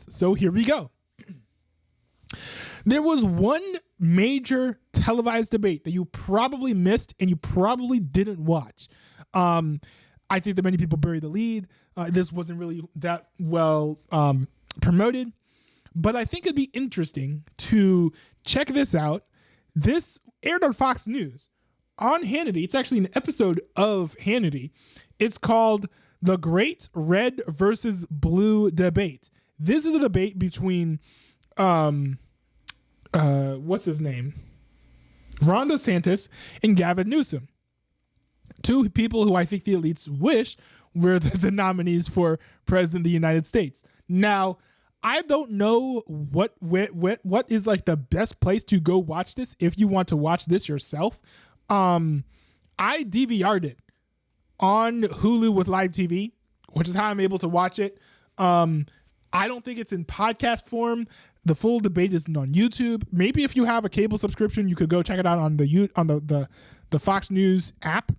So here we go. There was one major televised debate that you probably missed and you probably didn't watch. I think that many people buried the lead. This wasn't really that well promoted, but I think it'd be interesting to check this out. This aired on Fox News on Hannity. It's actually an episode of Hannity. It's called The Great Red versus Blue Debate. This is a debate between what's his name? Ron DeSantis and Gavin Newsom. Two people who I think the elites wish were the nominees for president of the United States. Now, I don't know what is like the best place to go watch this if you want to watch this yourself. I DVR'd it on Hulu with live TV, which is how I'm able to watch it. I don't think it's in podcast form. The full debate isn't on YouTube. Maybe if you have a cable subscription, you could go check it out on the Fox News app.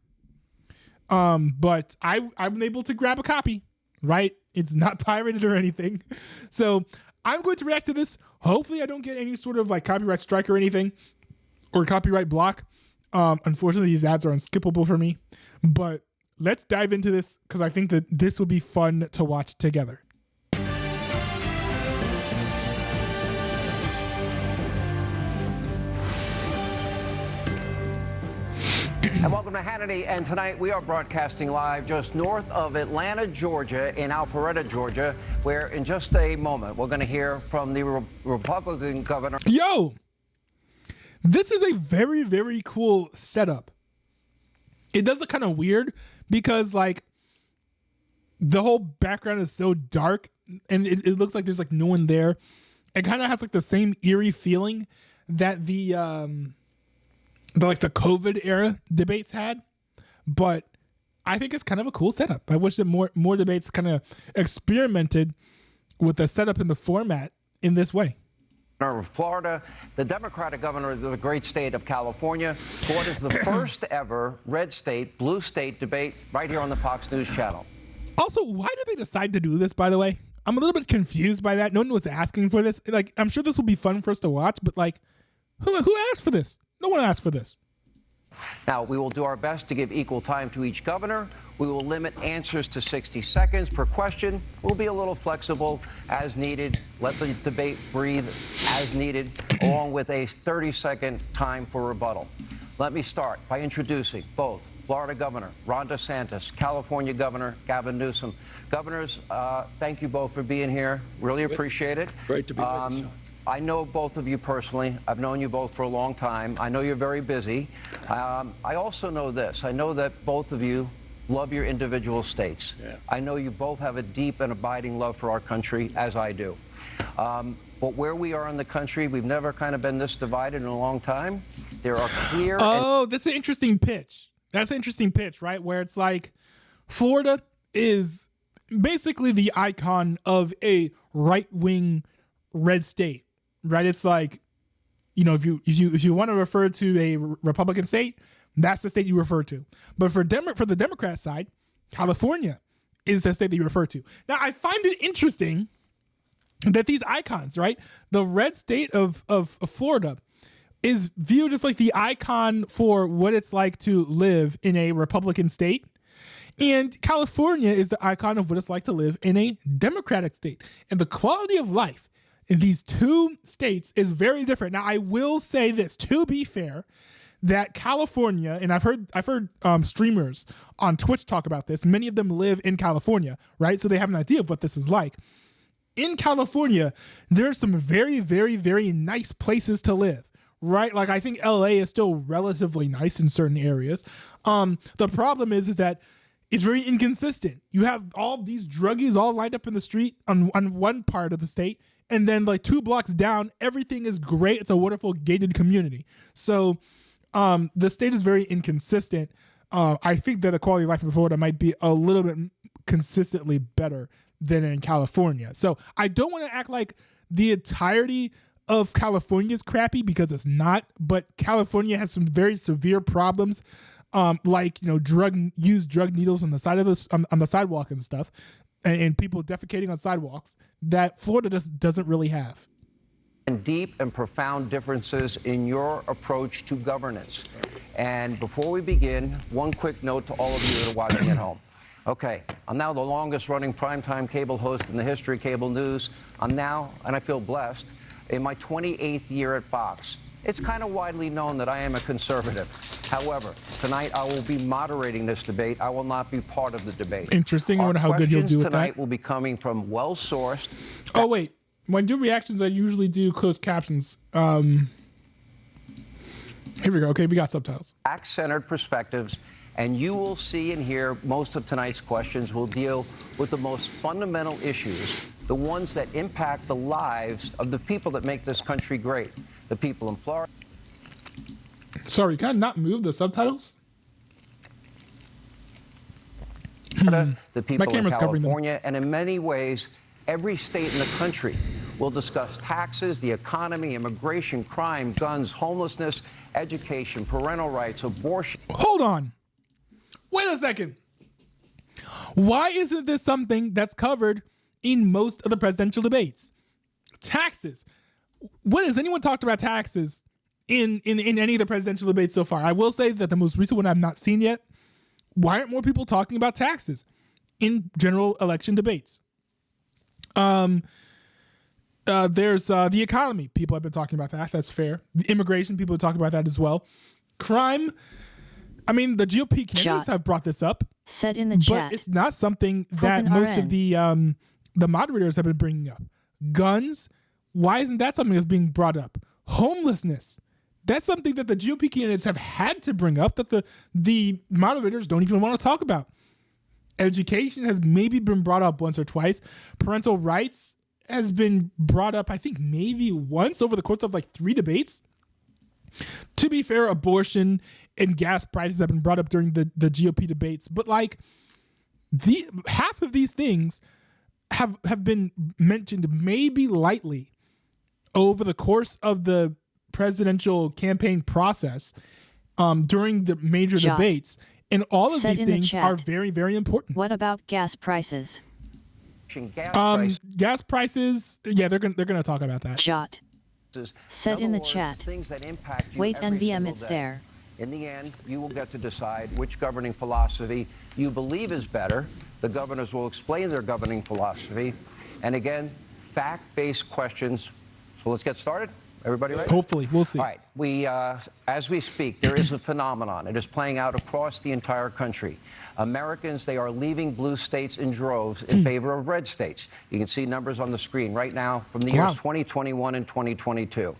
But I've been able to grab a copy, right? It's not pirated or anything. So I'm going to react to this. Hopefully I don't get any sort of like copyright strike or anything or copyright block. Unfortunately, these ads are unskippable for me, but let's dive into this because I think that this will be fun to watch together. And welcome to Hannity. And tonight we are broadcasting live just north of Atlanta, Georgia, in Alpharetta, Georgia, where in just a moment we're going to hear from the Republican governor. Yo, this is a very, very cool setup. It does look kind of weird because like the whole background is so dark and it looks like there's like no one there. It kind of has like the same eerie feeling that the COVID era debates had, but I think it's kind of a cool setup. I wish that more debates kind of experimented with the setup and the format in this way. Of Florida, the Democratic governor of the great state of California, for what is the first ever red state, blue state debate right here on the Fox News channel. Also, why did they decide to do this, by the way? I'm a little bit confused by that. No one was asking for this. Like, I'm sure this will be fun for us to watch, but like, who asked for this? No one asked for this. Now, we will do our best to give equal time to each governor. We will limit answers to 60 seconds per question. We'll be a little flexible as needed. Let the debate breathe as needed, along with a 30-second time for rebuttal. Let me start by introducing both Florida Governor Ron DeSantis, California Governor Gavin Newsom. Governors, thank you both for being here. Really appreciate it. Great to be with you. I know both of you personally. I've known you both for a long time. I know you're very busy. I also know this. I know that both of you love your individual states. Yeah. I know you both have a deep and abiding love for our country, as I do. But where we are in the country, we've never kind of been this divided in a long time. There are clear... That's an interesting pitch. That's an interesting pitch, right? Where it's like Florida is basically the icon of a right-wing red state. Right, it's like, you know, if you want to refer to a Republican state, that's the state you refer to. But for the Democrat side, California is the state that you refer to. Now, I find it interesting that these icons, right, the red state of Florida, is viewed as like the icon for what it's like to live in a Republican state, and California is the icon of what it's like to live in a Democratic state, and the quality of life in these two states is very different. Now, I will say this, to be fair, that California, and I've heard streamers on Twitch talk about this. Many of them live in California, right? So they have an idea of what this is like. In California, there are some very, very, very nice places to live, right? Like I think LA is still relatively nice in certain areas. The problem is that it's very inconsistent. You have all these druggies all lined up in the street on one part of the state, and then like 2 blocks down, everything is great. It's a wonderful gated community. So the state is very inconsistent. I think that the quality of life in Florida might be a little bit consistently better than in California. So I don't want to act like the entirety of California is crappy because it's not, but California has some very severe problems. Like, you know, drug needles on the side of on the sidewalk and stuff. and people defecating on sidewalks that Florida just doesn't really have. And deep and profound differences in your approach to governance. And before we begin, one quick note to all of you that are watching at home. Okay, I'm now the longest running primetime cable host in the history of cable news. I'm now, and I feel blessed, in my 28th year at Fox. It's kind of widely known that I am a conservative. However, tonight I will be moderating this debate. I will not be part of the debate. Interesting. I wonder how good you'll do with that. Tonight will be coming from well-sourced. Oh, wait. When I do reactions, I usually do closed captions. Here we go. Okay, we got subtitles. Fact-centered perspectives, and you will see and hear most of tonight's questions will deal with the most fundamental issues, the ones that impact the lives of the people that make this country great, the people in Florida. Sorry, can I not move the subtitles? The people in California, and in many ways, every state in the country. We'll discuss taxes, the economy, immigration, crime, guns, homelessness, education, parental rights, abortion. Hold on. Wait a second. Why isn't this something that's covered in most of the presidential debates? Taxes. When has anyone talked about taxes in any of the presidential debates so far? I will say that the most recent one I've not seen yet. Why aren't more people talking about taxes in general election debates? There's the economy. People have been talking about that. That's fair. The immigration, people are talking about that as well. Crime. I mean, the GOP candidates have brought this up. Said in the chat. But it's not something that most of the moderators have been bringing up. Guns. Why isn't that something that's being brought up? Homelessness. That's something that the GOP candidates have had to bring up that the moderators don't even want to talk about. Education has maybe been brought up once or twice. Parental rights has been brought up, I think, maybe once over the course of like 3 debates. To be fair, abortion and gas prices have been brought up during the GOP debates. But like half of these things have been mentioned maybe lightly over the course of the presidential campaign process during the major debates. And all of these things are very, very important. What about gas prices? Gas prices. Yeah, they're gonna talk about that. Jot. Said in the chat. Wait, NVM, it's there. In the end, you will get to decide which governing philosophy you believe is better. The governors will explain their governing philosophy. And again, fact-based questions. So let's get started. Everybody ready? Hopefully. We'll see. All right. As we speak, there is a phenomenon. It is playing out across the entire country. Americans, they are leaving blue states in droves in favor of red states. You can see numbers on the screen right now from the years 2021 and 2022.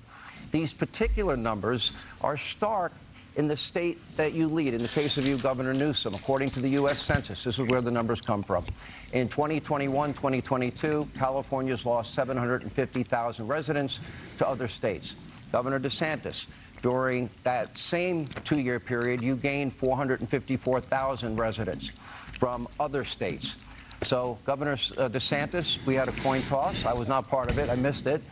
These particular numbers are stark in the state that you lead. In the case of you, Governor Newsom, according to the U.S. Census, this is where the numbers come from. In 2021, 2022, California's lost 750,000 residents to other states. Governor DeSantis, during that same 2-year period, you gained 454,000 residents from other states. So, Governor DeSantis, we had a coin toss. I was not part of it. I missed it.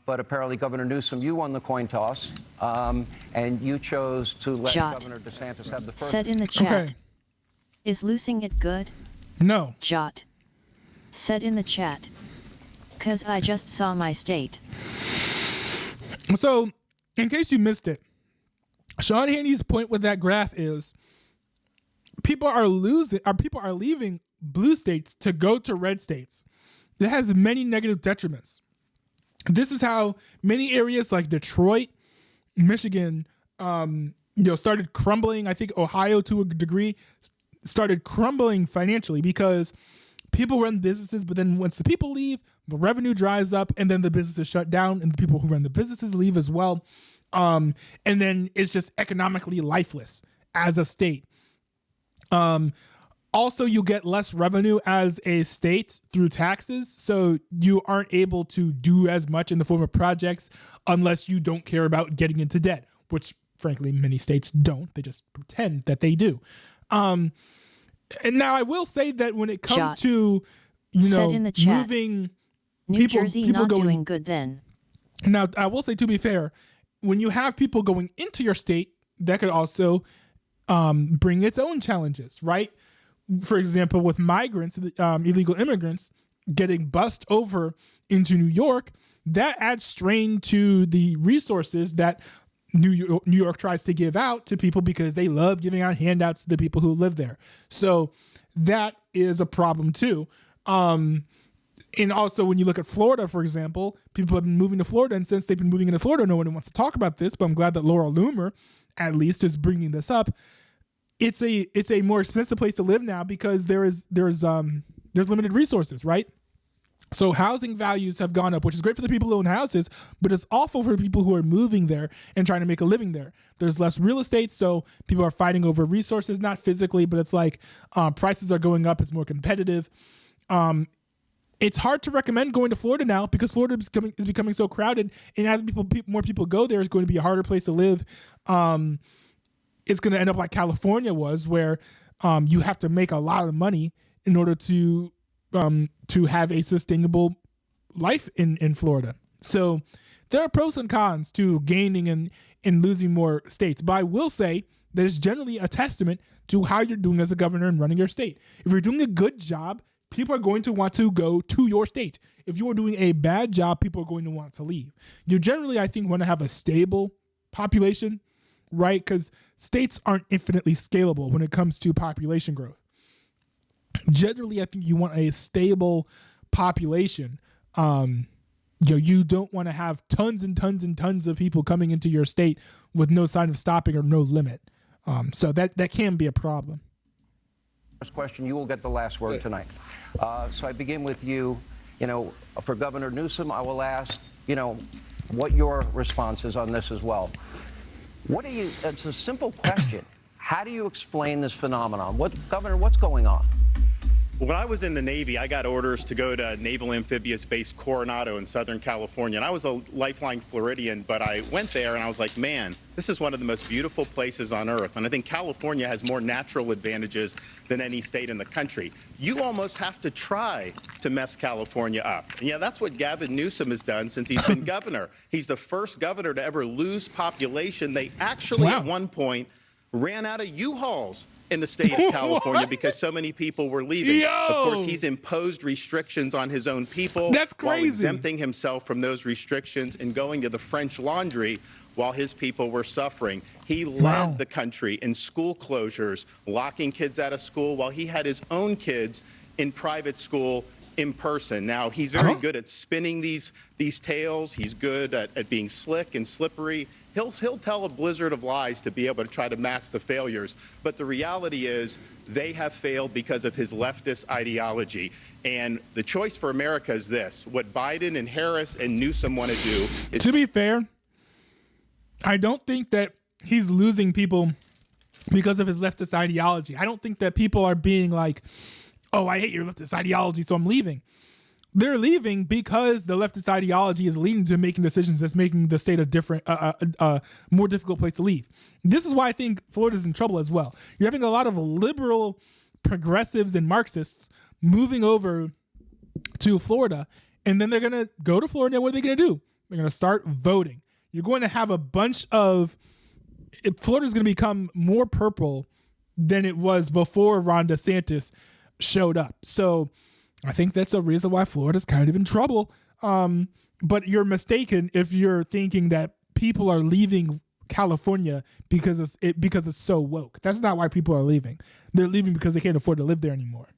But apparently, Governor Newsom, you won the coin toss. And you chose to let Governor DeSantis have the first. Said in the chat. Okay. Is losing it good? No. Jot. Said in the chat. 'Cause I just saw my state. So, in case you missed it, Sean Hannty's point with that graph is people are leaving blue states to go to red states. That has many negative detriments. This is how many areas like Detroit, Michigan, started crumbling. I think Ohio, to a degree, started crumbling financially because people run businesses, but then once the people leave, the revenue dries up, and then the businesses shut down, and the people who run the businesses leave as well. And then it's just economically lifeless as a state. Also, you get less revenue as a state through taxes, so you aren't able to do as much in the form of projects unless you don't care about getting into debt, which, frankly, many states don't. They just pretend that they do. And now I will say that when it comes to, moving New Jersey not doing good then. Now, I will say, to be fair, when you have people going into your state, that could also bring its own challenges, right? for example, with migrants, illegal immigrants getting bussed over into New York, that adds strain to the resources that New York tries to give out to people because they love giving out handouts to the people who live there. So that is a problem too. And also, when you look at Florida, for example, people have been moving to Florida, and since they've been moving into Florida, no one wants to talk about this, but I'm glad that Laura Loomer, at least, is bringing this up. It's a more expensive place to live now because there's limited resources, right? So housing values have gone up, which is great for the people who own houses, but it's awful for people who are moving there and trying to make a living there. There's less real estate, so people are fighting over resources, not physically, but it's like prices are going up. It's more competitive. It's hard to recommend going to Florida now because Florida is becoming so crowded, and as more people go there, it's going to be a harder place to live. It's going to end up like California was, where you have to make a lot of money in order to have a sustainable life in Florida. So there are pros and cons to gaining and losing more states. But I will say that it's generally a testament to how you're doing as a governor and running your state. If you're doing a good job, people are going to want to go to your state. If you are doing a bad job, people are going to want to leave. You generally, I think, want to have a stable population, right? Because states aren't infinitely scalable when it comes to population growth. Generally, I think you want a stable population. You don't want to have tons and tons and tons of people coming into your state with no sign of stopping or no limit. So that can be a problem. First question, you will get the last word tonight. So I begin with you. For Governor Newsom, I will ask, what your response is on this as well. It's a simple question. How do you explain this phenomenon? Governor, what's going on? When I was in the Navy, I got orders to go to Naval Amphibious Base Coronado in Southern California. And I was a lifelong Floridian, but I went there and I was like, man, this is one of the most beautiful places on earth. And I think California has more natural advantages than any state in the country. You almost have to try to mess California up. And yeah, that's what Gavin Newsom has done since he's been governor. He's the first governor to ever lose population. They actually, at one point, ran out of U-Hauls in the state of California because so many people were leaving. Of course, he's imposed restrictions on his own people. That's crazy. While exempting himself from those restrictions and going to the French Laundry while his people were suffering. He led the country in school closures, locking kids out of school while he had his own kids in private school in person. Now, he's very good at spinning these tales. He's good at being slick and slippery. He'll tell a blizzard of lies to be able to try to mask the failures. But the reality is they have failed because of his leftist ideology. And the choice for America is this. What Biden and Harris and Newsom want to do is... To be fair, I don't think that he's losing people because of his leftist ideology. I don't think that people are being like, oh, I hate your leftist ideology, so I'm leaving. They're leaving because the leftist ideology is leading to making decisions that's making the state a more difficult place to leave. This is why I think Florida's in trouble as well. You're having a lot of liberal progressives and Marxists moving over to Florida, and then they're going to go to Florida, and what are they going to do? They're going to start voting. You're going to have a bunch of... Florida's going to become more purple than it was before Ron DeSantis showed up. So I think that's a reason why Florida's kind of in trouble. But you're mistaken if you're thinking that people are leaving California because it's so woke. That's not why people are leaving. They're leaving because they can't afford to live there anymore.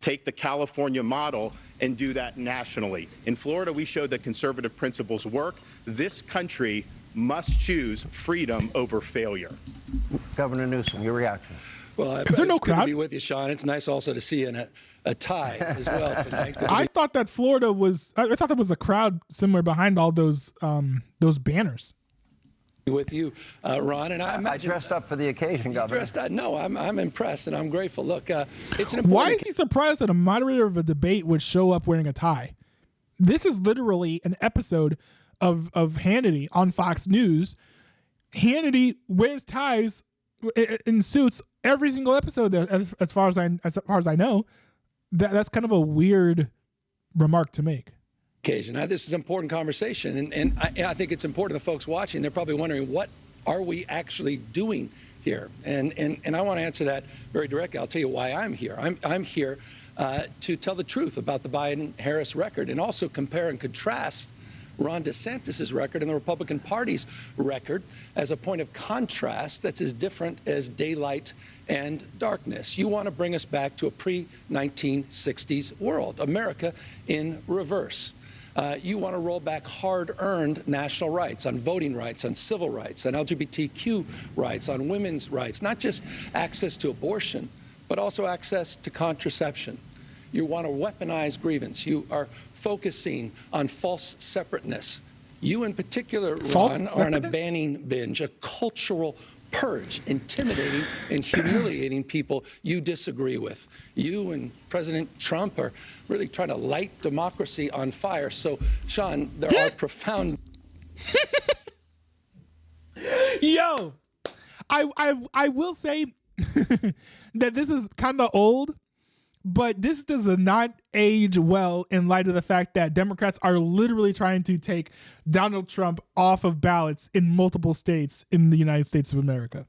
Take the California model and do that nationally. In Florida, we showed that conservative principles work. This country must choose freedom over failure. Governor Newsom, your reaction. Well, is there no crowd? Good to be with you, Sean. It's nice also to see you in a tie as well tonight. I thought that Florida was. I thought there was a crowd somewhere behind all those banners. With you, Ron, and I dressed up for the occasion, Governor. No, I'm impressed and I'm grateful. Look, it's an important. Why is he surprised that a moderator of a debate would show up wearing a tie? This is literally an episode of Hannity on Fox News. Hannity wears ties in suits every single episode. As far as I know, that's kind of a weird remark to make. Occasion. This is an important conversation, and I think it's important. The folks watching, they're probably wondering, what are we actually doing here? And I want to answer that very directly. I'll tell you why I'm here. I'm here to tell the truth about the Biden-Harris record and also compare and contrast Ron DeSantis' record and the Republican Party's record as a point of contrast that's as different as daylight and darkness. You want to bring us back to a pre-1960s world, America in reverse. You want to roll back hard-earned national rights on voting rights, on civil rights, on LGBTQ rights, on women's rights, not just access to abortion, but also access to contraception. You want to weaponize grievance. You are focusing on false separateness. You in particular, Ron, are on a banning binge, a cultural purge, intimidating and humiliating people you disagree with. You and President Trump are really trying to light democracy on fire. So, Sean, there are profound... Yo, I will say that this is kind of old, but this does not age well in light of the fact that Democrats are literally trying to take Donald Trump off of ballots in multiple states in the United States of America.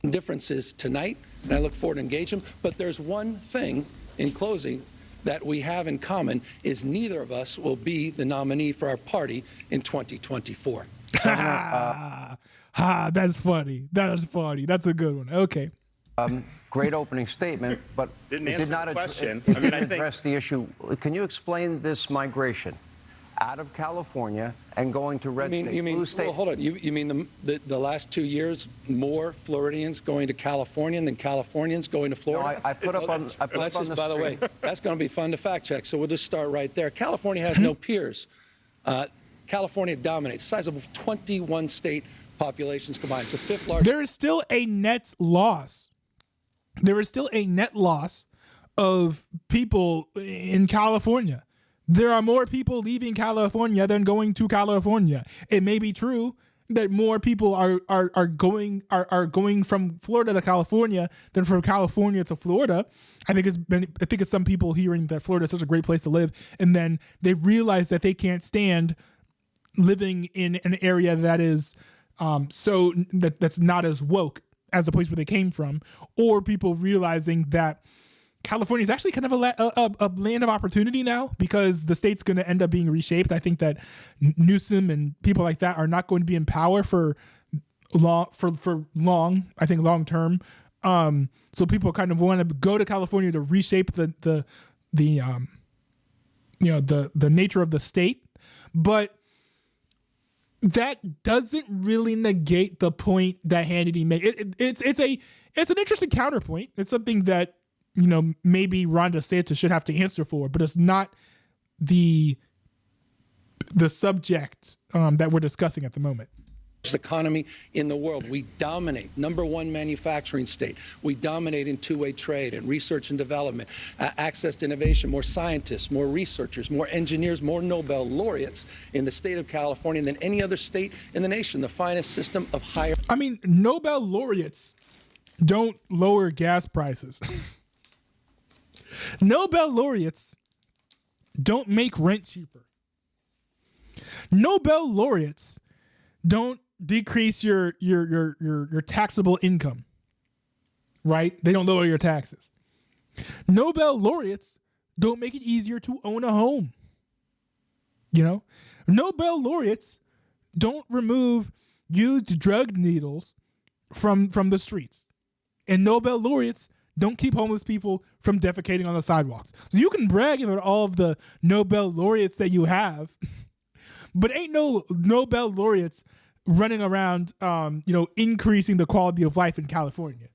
Differences tonight, and I look forward to engaging them. But there's one thing in closing that we have in common is neither of us will be the nominee for our party in 2024. That's funny. That's funny. That's a good one. Okay. Great opening statement, but Didn't it answer did not the question. It I mean, didn't address the issue. Can you explain this migration out of California and going to red state, blue state? Well, hold on. You mean the last 2 years, more Floridians going to California than Californians going to Florida? No, I put up on the by the way, that's going to be fun to fact check. So we'll just start right there. California has no peers. California dominates. Size of 21 state populations combined. It's the fifth largest. There is still a net loss. There is still a net loss of people in California. There are more people leaving California than going to California. It may be true that more people are going from Florida to California than from California to Florida. I think it's some people hearing that Florida is such a great place to live, and then they realize that they can't stand living in an area that is that's not as woke as the place where they came from, or people realizing that California is actually kind of a land of opportunity now because the state's going to end up being reshaped. I think that Newsom and people like that are not going to be in power for long. I think long term. So people kind of want to go to California to reshape the nature of the state, but that doesn't really negate the point that Hannity made. It's an interesting counterpoint. It's something that, maybe Ron DeSantis should have to answer for, but it's not the subject that we're discussing at the moment. Economy in the world. We dominate, #1 manufacturing state. We dominate in two-way trade and research and development, access to innovation, more scientists, more researchers, more engineers, more Nobel laureates in the state of California than any other state in the nation. The finest system of higher. I mean, Nobel laureates don't lower gas prices. Nobel laureates don't make rent cheaper. Nobel laureates don't decrease your taxable income, right? They don't lower your taxes. Nobel laureates don't make it easier to own a home. Nobel laureates don't remove used drug needles from the streets. And Nobel laureates don't keep homeless people from defecating on the sidewalks. So you can brag about all of the Nobel laureates that you have, but ain't no Nobel laureates running around, increasing the quality of life in California.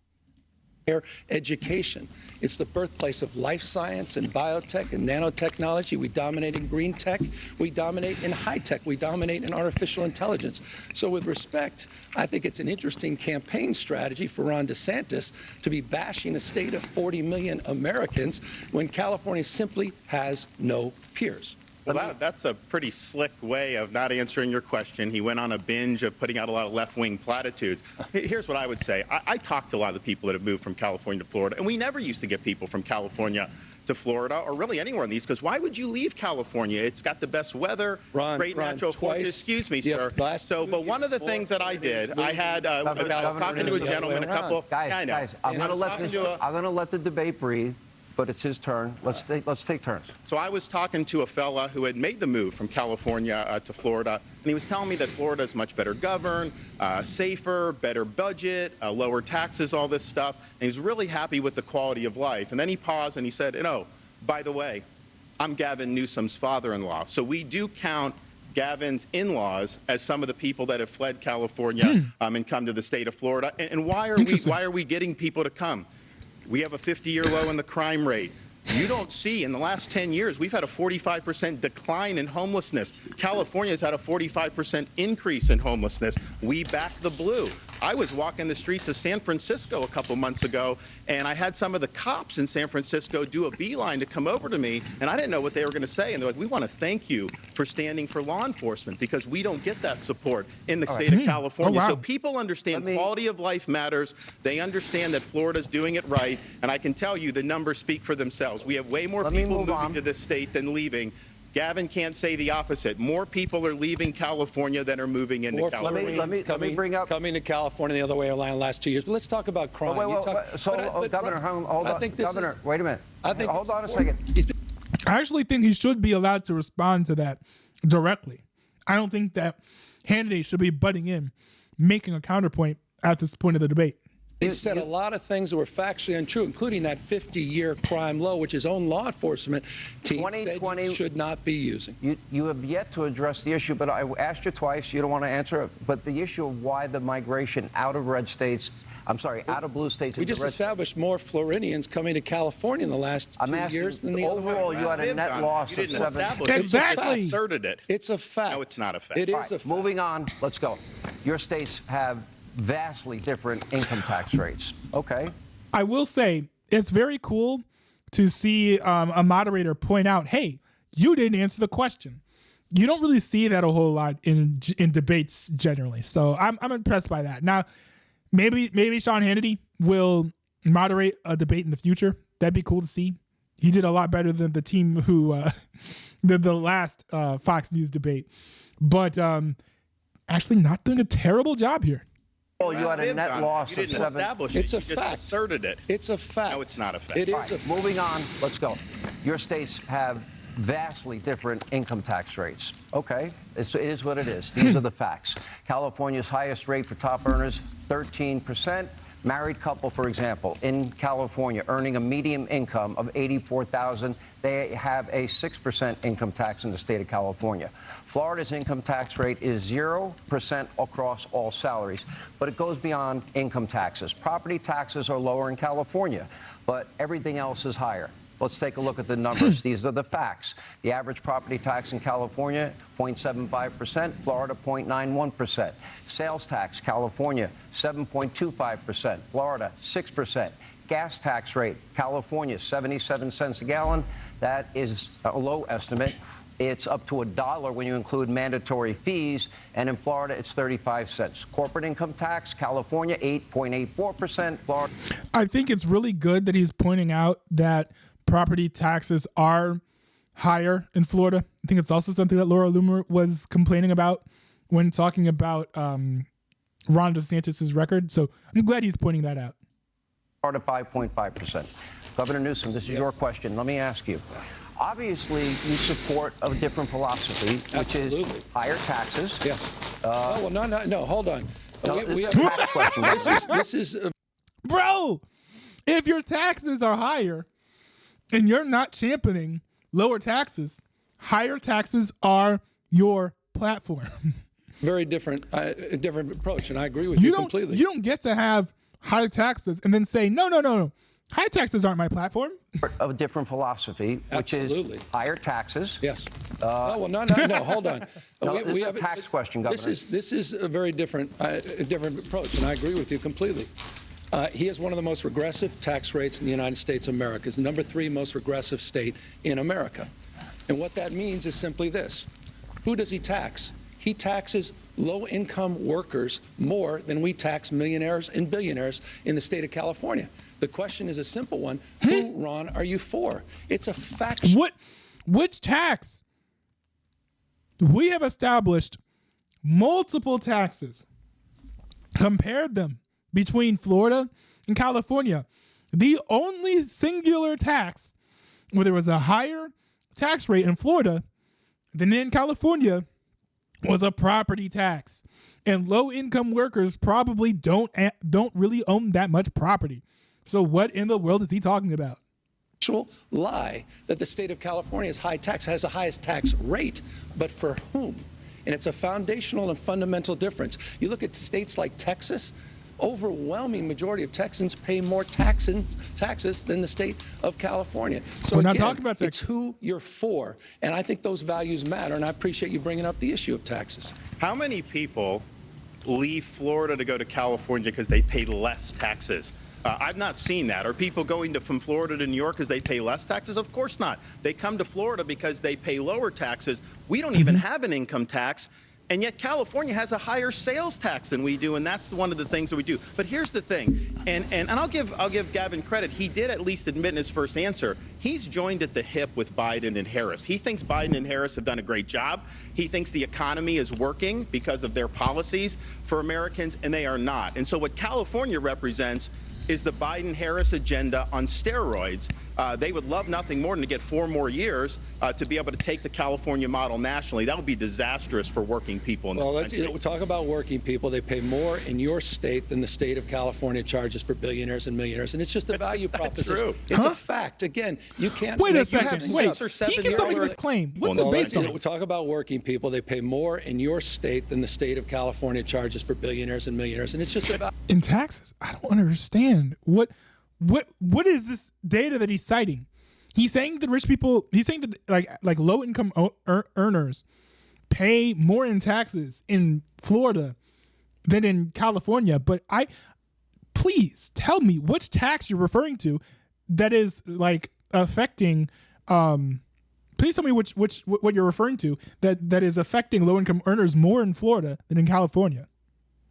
Education. It's the birthplace of life science and biotech and nanotechnology. We dominate in green tech. We dominate in high tech. We dominate in artificial intelligence. So with respect, I think it's an interesting campaign strategy for Ron DeSantis to be bashing a state of 40 million Americans when California simply has no peers. Well, that's a pretty slick way of not answering your question. He went on a binge of putting out a lot of left-wing platitudes. Here's what I would say. I talked to a lot of the people that have moved from California to Florida, and we never used to get people from California to Florida or really anywhere on the East Coast. Why would you leave California? It's got the best weather, great natural fortunes. Excuse me, sir. But one of the things that I did, I was talking to a gentleman a couple. Guys, I'm going to let the debate breathe. But it's his turn. Let's take turns. So I was talking to a fella who had made the move from California to Florida, and he was telling me that Florida is much better governed, safer, better budget, lower taxes, all this stuff. And he's really happy with the quality of life. And then he paused and he said, by the way, I'm Gavin Newsom's father-in-law. So we do count Gavin's in-laws as some of the people that have fled California and come to the state of Florida. And why are we getting people to come? We have a 50-year low in the crime rate. You don't see, in the last 10 years, we've had a 45% decline in homelessness. California's had a 45% increase in homelessness. We back the blue. I was walking the streets of San Francisco a couple months ago, and I had some of the cops in San Francisco do a beeline to come over to me, and I didn't know what they were going to say. And they're like, we want to thank you for standing for law enforcement because we don't get that support in the state of California. So people understand quality of life matters. They understand that Florida's doing it right, and I can tell you the numbers speak for themselves. We have way more people moving to this state than leaving. Gavin can't say the opposite. More people are leaving California than are moving into California. Let me bring up coming to California the other way around the last 2 years. But let's talk about crime. Governor, hold on. Governor, wait a minute. Hold on a second. I actually think he should be allowed to respond to that directly. I don't think that Hannity should be butting in, making a counterpoint at this point of the debate. He said a lot of things that were factually untrue, including that 50-year crime low, which his own law enforcement team said you should not be using. You have yet to address the issue, but I asked you twice. You don't want to answer it. But the issue of why the migration out of red states, out of blue states. We just established more Floridians coming to California in the last 2 years than the other way. Overall, you had a net loss of 7. Exactly. You asserted it. It's a fact. No, it's not a fact. It is a fact. Moving on. Let's go. Your states have vastly different income tax rates. Okay. I will say it's very cool to see a moderator point out, hey, you didn't answer the question. You don't really see that a whole lot in debates generally. So I'm impressed by that. Now, maybe Sean Hannity will moderate a debate in the future. That'd be cool to see. He did a lot better than the team who did the last Fox News debate. But actually not doing a terrible job here. Well, you had a net loss of 7. It's a fact. You fact. just asserted it. It's a fact. No, it's not a fact. It is a fact. Moving on. Let's go. Your states have vastly different income tax rates. Okay. It is what it is. These are the facts. California's highest rate for top earners, 13%. Married couple, for example, in California, earning a median income of $84,000, they have a 6% income tax in the state of California. Florida's income tax rate is 0% across all salaries, but it goes beyond income taxes. Property taxes are lower in California, but everything else is higher. Let's take a look at the numbers. These are the facts. The average property tax in California, 0.75%, Florida, 0.91%. Sales tax, California, 7.25%, Florida, 6%. Gas tax rate, California, 77 cents a gallon. That is a low estimate. It's up to $1 when you include mandatory fees, and in Florida, it's 35 cents. Corporate income tax, California, 8.84%, Florida. I think it's really good that he's pointing out that property taxes are higher in Florida. I think it's also something that Laura Loomer was complaining about when talking about Ron DeSantis' record. So I'm glad he's pointing that out. Florida, 5.5%. Governor Newsom, this is your question. Let me ask you. Obviously, you support a different philosophy, which is higher taxes. Yes. No, hold on. We have a tax question. This is Bro, if your taxes are higher and you're not championing lower taxes, higher taxes are your platform. Very different approach, and I agree with you completely. You don't get to have high taxes and then say, no. High taxes aren't my platform. Of a different philosophy, which is higher taxes. Yes. Hold on. We have a tax question, Governor. This is a very different approach, and I agree with you completely. He has one of the most regressive tax rates in the United States of America. It's the number 3 most regressive state in America. And what that means is simply this. Who does he tax? He taxes low-income workers more than we tax millionaires and billionaires in the state of California. The question is a simple one. Who, Ron, are you for? It's a fact. Which tax? We have established multiple taxes, compared them between Florida and California. The only singular tax where there was a higher tax rate in Florida than in California was a property tax. And low-income workers probably don't really own that much property. So what in the world is he talking about? Actual lie that the state of California is high tax, has the highest tax rate, but for whom? And it's a foundational and fundamental difference. You look at states like Texas, overwhelming majority of Texans pay more taxes than the state of California. So We're again, not talking about Texas. It's who you're for, and I think those values matter, and I appreciate you bringing up the issue of taxes. How many people leave Florida to go to California because they pay less taxes? I've not seen that. Are people going from Florida to New York because they pay less taxes? Of course not. They come to Florida because they pay lower taxes. We don't even have an income tax. And yet California has a higher sales tax than we do, and that's one of the things that we do. But here's the thing, and I'll give Gavin credit. He did at least admit in his first answer, he's joined at the hip with Biden and Harris. He thinks Biden and Harris have done a great job. He thinks the economy is working because of their policies for Americans, and they are not. And so what California represents is the Biden-Harris agenda on steroids. They would love nothing more than to get 4 more years to be able to take the California model nationally. That would be disastrous for working people in this country. We'll talk about working people. They pay more in your state than the state of California charges for billionaires and millionaires. And it's just a value proposition. True. It's a fact. Again, you can't. Wait a you second. have Wait. 6 or 7 He keeps year making old- this claim. What's Well, it no, based on? We'll talk about working people. They pay more in your state than the state of California charges for billionaires and millionaires. And it's just about. In taxes? I don't understand. What is this data that he's citing? He's saying that rich people, he's saying that like low income earners pay more in taxes in Florida than in California. But please tell me which tax you're referring to that is like affecting, please tell me what you're referring to that is affecting low income earners more in Florida than in California.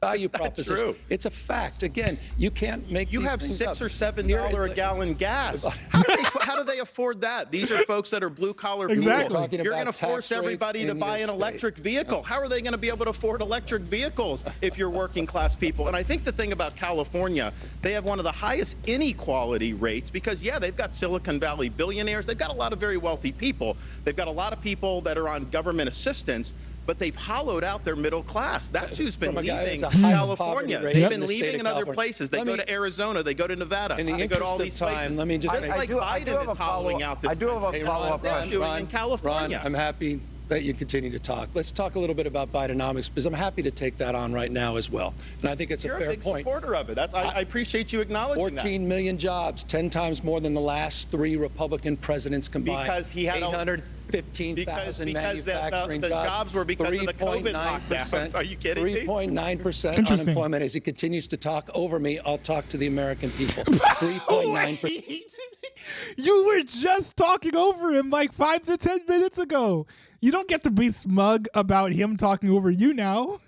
Value That's not proposition. true. It's a fact. Again, you can't make. You these have things $6 up. or $7 Here, a gallon gas. How do they afford that? These are folks that are blue collar Exactly. people. Talking You're about going to force tax rates everybody to in buy your an state. electric vehicle. How are they going to be able to afford electric vehicles if you're working class people? And I think the thing about California, they have one of the highest inequality rates because, yeah, they've got Silicon Valley billionaires. They've got a lot of very wealthy people. They've got a lot of people that are on government assistance. But they've hollowed out their middle class. That's who's been From a guy leaving that's a high California. poverty rate They've in been the state leaving of in other California. places. They go to Arizona. They go to Nevada. In the They go to all interest these of time, places. let me just like Biden is hollowing out this I do have a country. follow-up They're question. doing in California. Ron, I'm happy that you continue to talk. Let's talk a little bit about Bidenomics because I'm happy to take that on right now as well. And I think it's You're a fair a big point. supporter of it. I appreciate you acknowledging 14 million jobs, 10 times more than the last 3 Republican presidents combined. Because he had 815,000 because manufacturing the jobs. jobs were because of the COVID lockdowns. Are you kidding me? 3.9% Interesting. unemployment. As he continues to talk over me, I'll talk to the American people. 3.9%. You were just talking over him like 5 to 10 minutes ago. You don't get to be smug about him talking over you now.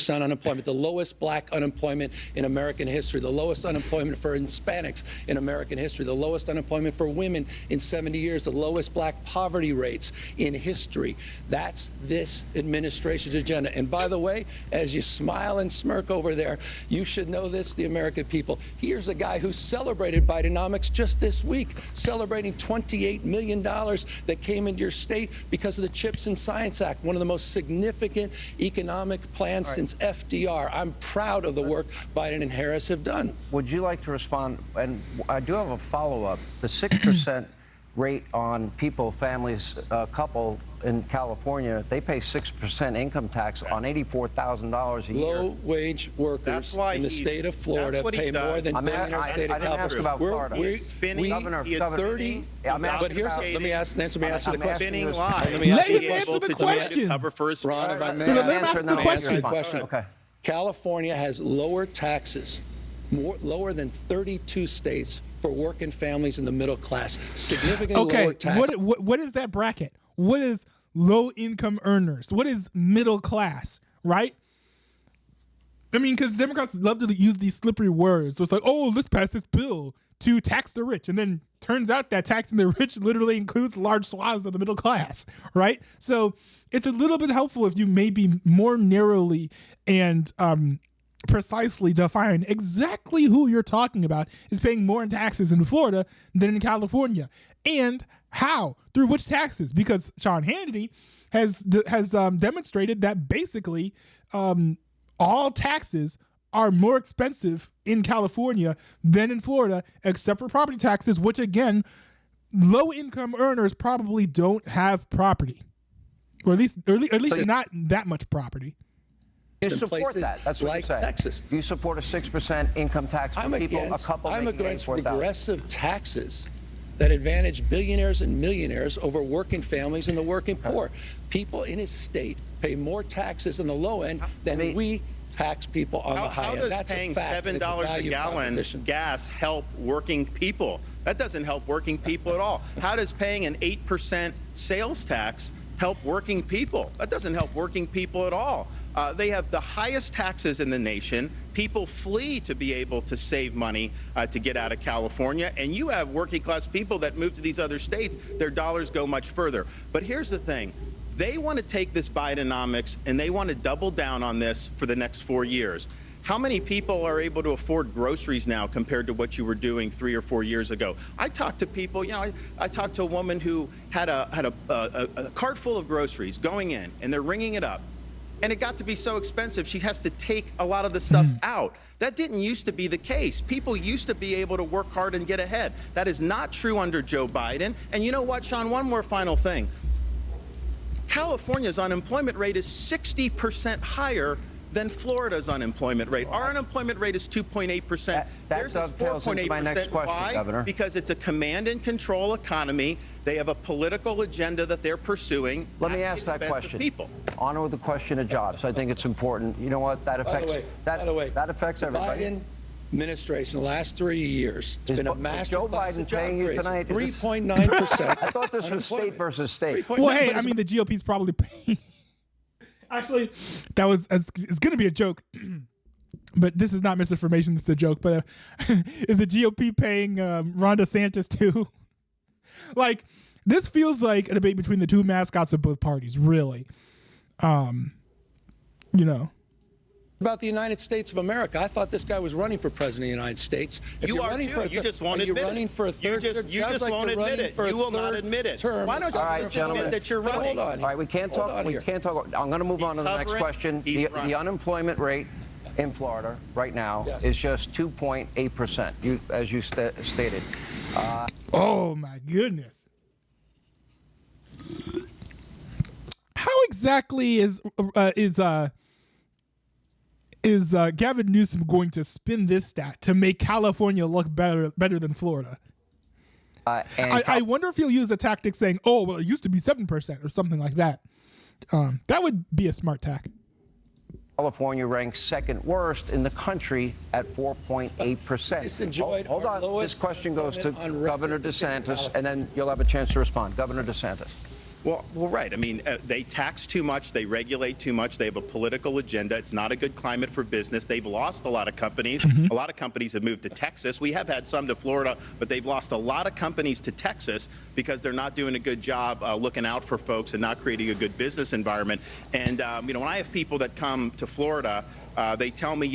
Unemployment, the lowest black unemployment in American history, the lowest unemployment for Hispanics in American history, the lowest unemployment for women in 70 years, the lowest black poverty rates in history. That's this administration's agenda. And by the way, as you smile and smirk over there, you should know this, the American people. Here's a guy who celebrated Bidenomics just this week, celebrating $28 million that came into your state because of the CHIPS and Science Act, one of the most significant economic plans since FDR. I'm proud of the work Biden and Harris have done. Would you like to respond? And I do have a follow-up. The 6% rate on people, families, couple in California, they pay 6% income tax on $84,000 a year. Low-wage workers That's why in the he's- state of Florida that's what he pay more does. than I mean, billionaire I state of didn't ask California. about Florida. He's spinning, Governor, he is Governor, 30. I'm asking But here's, about- let me answer the I'm question. asking spinning you- lies. Let me Let ask you him a answer the to question. cover for his Ron, if I may, Let him answer ask and the then I'll question. respond. Question. Okay. California has lower taxes, lower than 32 states for working families in the middle class. Significantly lower Okay, taxes. what is that bracket? What is low income earners? What is middle class, right? I mean, because Democrats love to use these slippery words. So it's like, oh, let's pass this bill to tax the rich. And then turns out that taxing the rich literally includes large swaths of the middle class, right? So it's a little bit helpful if you maybe more narrowly and precisely define exactly who you're talking about is paying more in taxes in Florida than in California, and how, through which taxes, because Sean Hannity has demonstrated that basically all taxes are more expensive in California than in Florida, except for property taxes, which again, low income earners probably don't have property, or at least not that much property. You support that. That's what like you say. Texas. You support a 6% income tax for people, a couple I'm making against 84,000. progressive taxes that advantage billionaires and millionaires over working families and the working poor. People in his state pay more taxes on the low end than we tax people on the high end. How does That's paying a fact. $7 a gallon proposition. gas help working people? That doesn't help working people at all. How does paying an 8% sales tax help working people? That doesn't help working people at all. They have the highest taxes in the nation. People flee to be able to save money to get out of California. And you have working class people that move to these other states. Their dollars go much further. But here's the thing. They want to take this Bidenomics and they want to double down on this for the next 4 years. How many people are able to afford groceries now compared to what you were doing 3 or 4 years ago? I talked to people, I talked to a woman who had a cart full of groceries going in, and they're ringing it up. And it got to be so expensive, she has to take a lot of the stuff out. That didn't used to be the case. People used to be able to work hard and get ahead. That is not true under Joe Biden. And you know what, Sean, one more final thing. California's unemployment rate is 60% higher than Florida's unemployment rate. Our unemployment rate is 2.8%. That dovetails into my next question, Why? Governor. Because it's a command and control economy. They have a political agenda that they're pursuing. Let me ask that question. People. Honor the question of jobs. I think it's important. You know what? That affects that affects everybody. Biden administration the last 3 years has been a master Joe Biden paying you tonight? 3.9%. I thought this was state versus state. Well, hey, I mean, the GOP's probably paying. Actually, it's going to be a joke, but this is not misinformation. It's a joke. But is the GOP paying Ron DeSantis too? Like, this feels like a debate between the two mascots of both parties, really. About the United States of America. I thought this guy was running for president of the United States. If You you're are running too. for a You just won't are you admit running it. for a third You term? just Sounds like won't you're admit running it. for a You will not third admit it. term. Why don't you All right, just gentlemen. admit that you're running? Hold on. All right, we can't talk. We can't talk. I'm going to move on to the next hovering. question. He's The running. unemployment rate in Florida right now is just 2.8%. As you stated. Oh my goodness! How exactly is Gavin Newsom going to spin this stat to make California look better than Florida? I wonder if he'll use a tactic saying, "Oh, well, it used to be 7% or something like that." That would be a smart tack. California ranks second worst in the country at 4.8%. Hold on. This question goes to Governor DeSantis, and then you'll have a chance to respond. Governor DeSantis. Well, right. I mean, they tax too much. They regulate too much. They have a political agenda. It's not a good climate for business. They've lost a lot of companies. A lot of companies have moved to Texas. We have had some to Florida, but they've lost a lot of companies to Texas because they're not doing a good job looking out for folks and not creating a good business environment. And, when I have people that come to Florida, they tell me,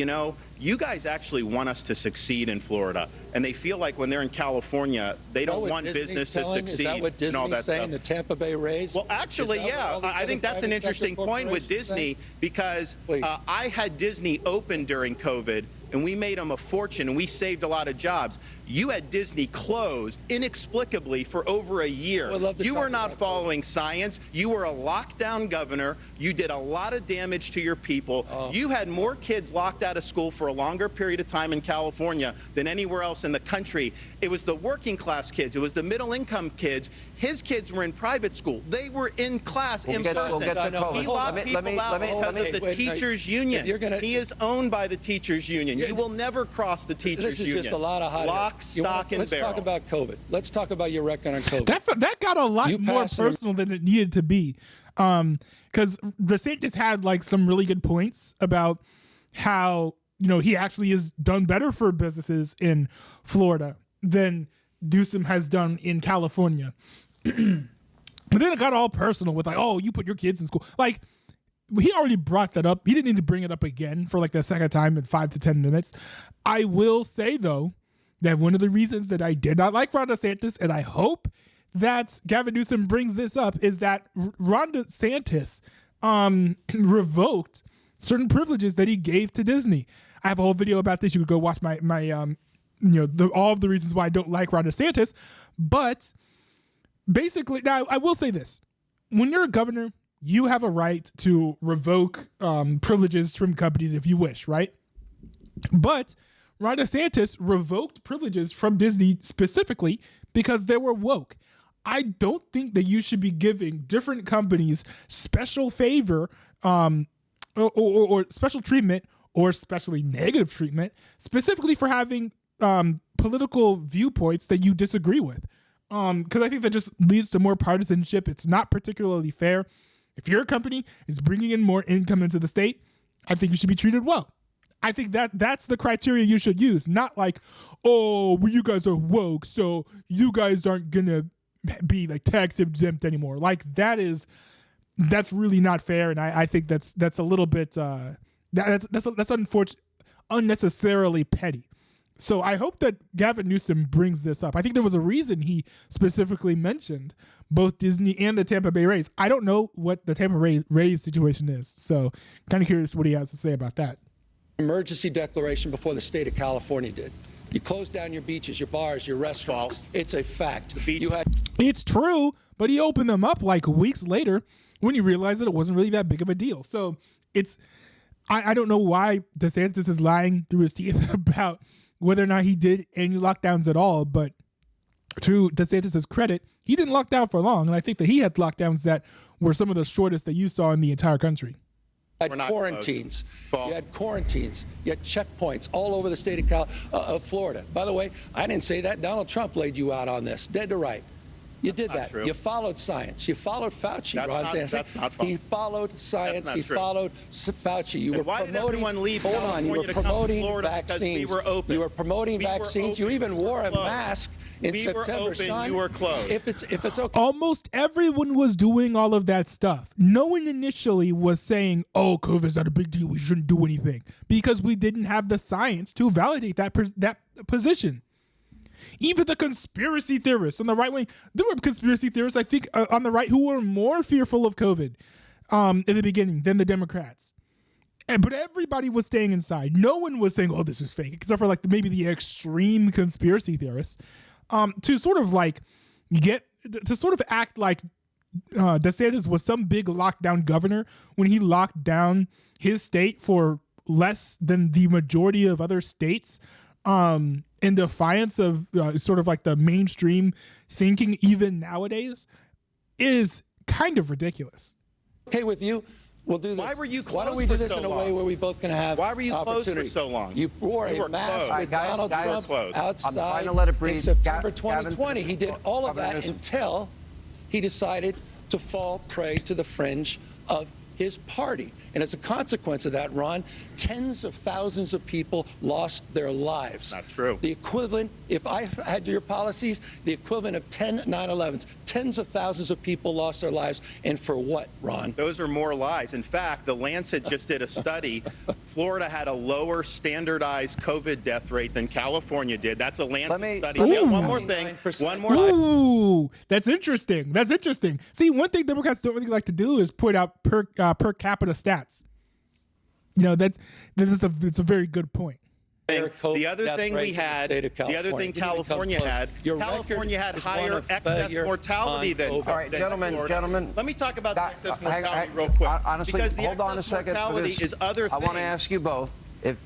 you guys actually want us to succeed in Florida. And they feel like when they're in California, they don't want business to succeed. Is that what Disney's saying, the Tampa Bay Rays? Well, actually, yeah. I think that's an interesting point with Disney because I had Disney open during COVID, and we made them a fortune, and we saved a lot of jobs. You had Disney closed inexplicably for over a year. You were not following science. You were a lockdown governor. You did a lot of damage to your people. You had more kids locked out of school for a longer period of time in California than anywhere else in the country. It was the working class kids. It was the middle income kids. His kids were in private school. They were in class in person. He locked people out because of the teachers' union. He is owned by the teachers' union. You will never cross the teachers' union. This is just a lot of hot Lock, stock, and barrel. Let's talk about COVID. Let's talk about your record on COVID. That got a lot more personal than it needed to be. Because DeSantis had like some really good points about how he actually has done better for businesses in Florida than Newsom has done in California. But then it got all personal with like, oh, you put your kids in school. Like, he already brought that up. He didn't need to bring it up again for like the second time in 5 to 10 minutes. I will say, though, that one of the reasons that I did not like Ron DeSantis, and I hope that Gavin Newsom brings this up, is that Ron DeSantis revoked certain privileges that he gave to Disney. I have a whole video about this. You could go watch my all of the reasons why I don't like Ron DeSantis. But basically, now I will say this. When you're a governor, you have a right to revoke privileges from companies if you wish, right? But Ron DeSantis revoked privileges from Disney specifically because they were woke. I don't think that you should be giving different companies special favor or special treatment or especially negative treatment specifically for having political viewpoints that you disagree with. Because I think that just leads to more partisanship. It's not particularly fair. If your company is bringing in more income into the state, I think you should be treated well. I think that's the criteria you should use, not like, oh, well, you guys are woke, so you guys aren't gonna be like tax exempt anymore. Like that's really not fair, and I think that's a little bit that's unfortunate, unnecessarily petty. So I hope that Gavin Newsom brings this up. I think there was a reason he specifically mentioned both Disney and the Tampa Bay Rays. I don't know what the Tampa Rays situation is, so kind of curious what he has to say about that. Emergency declaration before the state of California did. You closed down your beaches, your bars, your restaurants. False. It's a fact. It's true, but he opened them up like weeks later when he realized that it wasn't really that big of a deal. So I don't know why DeSantis is lying through his teeth about whether or not he did any lockdowns at all, but to DeSantis' credit, he didn't lock down for long, and I think that he had lockdowns that were some of the shortest that you saw in the entire country. You had quarantines. You had quarantines. You had checkpoints all over the state of Florida. By the way, I didn't say that. Donald Trump laid you out on this, dead to right. You did that. True. You followed science. You followed Fauci. That's not false. He followed science. He true. followed Fauci. You and were why promoting. Did everyone leave hold on. You were California to come to promoting Florida vaccines. Because we were open. You were promoting vaccines. You even wore a mask in we September. Were open, son. you were closed. If it's okay. Almost everyone was doing all of that stuff. No one initially was saying, "Oh, COVID's not a big deal. We shouldn't do anything," because we didn't have the science to validate that position. Even the conspiracy theorists on the right wing, there were conspiracy theorists, I think, on the right who were more fearful of COVID in the beginning than the Democrats. But everybody was staying inside. No one was saying, oh, this is fake, except for like maybe the extreme conspiracy theorists, to sort of like act like DeSantis was some big lockdown governor when he locked down his state for less than the majority of other states. In defiance of sort of like the mainstream thinking even nowadays, is kind of ridiculous. Okay with you? We'll do this. Why were you closed? Why don't we do this so in a long? way where we both can have Why were you closed for so long? You wore a mask with Donald Trump outside I'm trying to let it breathe. in September 2020. Gavin, he did all of that Newsom. until he decided to fall prey to the fringe of his party. And as a consequence of that, Ron, tens of thousands of people lost their lives. Not true. The equivalent, if I had your policies, the equivalent of 10 9/11s. Tens of thousands of people lost their lives. And for what, Ron? Those are more lies. In fact, the Lancet just did a study. Florida had a lower standardized COVID death rate than California did. That's a Lancet study. Yeah, one more thing. One more thing. Ooh, that's interesting. That's interesting. See, one thing Democrats don't really like to do is put out per capita stats. You know, it's a very good point. The other thing we had, the other thing California had higher excess mortality than. All right, gentlemen. Let me talk about the excess mortality real quick. Honestly, because the hold on a excess second. mortality is other things. I want to ask you both. Wait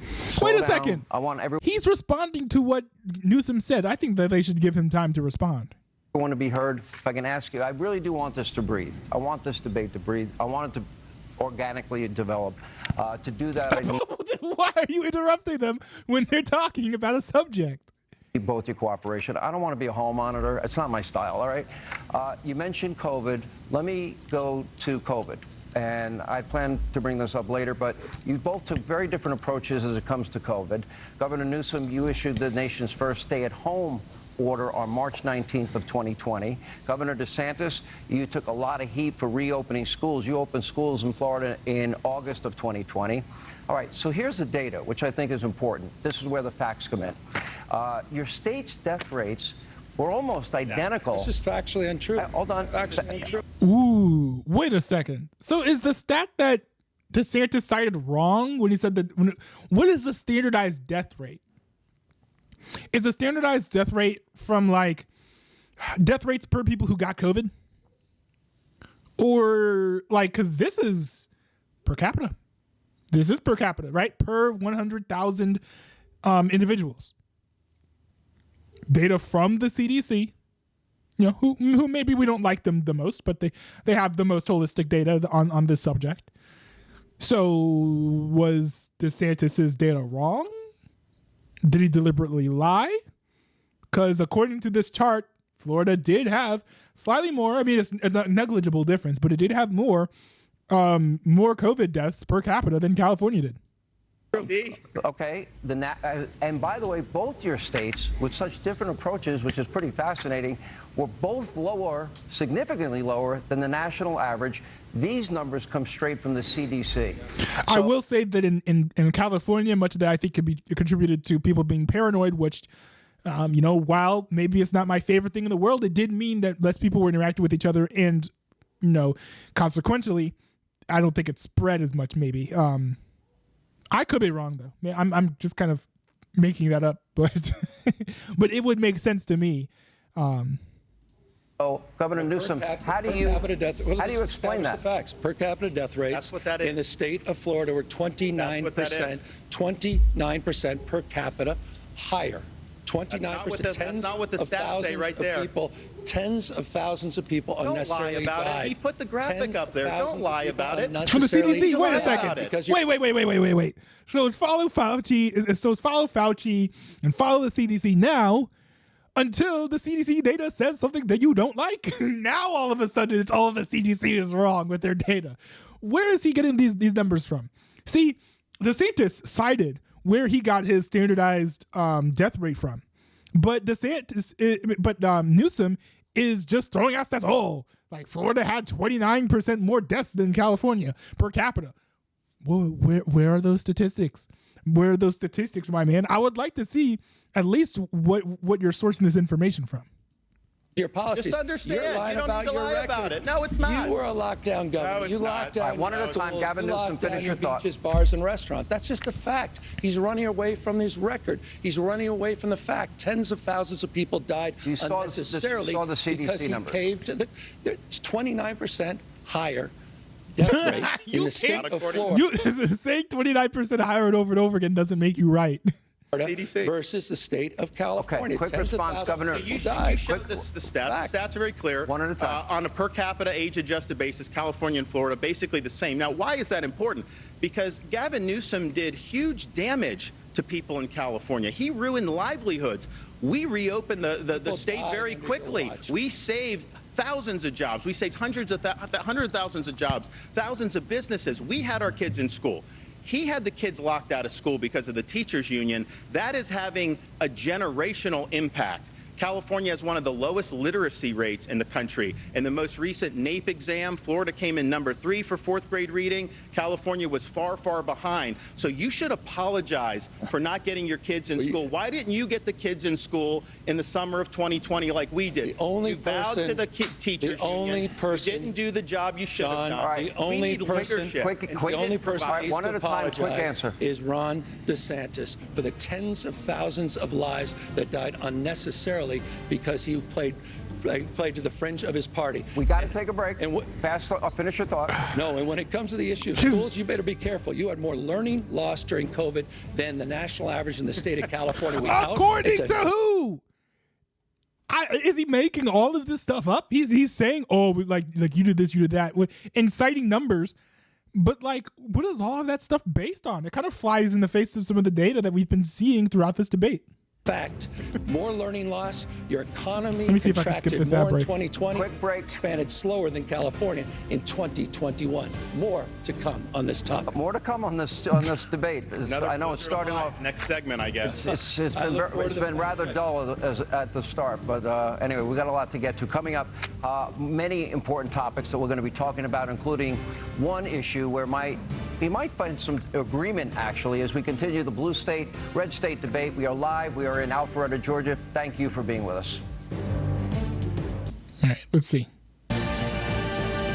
a second. I want everyone. He's responding to what Newsom said. I think that they should give him time to respond. I want to be heard. If I can ask you, I really do want this to breathe. I want this debate to breathe. I want it to organically develop. To do that, I need. Why are you interrupting them when they're talking about a subject? Both your cooperation. I don't want to be a hall monitor. It's not my style, all right? You mentioned COVID. Let me go to COVID. And I plan to bring this up later, but you both took very different approaches as it comes to COVID. Governor Newsom, you issued the nation's first stay-at-home order on March 19th of 2020. Governor DeSantis, you took a lot of heat for reopening schools. You opened schools in Florida in August of 2020. All right, so here's the data, which I think is important. This is where the facts come in. Your state's death rates were almost identical. This is factually untrue. Hold on. Factually untrue. Ooh, wait a second. So is the stat that DeSantis cited wrong when he said that? What is the standardized death rate? Is the standardized death rate from like death rates per people who got COVID? Or like, because this is per capita. This is per capita, right? Per 100,000 individuals. Data from the CDC, you know, who maybe we don't like them the most, but they have the most holistic data on this subject. So was DeSantis's data wrong? Did he deliberately lie? Because according to this chart, Florida did have slightly more. I mean, it's a negligible difference, but it did have more COVID deaths per capita than California did. See? Okay, and by the way, both your states with such different approaches, which is pretty fascinating, were both lower, significantly lower than the national average. These numbers come straight from the CDC. I will say that in California, much of that I think could be contributed to people being paranoid, which, you know, while maybe it's not my favorite thing in the world, it did mean that less people were interacting with each other, and, you know, consequentially, I don't think it spread as much. Maybe. I could be wrong though. I'm just kind of making that up, but but it would make sense to me. So, Governor Newsom, how do you explain that? The facts. Per capita death rates That's what that is. in the state of Florida were 29%, 29% per capita higher. 29%. That's not what the stats say right there. People, tens of thousands of people unnecessarily died. Don't lie about it. He put the graphic up there. Don't lie about it. From the CDC. Wait a second. Wait. So it's follow Fauci and follow the CDC now until the CDC data says something that you don't like. Now all of a sudden it's all of the CDC is wrong with their data. Where is he getting these numbers from? See, DeSantis cited where he got his standardized death rate from, but Newsom is just throwing out stats. Oh, like Florida had 29% more deaths than California per capita. Well, where are those statistics? Where are those statistics, my man? I would like to see at least what you're sourcing this information from. Your policies. Just understand. You're lying You don't need to lie about it. No, it's not. You were a lockdown governor. No, it's you not. locked down. All right, one at a time. schools. Gavin Newsom, finish your thought. Beaches, bars, and restaurants. That's just a fact. He's running away from his record. He's running away from the fact tens of thousands of people died unnecessarily the CDC because he numbers. caved to it's 29% higher death rate in the state of Florida. Saying 29% higher and over again doesn't make you right. CDC versus the state of California. Okay, quick response, Governor. You died. showed the stats. The stats are very clear. One at a time. On a per capita age-adjusted basis, California and Florida basically the same. Now, why is that important? Because Gavin Newsom did huge damage to people in California. He ruined livelihoods. We reopened the state very quickly. We saved thousands of jobs. We saved hundreds of thousands of jobs, thousands of businesses. We had our kids in school. He had the kids locked out of school because of the teachers union. That is having a generational impact. California has one of the lowest literacy rates in the country. In the most recent NAEP exam, Florida came in number 3 for 4th grade reading. California was far, far behind. So you should apologize for not getting your kids in school. Why didn't you get the kids in school in the summer of 2020 like we did? The only you vowed to the teachers union. You didn't do the job you should have done. All right, the only person, one at a time, quick answer. Is Ron DeSantis for the tens of thousands of lives that died unnecessarily because he played to the fringe of his party. We got to take a break. And finish your thought. No, and when it comes to the issue of schools, you better be careful. You had more learning loss during COVID than the national average in the state of California. According to who? Is he making all of this stuff up? He's saying, oh, like you did this, you did that, and citing numbers. But like, what is all of that stuff based on? It kind of flies in the face of some of the data that we've been seeing throughout this debate. Fact. More learning loss. Your economy Let me see if I can skip contracted this ad more in break. 2020. Quick break. Expanded slower than California in 2021. More to come on this topic. More to come on this debate. I know it's starting off. Next segment, I guess. It's been rather dull at the start, but anyway, we got a lot to get to. Coming up, many important topics that we're going to be talking about, including one issue where we might find some agreement, actually, as we continue the blue state, red state debate. We are live. We are in Alpharetta, Georgia. Thank you for being with us. All right, let's see.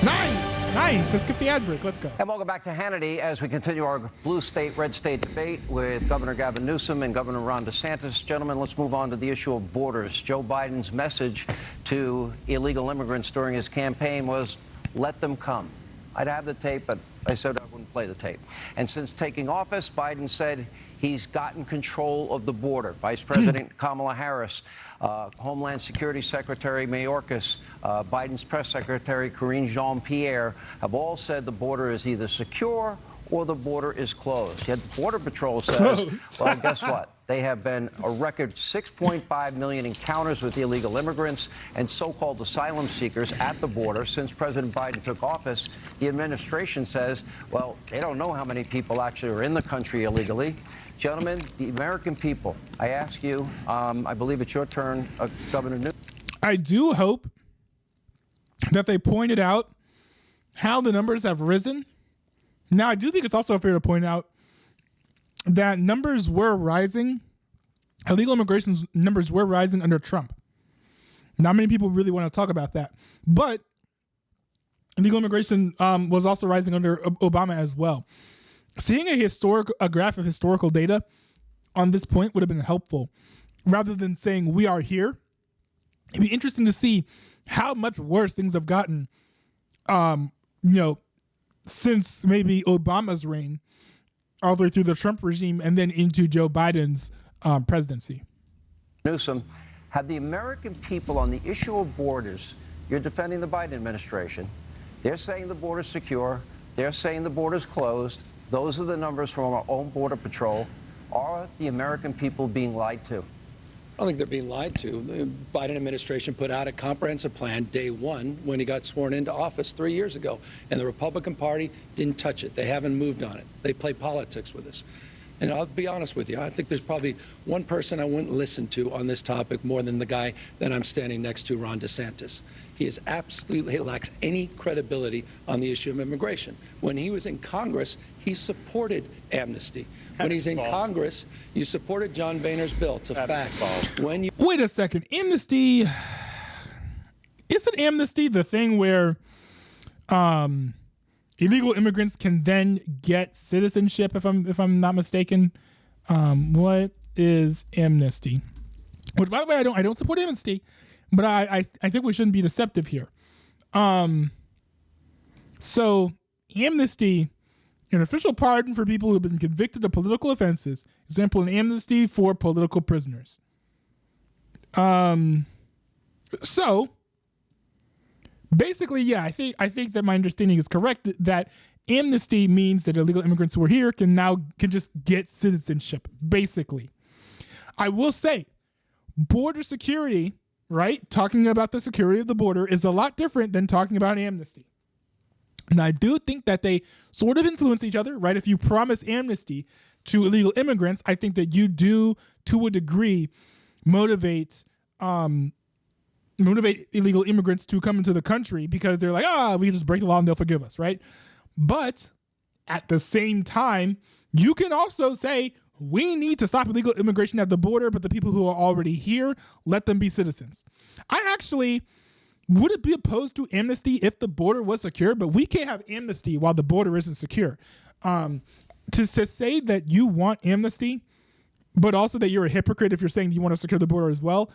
Nice. Let's get the ad break. Let's go. And welcome back to Hannity as we continue our blue state, red state debate with Governor Gavin Newsom and Governor Ron DeSantis. Gentlemen, let's move on to the issue of borders. Joe Biden's message to illegal immigrants during his campaign was, let them come. I'd have the tape, but I said I wouldn't play the tape. And since taking office, Biden said he's gotten control of the border. Vice President Kamala Harris, Homeland Security Secretary Mayorkas, Biden's press secretary Karine Jean-Pierre have all said the border is either secure or the border is closed. Yet the Border Patrol says, well, guess what? They have been a record 6.5 million encounters with illegal immigrants and so-called asylum seekers at the border since President Biden took office. The administration says, well, they don't know how many people actually are in the country illegally. Gentlemen, the American people, I ask you, I believe it's your turn, Governor Newsom. I do hope that they pointed out how the numbers have risen. Now, I do think it's also fair to point out that numbers were rising. Illegal immigration numbers were rising under Trump. Not many people really want to talk about that. But illegal immigration was also rising under Obama as well. Seeing a graph of historical data on this point would have been helpful. Rather than saying we are here, it'd be interesting to see how much worse things have gotten, since maybe Obama's reign, all the way through the Trump regime and then into Joe Biden's presidency. Newsom, have the American people on the issue of borders, you're defending the Biden administration. They're saying the border's secure. They're saying the border's closed. Those are the numbers from our own Border Patrol. Are the American people being lied to? I don't think they're being lied to. The Biden administration put out a comprehensive plan day one when he got sworn into office 3 years ago, and the Republican Party didn't touch it. They haven't moved on it. They play politics with us. And I'll be honest with you, I think there's probably one person I wouldn't listen to on this topic more than the guy that I'm standing next to, Ron DeSantis. He lacks any credibility on the issue of immigration. When he was in Congress, he supported amnesty. When he's in Congress, you supported John Boehner's bill. It's a fact. Wait a second. Amnesty, isn't amnesty the thing where illegal immigrants can then get citizenship, if I'm not mistaken? What is amnesty? Which, by the way, I don't support amnesty, but I think we shouldn't be deceptive here. So amnesty, an official pardon for people who have been convicted of political offenses, example, an amnesty for political prisoners. So basically, yeah, I think that my understanding is correct, that amnesty means that illegal immigrants who are here can just get citizenship, basically. I will say, border security, right? Talking about the security of the border is a lot different than talking about amnesty. And I do think that they sort of influence each other, right? If you promise amnesty to illegal immigrants, I think that you do, to a degree, motivate illegal immigrants to come into the country because they're like, we just break the law and they'll forgive us, right? But at the same time, you can also say, we need to stop illegal immigration at the border, but the people who are already here, let them be citizens. I actually wouldn't be opposed to amnesty if the border was secure, but we can't have amnesty while the border isn't secure. To say that you want amnesty, but also that you're a hypocrite if you're saying you want to secure the border as well,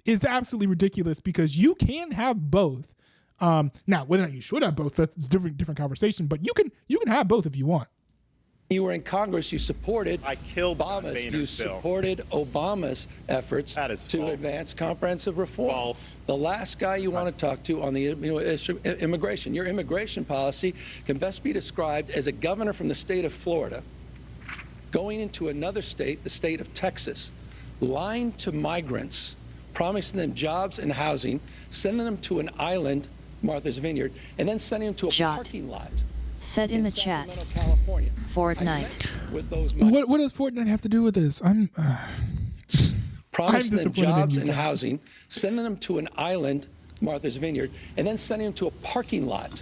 is absolutely ridiculous, because you can have both. Now, whether or not you should have both, that's a different conversation, but you can have both if you want. You were in Congress, you supported Obama's efforts to advance comprehensive reform. False. The last guy you want to talk to on the issue of immigration. Your immigration policy can best be described as a governor from the state of Florida going into another state, the state of Texas, lying to migrants, promising them jobs and housing, sending them to an island, Martha's Vineyard, and then sending them to a parking lot. Said in the chat, Sacramento, California. Fortnite. With those What does Fortnite have to do with this? promising them disappointed in jobs you and guys. housing, sending them to an island, Martha's Vineyard, and then sending them to a parking lot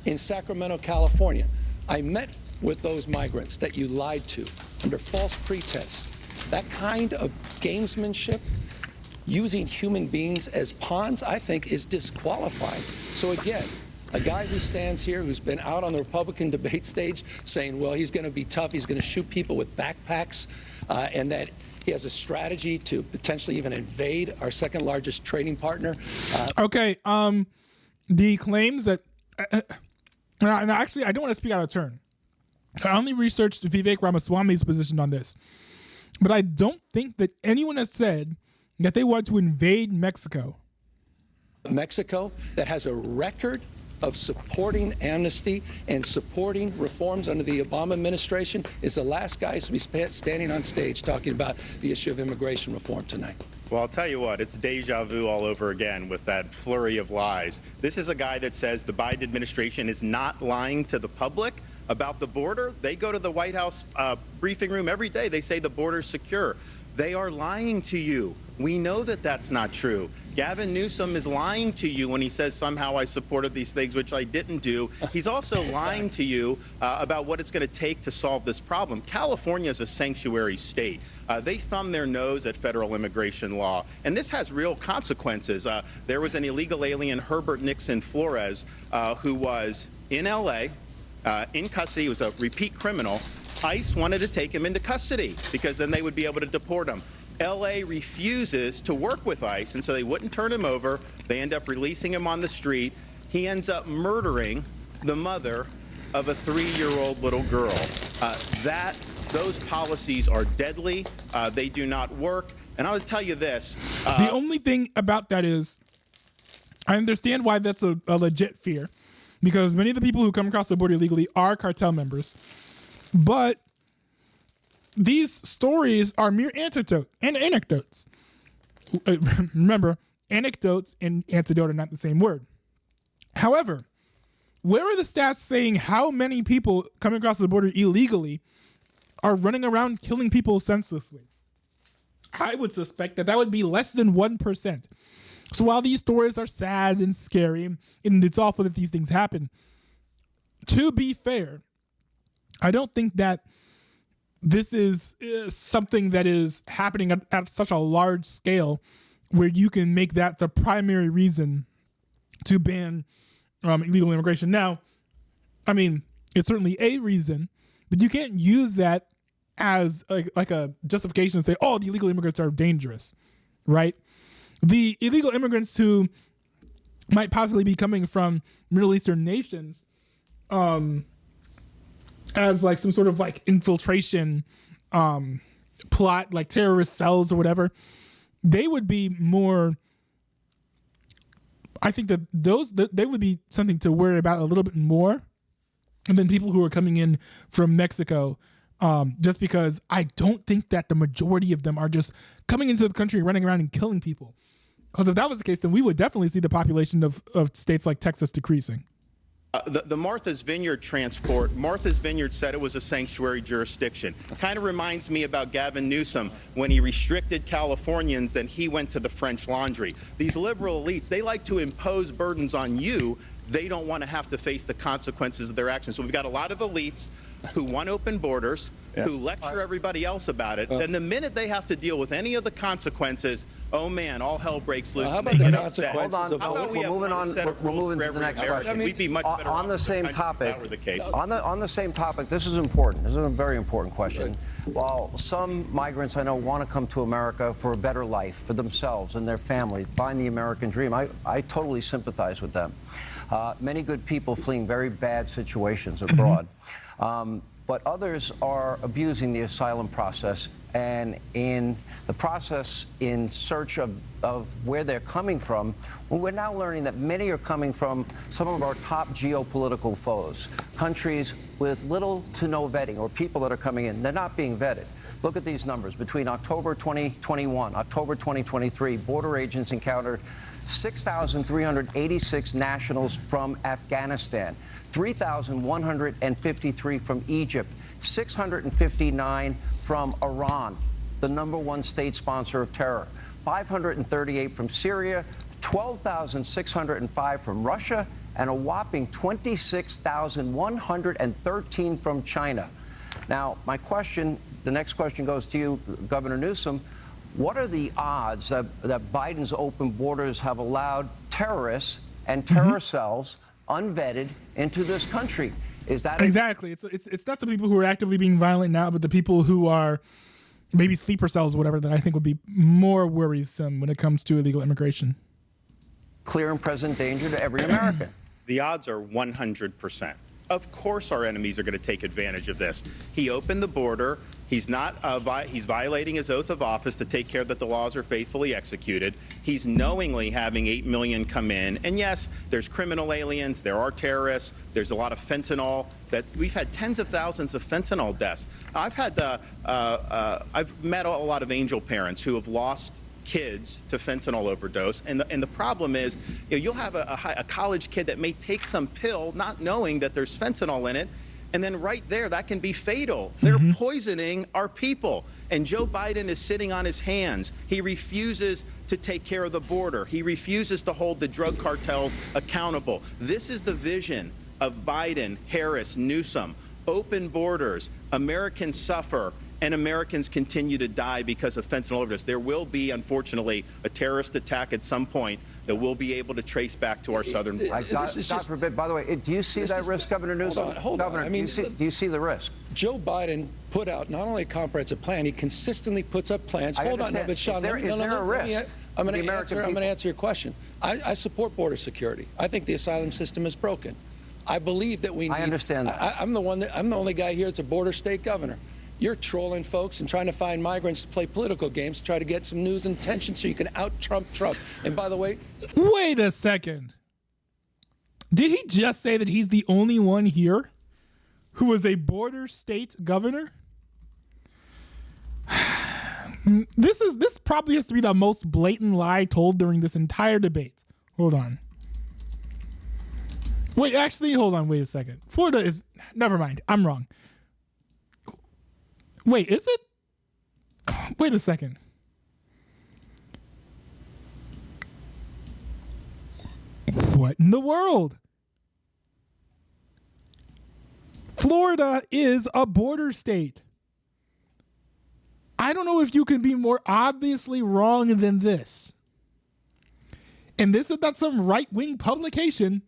in Sacramento, California. I met with those migrants that you lied to under false pretense. That kind of gamesmanship, using human beings as pawns, I think is disqualifying. So again, a guy who stands here who's been out on the Republican debate stage saying, well, he's going to be tough, he's going to shoot people with backpacks, and that he has a strategy to potentially even invade our second largest trading partner. Okay, the claims that, and actually, I don't want to speak out of turn. I only researched Vivek Ramaswamy's position on this, but I don't think that anyone has said that they want to invade Mexico. Mexico that has a record of supporting amnesty and supporting reforms under the Obama administration is the last guys to be standing on stage talking about the issue of immigration reform tonight. Well, I'll tell you what, it's deja vu all over again with that flurry of lies. This is a guy that says the Biden administration is not lying to the public about the border. They go to the White House briefing room every day. They say the border's secure. They are lying to you. We know that that's not true. Gavin Newsom is lying to you when he says somehow I supported these things, which I didn't do. He's also lying to you about what it's going to take to solve this problem. California is a sanctuary state. They thumb their nose at federal immigration law, and this has real consequences. There was an illegal alien, Herbert Nixon Flores, who was in L.A., in custody. He was a repeat criminal. ICE wanted to take him into custody because then they would be able to deport him. L.A. refuses to work with ICE, and so they wouldn't turn him over. They end up releasing him on the street. He ends up murdering the mother of a 3-year-old little girl. Those policies are deadly. They do not work. And I would tell you this. The only thing about that is I understand why that's a legit fear, because many of the people who come across the border illegally are cartel members. But these stories are mere anecdotes. Remember, anecdotes and antidote are not the same word. However, where are the stats saying how many people coming across the border illegally are running around killing people senselessly? I would suspect that would be less than 1%. So while these stories are sad and scary, and it's awful that these things happen, to be fair, I don't think that this is something that is happening at such a large scale where you can make that the primary reason to ban illegal immigration. Now, I mean, it's certainly a reason, but you can't use that as like a justification to say, oh, the illegal immigrants are dangerous, right? The illegal immigrants who might possibly be coming from Middle Eastern nations, as like some sort of like infiltration plot, like terrorist cells or whatever, they would be more, I think that they would be something to worry about a little bit more than people who are coming in from Mexico, just because I don't think that the majority of them are just coming into the country, running around and killing people. Because if that was the case, then we would definitely see the population of states like Texas decreasing. The Martha's Vineyard transport, Martha's Vineyard said it was a sanctuary jurisdiction. Kind of reminds me about Gavin Newsom when he restricted Californians, then he went to the French Laundry. These liberal elites, they like to impose burdens on you. They don't want to have to face the consequences of their actions. So we've got a lot of elites who want open borders, who lecture everybody else about it. And the minute they have to deal with any of the consequences, oh man, all hell breaks loose. How about the consequences? Hold on, of we're moving on. We're moving to the next question. We'd be much better on the off same if topic. that were the case. On the same topic, this is important. This is a very important question. While some migrants I know want to come to America for a better life for themselves and their family, find the American dream, I totally sympathize with them. Many good people fleeing very bad situations abroad. But others are abusing the asylum process, and in the process, in search of where they're coming from, well, we're now learning that many are coming from some of our top geopolitical foes, countries with little to no vetting, or people that are coming in, they're not being vetted. Look at these numbers. Between October 2021, October 2023, border agents encountered 6,386 nationals from Afghanistan, 3,153 from Egypt, 659 from Iran, the #1 state sponsor of terror, 538 from Syria, 12,605 from Russia, and a whopping 26,113 from China. Now, my question, the next question goes to you, Governor Newsom. What are the odds that Biden's open borders have allowed terrorists and terror cells unvetted into this country? Is that exactly? It's not the people who are actively being violent now, but the people who are maybe sleeper cells or whatever that I think would be more worrisome when it comes to illegal immigration. Clear and present danger to every American. The odds are 100%. Of course our enemies are going to take advantage of this. He opened the border. He's not. He's violating his oath of office to take care that the laws are faithfully executed. He's knowingly having 8 million come in. And yes, there's criminal aliens. There are terrorists. There's a lot of fentanyl. That we've had tens of thousands of fentanyl deaths. I've met a lot of angel parents who have lost kids to fentanyl overdose, and the problem is, you'll have a college kid that may take some pill not knowing that there's fentanyl in it, and then right there that can be fatal. They're poisoning our people, and Joe Biden is sitting on his hands. He refuses to take care of the border. He refuses to hold the drug cartels accountable. This is the vision of Biden, Harris, Newsom. Open borders, Americans suffer, and Americans continue to die because of fentanyl overdose. There will be, unfortunately, a terrorist attack at some point that we'll be able to trace back to our southern border. God forbid. By the way, do you see that risk, Governor Newsom? Hold on. I mean, do you see the risk? Joe Biden put out not only a comprehensive plan, he consistently puts up plans. Hold on, no, but Sean, is there a risk? I'm going to answer your question. I support border security. I think the asylum system is broken. I believe that we need. I understand that. I'm the only guy here that's a border state governor. You're trolling folks and trying to find migrants to play political games to try to get some news and attention so you can out-Trump Trump. And by the way... Wait a second. Did he just say that he's the only one here who is a border state governor? This probably has to be the most blatant lie told during this entire debate. Hold on. Wait, actually, hold on. Wait a second. Florida is... Never mind. I'm wrong. Wait, is it? Wait a second. What in the world? Florida is a border state. I don't know if you can be more obviously wrong than this. And this is not some right-wing publication.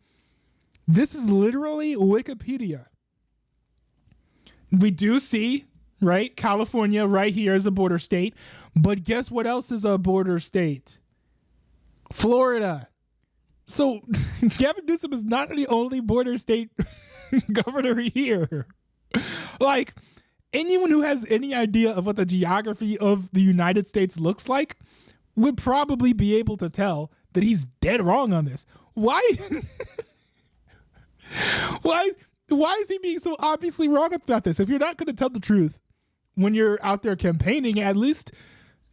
This is literally Wikipedia. We do see... right? California right here is a border state. But guess what else is a border state? Florida. So Gavin Newsom is not the only border state governor here. Like, anyone who has any idea of what the geography of the United States looks like would probably be able to tell that he's dead wrong on this. Why? Why is he being so obviously wrong about this? If you're not going to tell the truth when you're out there campaigning, at least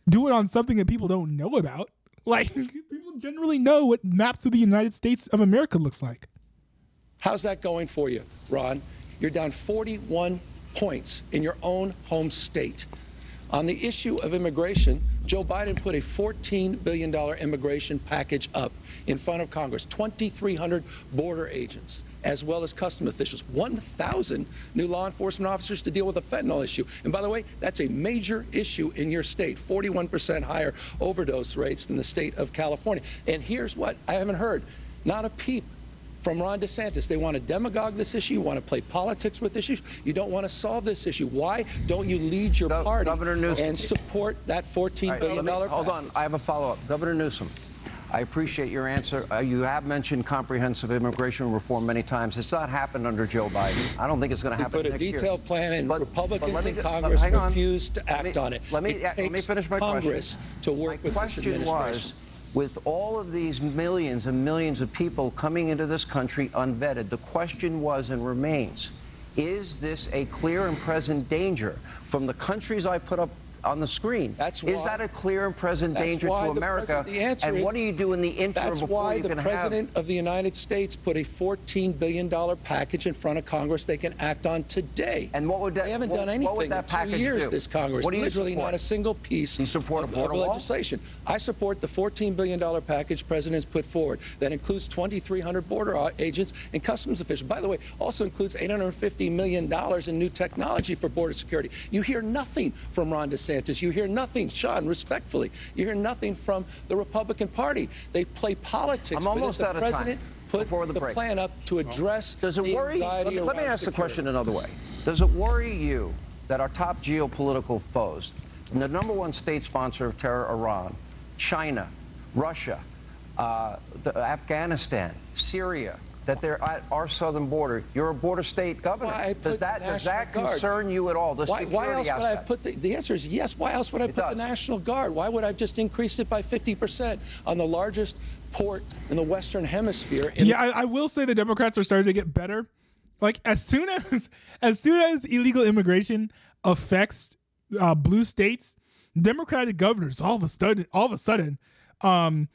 do it on something that people don't know about. Like, people generally know what maps of the United States of America looks like. How's that going for you, Ron? You're down 41 points in your own home state. On the issue of immigration, Joe Biden put a $14 billion immigration package up in front of Congress, 2,300 border agents, as well as custom officials, 1,000 new law enforcement officers to deal with the fentanyl issue. And by the way, that's a major issue in your state, 41% higher overdose rates than the state of California. And here's what I haven't heard, not a peep from Ron DeSantis. They want to demagogue this issue. You want to play politics with issues. You don't want to solve this issue. Why don't you lead your party Governor Newsom, and support that $14 billion package? Hold on. I have a follow-up. Governor Newsom, I appreciate your answer. You have mentioned comprehensive immigration reform many times. It's not happened under Joe Biden. I don't think it's going to happen next year. Put a detailed plan in. Republicans in Congress refused to act on it. Let me finish my Congress question. to work with this administration. My question was, with all of these millions and millions of people coming into this country unvetted, the question was and remains, Is this a clear and present danger from the countries I put up on the screen? Is that a clear and present danger to America? And what do you do in the interim? That's why the President of the United States put a $14 billion package in front of Congress they can act on today. And what would that? They haven't done anything in 2 years, this Congress. What do you Literally support? not a single piece of legislation. I support the $14 billion package President's put forward that includes 2,300 border agents and customs officials. By the way, also includes $850 million in new technology for border security. You hear nothing from Ron DeSantis. You hear nothing, Sean, respectfully. You hear nothing from the Republican Party. They play politics. I'm almost out of time. The President put the plan up to address Does it worry? Let me ask the question another way. Does it worry you that our top geopolitical foes, the #1 state sponsor of terror, Iran, China, Russia, Afghanistan, Syria, that they're at our southern border? You're a border state governor. Does that concern you at all? Why else would I have put the answer is yes. Why else would I put the National Guard? Why would I have just increased it by 50% on the largest port in the Western Hemisphere? I will say the Democrats are starting to get better. Like as soon as illegal immigration affects blue states, Democratic governors all of a sudden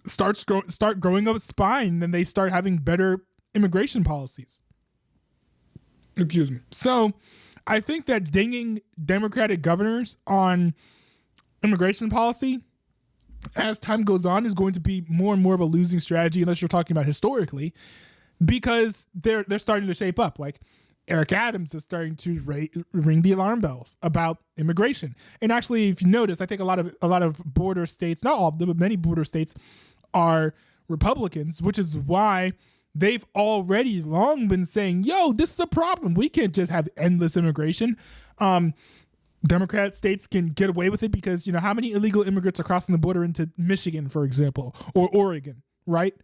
start growing up a spine, then they start having better immigration policies. Excuse me. So I think that dinging Democratic governors on immigration policy as time goes on is going to be more and more of a losing strategy, unless you're talking about historically, because they're starting to shape up. Like Eric Adams is starting to ring the alarm bells about immigration. And actually, if you notice, I think a lot of border states, not all of them, but many border states are Republicans, which is why they've already long been saying, yo, this is a problem. We can't just have endless immigration. Democrat states can get away with it because, you know, how many illegal immigrants are crossing the border into Michigan, for example, or Oregon, right?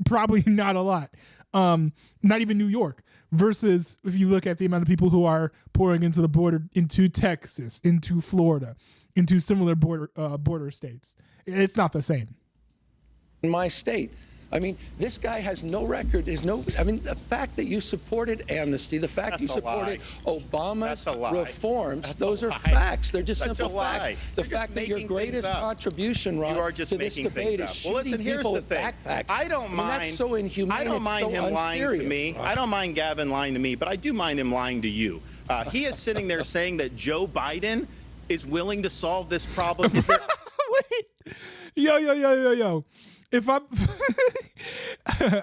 Probably not a lot. Not even New York. Versus if you look at the amount of people who are pouring into the border, into Texas, into Florida, into similar border states. It's not the same. In my state. I mean, this guy has no record. The fact that you supported amnesty, the fact you supported Obama's reforms, those are facts. They're just simple facts. The fact that your greatest contribution, Ron, to this debate is shooting people with backpacks. I don't mind. That's so inhumane. I don't mind him lying to me. Right? I don't mind Gavin lying to me, but I do mind him lying to you. He is sitting there saying that Joe Biden is willing to solve this problem. Is there? Wait. Yo. If I'm,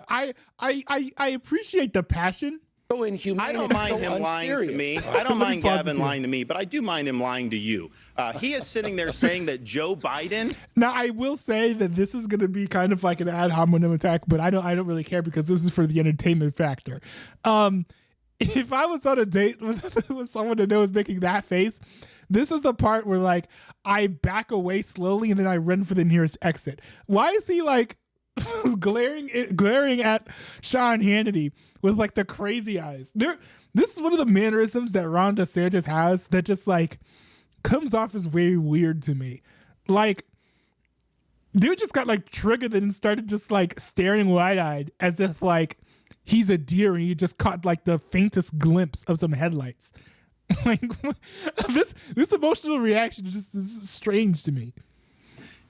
I appreciate the passion. So inhumane. I don't mind him lying to me. I don't mind Gavin lying to me, but I do mind him lying to you. He is sitting there saying that Joe Biden. Now, I will say that this is going to be kind of like an ad hominem attack, but I don't really care because this is for the entertainment factor. If I was on a date with someone that was making that face, this is the part where, like, I back away slowly and then I run for the nearest exit. Why is he, like, glaring at Sean Hannity with, like, the crazy eyes? This is one of the mannerisms that Ron DeSantis has that just, like, comes off as very weird to me. Like, dude just got, like, triggered and started just, like, staring wide-eyed as if, like, he's a deer and he just caught, like, the faintest glimpse of some headlights. Like, this emotional reaction just is strange to me.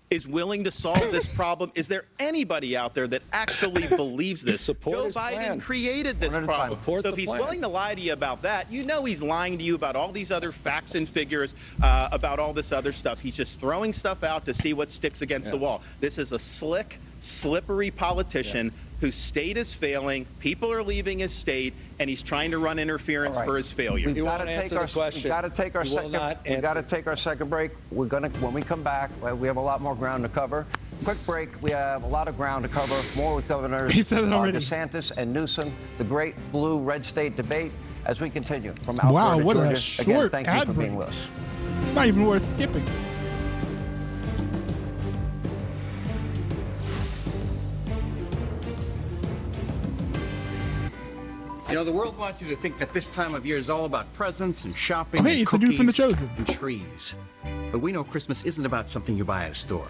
Is willing to solve this problem. Is there anybody out there that actually believes this? Joe Biden created this problem. So if he's willing to lie to you about that, you know he's lying to you about all these other facts and figures, about all this other stuff. He's just throwing stuff out to see what sticks against the wall. This is a slick, slippery politician whose state is failing, people are leaving his state, and he's trying to run interference for his failure. We've got to take our second break. We're gonna, when we come back, we have a lot more ground to cover. Quick break. We have a lot of ground to cover. More with Governors DeSantis and Newsom. The great blue-red state debate as we continue from Alberta, wow, what Georgia. A short Again, thank you for being with us. Not even worth skipping. You know, the world wants you to think that this time of year is all about presents and shopping hey, and it's cookies the dude from The Chosen. and trees. But we know Christmas isn't about something you buy at a store.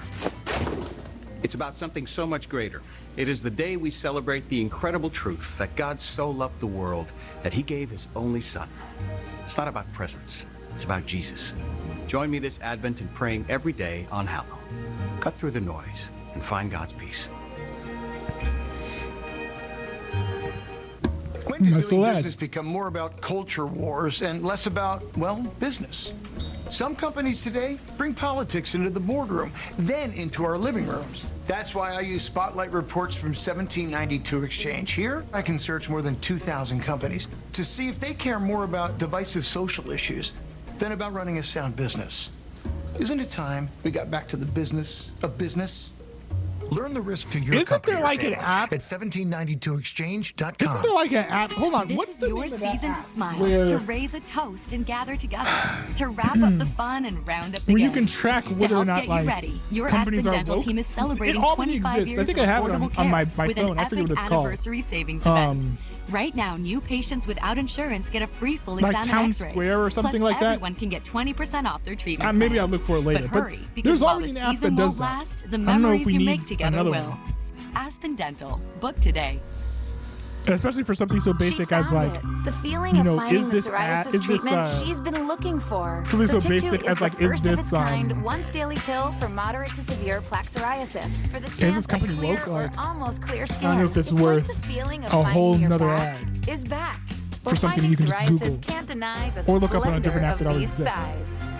It's about something so much greater. It is the day we celebrate the incredible truth that God so loved the world that he gave his only son. It's not about presents. It's about Jesus. Join me this Advent in praying every day on Hallow. Cut through the noise and find God's peace. When did That's doing the lad. business become more about culture wars and less about, well, business? Some companies today bring politics into the boardroom, then into our living rooms. That's why I use Spotlight reports from 1792 Exchange. Here, I can search more than 2,000 companies to see if they care more about divisive social issues than about running a sound business. Isn't it time we got back to the business of business? Learn the risk to your Isn't company there or like an family app? at 1792exchange.com. Isn't there like an app? Hold on. This what's is the your name of that season to app smile, where- to raise a toast and gather together, to wrap up the fun and round up the where you gang. can track To whether or help not get like you ready, your companies Aspen are Dental woke? team is celebrating It already 25 exists. years I think of I have it affordable on my care with phone. an I forget epic what it's called. anniversary savings event. Right now, new patients without insurance get a free full Like exam Town and x-rays. Square or something Plus, like that? everyone can get 20% off their treatment Maybe plan. I'll look for it later. But But hurry, there's because while already the an app season that does won't that. last, the I don't know if memories we you need make together another will. one. Aspen Dental. Book today. Especially for something so basic as like, the feeling you know, of finding is the this psoriasis is this, treatment she's been looking for. something so Tic-Tuk basic is as, like, the is first of this, its kind, once daily pill for moderate to severe plaque psoriasis. For the this chance of company clear woke? or Like, almost clear skin. I don't know if it's like worth the feeling of a finding whole your nother back ad is back. for But something fighting you can just psoriasis Google can't deny the or look up on a different splendor app that of already these exists. thighs.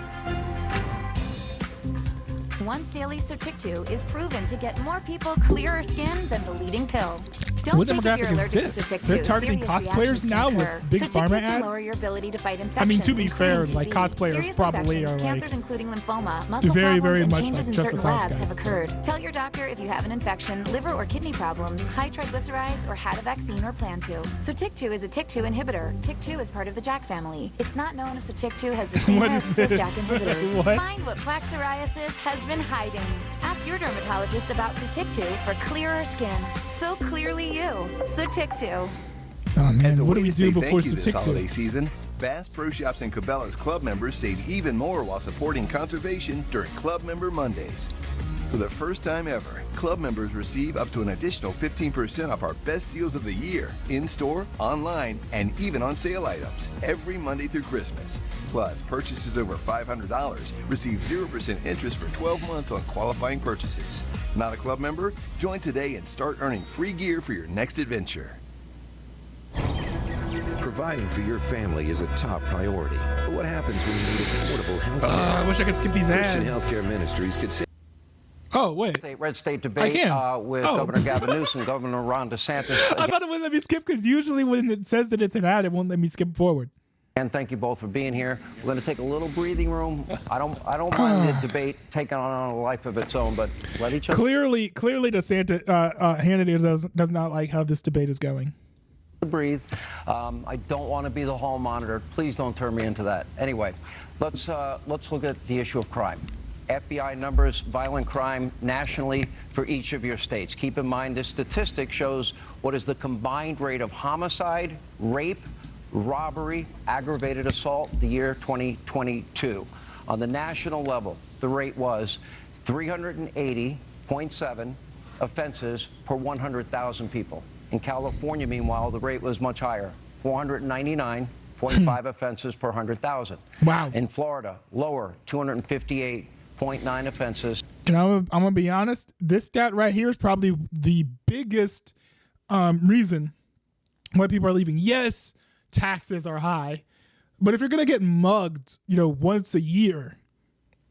Once daily Sotyktu is proven to get more people clearer skin than the leading pill. Don't What take if demographic you're is allergic this? to Sotyktu. They're targeting Serious cosplayers reactions can now with occur. big Sotyktu pharma can ads? lower your ability to fight infections, I mean, to be fair, including like, TB. cosplayers Serious probably infections, are, like, cancers including lymphoma, muscle very, problems, very and much changes like in Just certain the Science labs have guys. occurred. Tell your doctor if you have an infection, liver or kidney problems, high triglycerides, or had a vaccine or plan to. Sotyktu is a TYK2 inhibitor. TYK2 is part of the JAK family. It's not known if Sotyktu has the same What is risks as this? JAK inhibitors. What? Find what plaque psoriasis has been hiding. Ask your dermatologist about Sotyktu for clearer skin. So clearly you. Sotyktu. Oh man, As a what do way we to do say before thank you this holiday Sotyktu? season, Bass Pro Shops and Cabela's club members save even more while supporting conservation during Club Member Mondays. For the first time ever, club members receive up to an additional 15% off our best deals of the year, in-store, online, and even on sale items, every Monday through Christmas. Plus, purchases over $500 receive 0% interest for 12 months on qualifying purchases. Not a club member? Join today and start earning free gear for your next adventure. Providing for your family is a top priority. But what happens when you need affordable health care? I wish I could skip these Christian ads. Healthcare Ministries could save. Oh wait, Red state debate with Governor Gavin Newsom, Governor Ron DeSantis. I thought it wouldn't let me skip because usually when it says that it's an ad, it won't let me skip forward. And thank you both for being here. We're going to take a little breathing room. I don't mind the debate taking on a life of its own, but let each other Clearly, DeSantis, Hannity does not like how this debate is going. breathe. I don't want to be the hall monitor. Please don't turn me into that. Anyway, let's look at the issue of crime. FBI numbers, violent crime nationally for each of your states. Keep in mind this statistic shows what is the combined rate of homicide, rape, robbery, aggravated assault the year 2022. On the national level, the rate was 380.7 offenses per 100,000 people. In California, meanwhile, the rate was much higher, 499.5 offenses per 100,000. Wow. In Florida, lower, 258.9 offenses. And I'm gonna be honest, this stat right here is probably the biggest reason why people are leaving. Yes, taxes are high, but if you're gonna get mugged, once a year,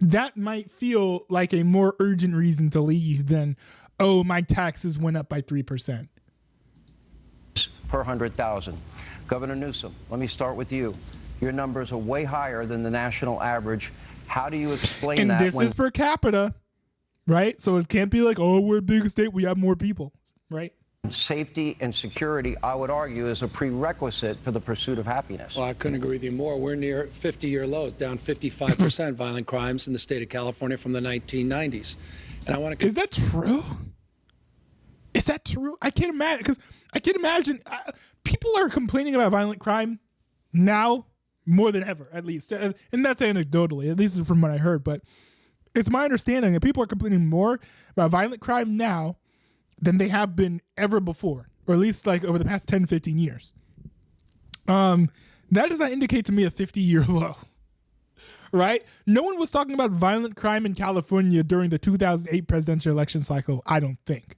that might feel like a more urgent reason to leave than, oh, my taxes went up by 3%. Per 100,000. Governor Newsom, let me start with you. Your numbers are way higher than the national average. How do you explain And that? this is per capita, right? So it can't be like, oh, we're a big state, we have more people, right? Safety and security, I would argue, is a prerequisite for the pursuit of happiness. Well, I couldn't agree with you more. We're near 50-year lows, down 55% violent crimes in the state of California from the 1990s. And I want to. Is that true? Is that true? I can't imagine, because I can't imagine people are complaining about violent crime now more than ever, at least, and that's anecdotally, at least from what I heard. But It's my understanding that people are complaining more about violent crime now than they have been ever before, or at least like over the past 10, 15 years. That does not indicate to me a 50-year low, right? No one was talking about violent crime in California during the 2008 presidential election cycle, I don't think.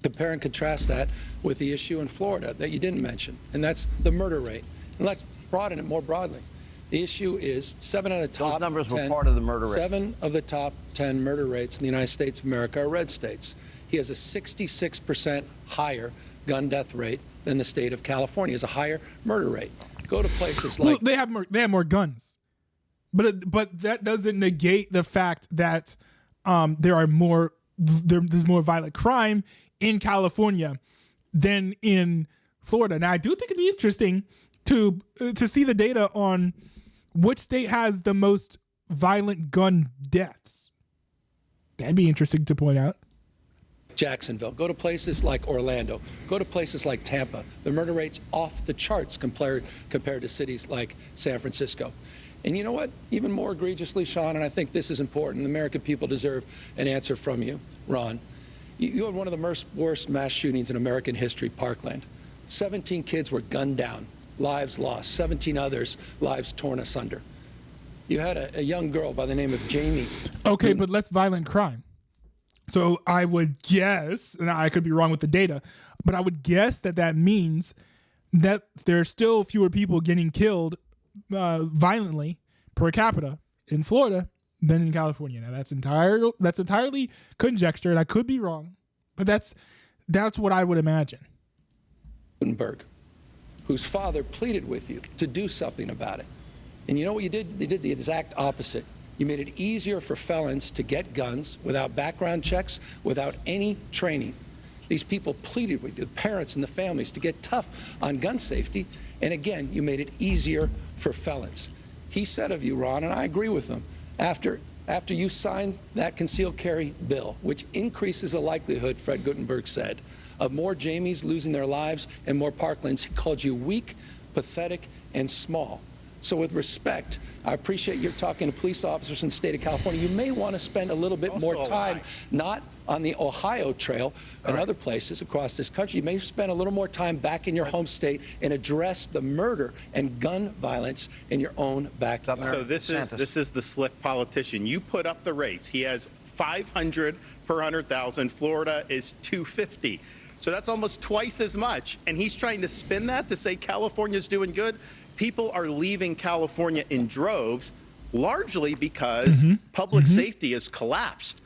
Compare and contrast that with the issue in Florida that you didn't mention, and that's the murder rate. And let's broaden it more broadly. The issue is 7 of the top Those numbers 10, were part of the murder rate. 7 of the top 10 murder rates in the United States of America are red states. He has a 66% higher gun death rate than the state of California. He has a higher murder rate. Go to places like... Well, they have more guns. But that doesn't negate the fact that there's more violent crime in California than in Florida. Now, I do think it'd be interesting to see the data on which state has the most violent gun deaths. That'd be interesting to point out. Jacksonville. Go to places like Orlando. Go to places like Tampa. The murder rate's off the charts compared to cities like San Francisco. And you know what? Even more egregiously, Sean, and I think this is important, the American people deserve an answer from you, Ron. You had one of the worst mass shootings in American history, Parkland. 17 kids were gunned down, lives lost, 17 others, lives torn asunder. You had a young girl by the name of Jamie. Okay, but less violent crime. So I would guess, and I could be wrong with the data, but I would guess that means that there are still fewer people getting killed violently per capita in Florida than in California. Now that's entirely conjecture, and I could be wrong, but that's what I would imagine. Gutenberg, whose father pleaded with you to do something about it. And you know what you did? You did the exact opposite. You made it easier for felons to get guns without background checks, without any training. These people pleaded with you, the parents and the families, to get tough on gun safety. And again, you made it easier for felons. He said of you, Ron, and I agree with him, after you signed that concealed carry bill, which increases the likelihood, Fred Gutenberg said, of more Jamies losing their lives and more Parklands, he called you weak, pathetic, and small. So with respect, I appreciate you're talking to police officers in the state of California. You may want to spend a little bit more time, not on the Ohio Trail and other places across this country. You may spend a little more time back in your home state and address the murder and gun violence in your own backyard. So this is the slick politician. You put up the rates. He has 500 per 100,000. Florida is 250. So that's almost twice as much. And he's trying to spin that to say California's doing good. People are leaving California in droves, largely because public safety has collapsed.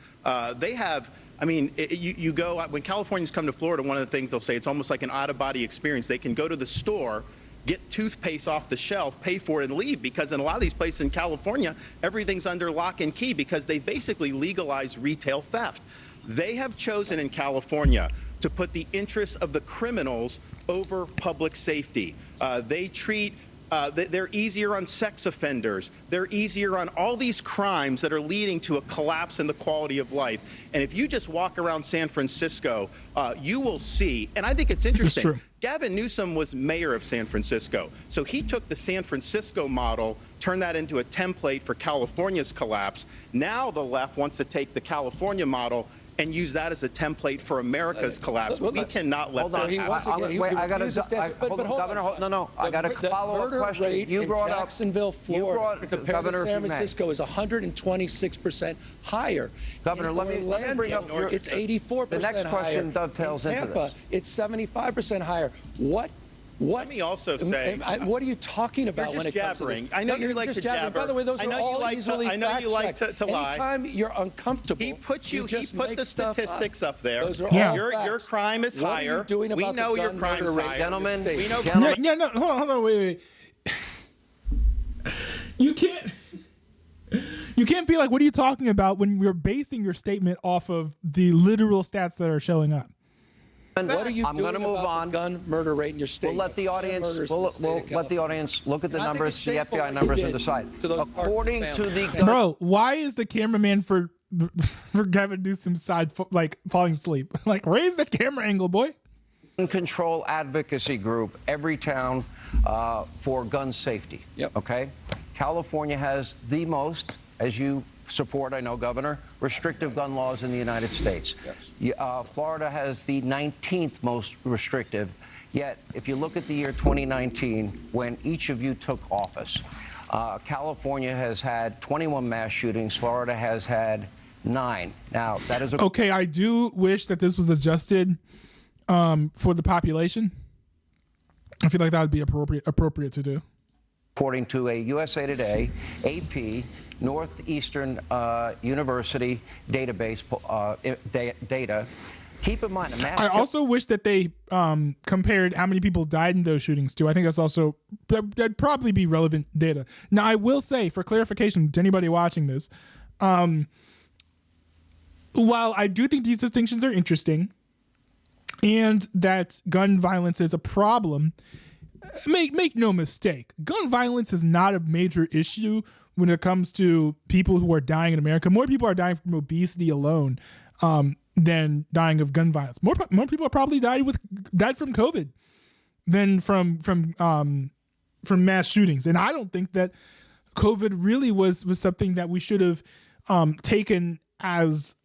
They have, I mean, you go, when Californians come to Florida, one of the things they'll say, it's almost like an out-of-body experience. They can go to the store, get toothpaste off the shelf, pay for it, and leave, because in a lot of these places in California, everything's under lock and key because they basically legalized retail theft. They have chosen in California to put the interests of the criminals over public safety. They're easier on sex offenders. They're easier on all these crimes that are leading to a collapse in the quality of life. And if you just walk around San Francisco, you will see, and I think it's interesting. It's true. Gavin Newsom was mayor of San Francisco. So he took the San Francisco model, turned that into a template for California's collapse. Now the left wants to take the California model and use that as a template for America's collapse. We cannot let that happen. Wait, I got to, Governor, I got a follow-up question. You brought up Jacksonville, Florida, compared to San Francisco, is 126% higher. Governor, let me bring up your... It's 84% higher. The next question dovetails into this. It's 75% higher. What? Let me also say, what are you talking about when it comes to this? I know you like to jabber. By the way, those are all easily fact-checked. I know you like to lie. Anytime you're uncomfortable, he put the statistics up there. Those are all facts. Your crime is higher. What are you doing about we know the your gun crime is murder rate? higher. Gentlemen, we know. No, hold on, wait. You can't be like, what are you talking about, when you're basing your statement off of the literal stats that are showing up? What are you doing move about on. the gun murder rate in your state? We'll let the audience. We'll let the audience look at the numbers, the FBI numbers, and decide. According to the bro, why is the cameraman for Gavin Newsom's side falling asleep? Like, raise the camera angle, boy. Control advocacy group, Everytown for gun safety. Yep. Okay, California has the most as you support, I know, Governor, restrictive gun laws in the United States. Yes. Florida has the 19th most restrictive. Yet, if you look at the year 2019, when each of you took office, California has had 21 mass shootings. Florida has had 9. Now, that is okay. I do wish that this was adjusted for the population. I feel like that would be appropriate to do. According to a USA Today, AP, Northeastern University database data. Keep in mind, I also wish that they compared how many people died in those shootings too. I think that'd probably be relevant data. Now, I will say, for clarification to anybody watching this, while I do think these distinctions are interesting and that gun violence is a problem, make no mistake, gun violence is not a major issue when it comes to people who are dying in America. More people are dying from obesity alone than dying of gun violence. More people are probably died from COVID than from mass shootings. And I don't think that COVID really was something that we should have taken as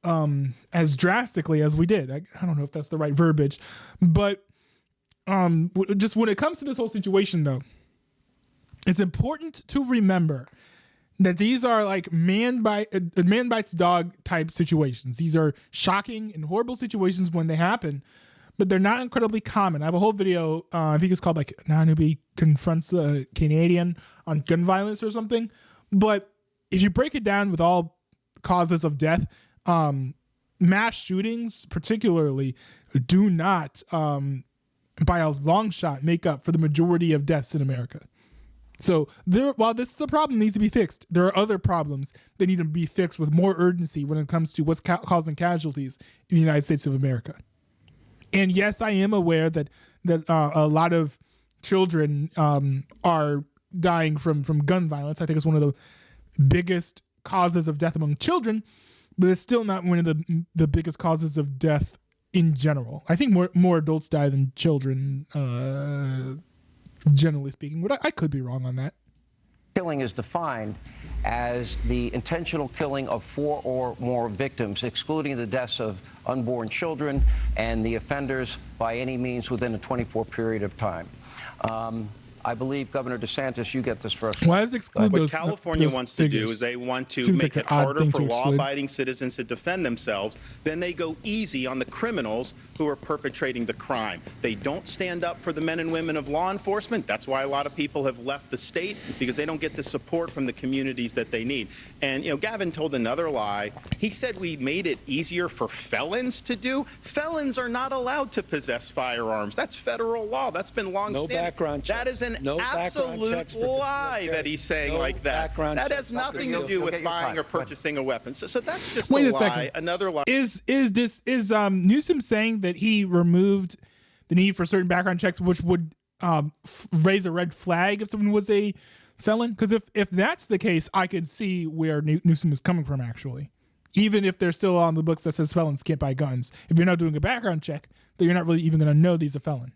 drastically as we did. I don't know if that's the right verbiage, but just when it comes to this whole situation, though, it's important to remember that these are like man bites dog type situations. These are shocking and horrible situations when they happen, but they're not incredibly common. I have a whole video, I think it's called like Nanubi Confronts a Canadian on gun violence or something. But if you break it down with all causes of death, mass shootings particularly do not, by a long shot, make up for the majority of deaths in America. So while this is a problem that needs to be fixed, there are other problems that need to be fixed with more urgency when it comes to what's causing casualties in the United States of America. And yes, I am aware that a lot of children are dying from gun violence. I think it's one of the biggest causes of death among children, but it's still not one of the biggest causes of death in general. I think more adults die than children, generally speaking, but I could be wrong on that. Killing is defined as the intentional killing of 4 or more victims, excluding the deaths of unborn children and the offenders by any means within a 24 period of time. I believe, Governor DeSantis, you get this first. Why does exclude what California wants to do is they want to make it harder for law-abiding citizens to defend themselves. Then they go easy on the criminals who are perpetrating the crime. They don't stand up for the men and women of law enforcement. That's why a lot of people have left the state, because they don't get the support from the communities that they need. And, Gavin told another lie. He said we made it easier for felons to do. Felons are not allowed to possess firearms. That's federal law. That's been long-standing. No background checks. That is an absolute lie that he's saying like that. That has nothing to do with buying or purchasing a weapon. So that's just a lie. Second. Another lie. Is Newsom saying that he removed the need for certain background checks, which would raise a red flag if someone was a felon? Because if that's the case, I could see where Newsom is coming from, actually. Even if they're still on the books that says felons can't buy guns. If you're not doing a background check, then you're not really even going to know he's a felon.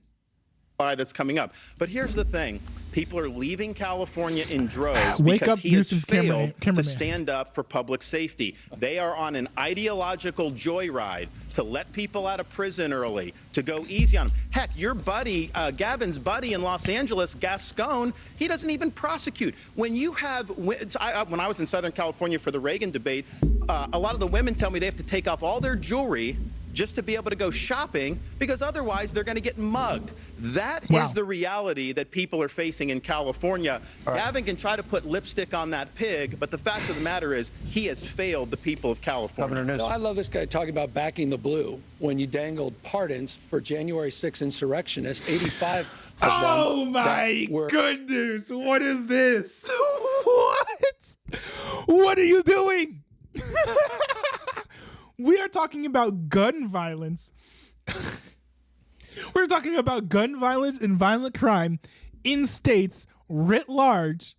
That's coming up. But here's the thing. People are leaving California in droves because he has failed to stand up for public safety. They are on an ideological joyride to let people out of prison early, to go easy on them. Heck, your buddy, Gavin's buddy in Los Angeles, Gascon, he doesn't even prosecute. When you have, when I was in Southern California for the Reagan debate, a lot of the women tell me they have to take off all their jewelry just to be able to go shopping, because otherwise they're going to get mugged. That is the reality that people are facing in California. Gavin can try to put lipstick on that pig, but the fact of the matter is he has failed the people of California. I love this guy talking about backing the blue when you dangled pardons for January 6 insurrectionists, 85 of them. Oh my goodness, what is this? What are you doing? We are talking about gun violence. We're talking about gun violence and violent crime in states writ large.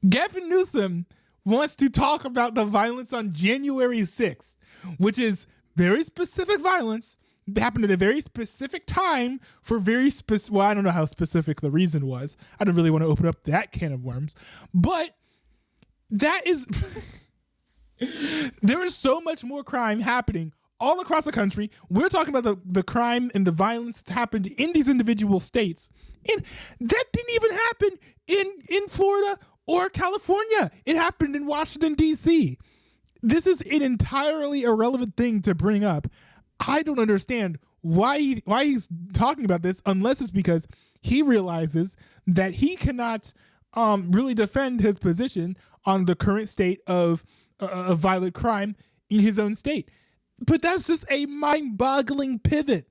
Gavin Newsom wants to talk about the violence on January 6th, which is very specific violence that happened at a very specific time for very specific. Well, I don't know how specific the reason was. I don't really want to open up that can of worms, but That is, there is so much more crime happening all across the country. We're talking about the crime and the violence that's happened in these individual states. And that didn't even happen in Florida or California. It happened in Washington, D.C. This is an entirely irrelevant thing to bring up. I don't understand why he's talking about this, unless it's because he realizes that he cannot really defend his position on the current state of violent crime in his own state. But that's just a mind-boggling pivot,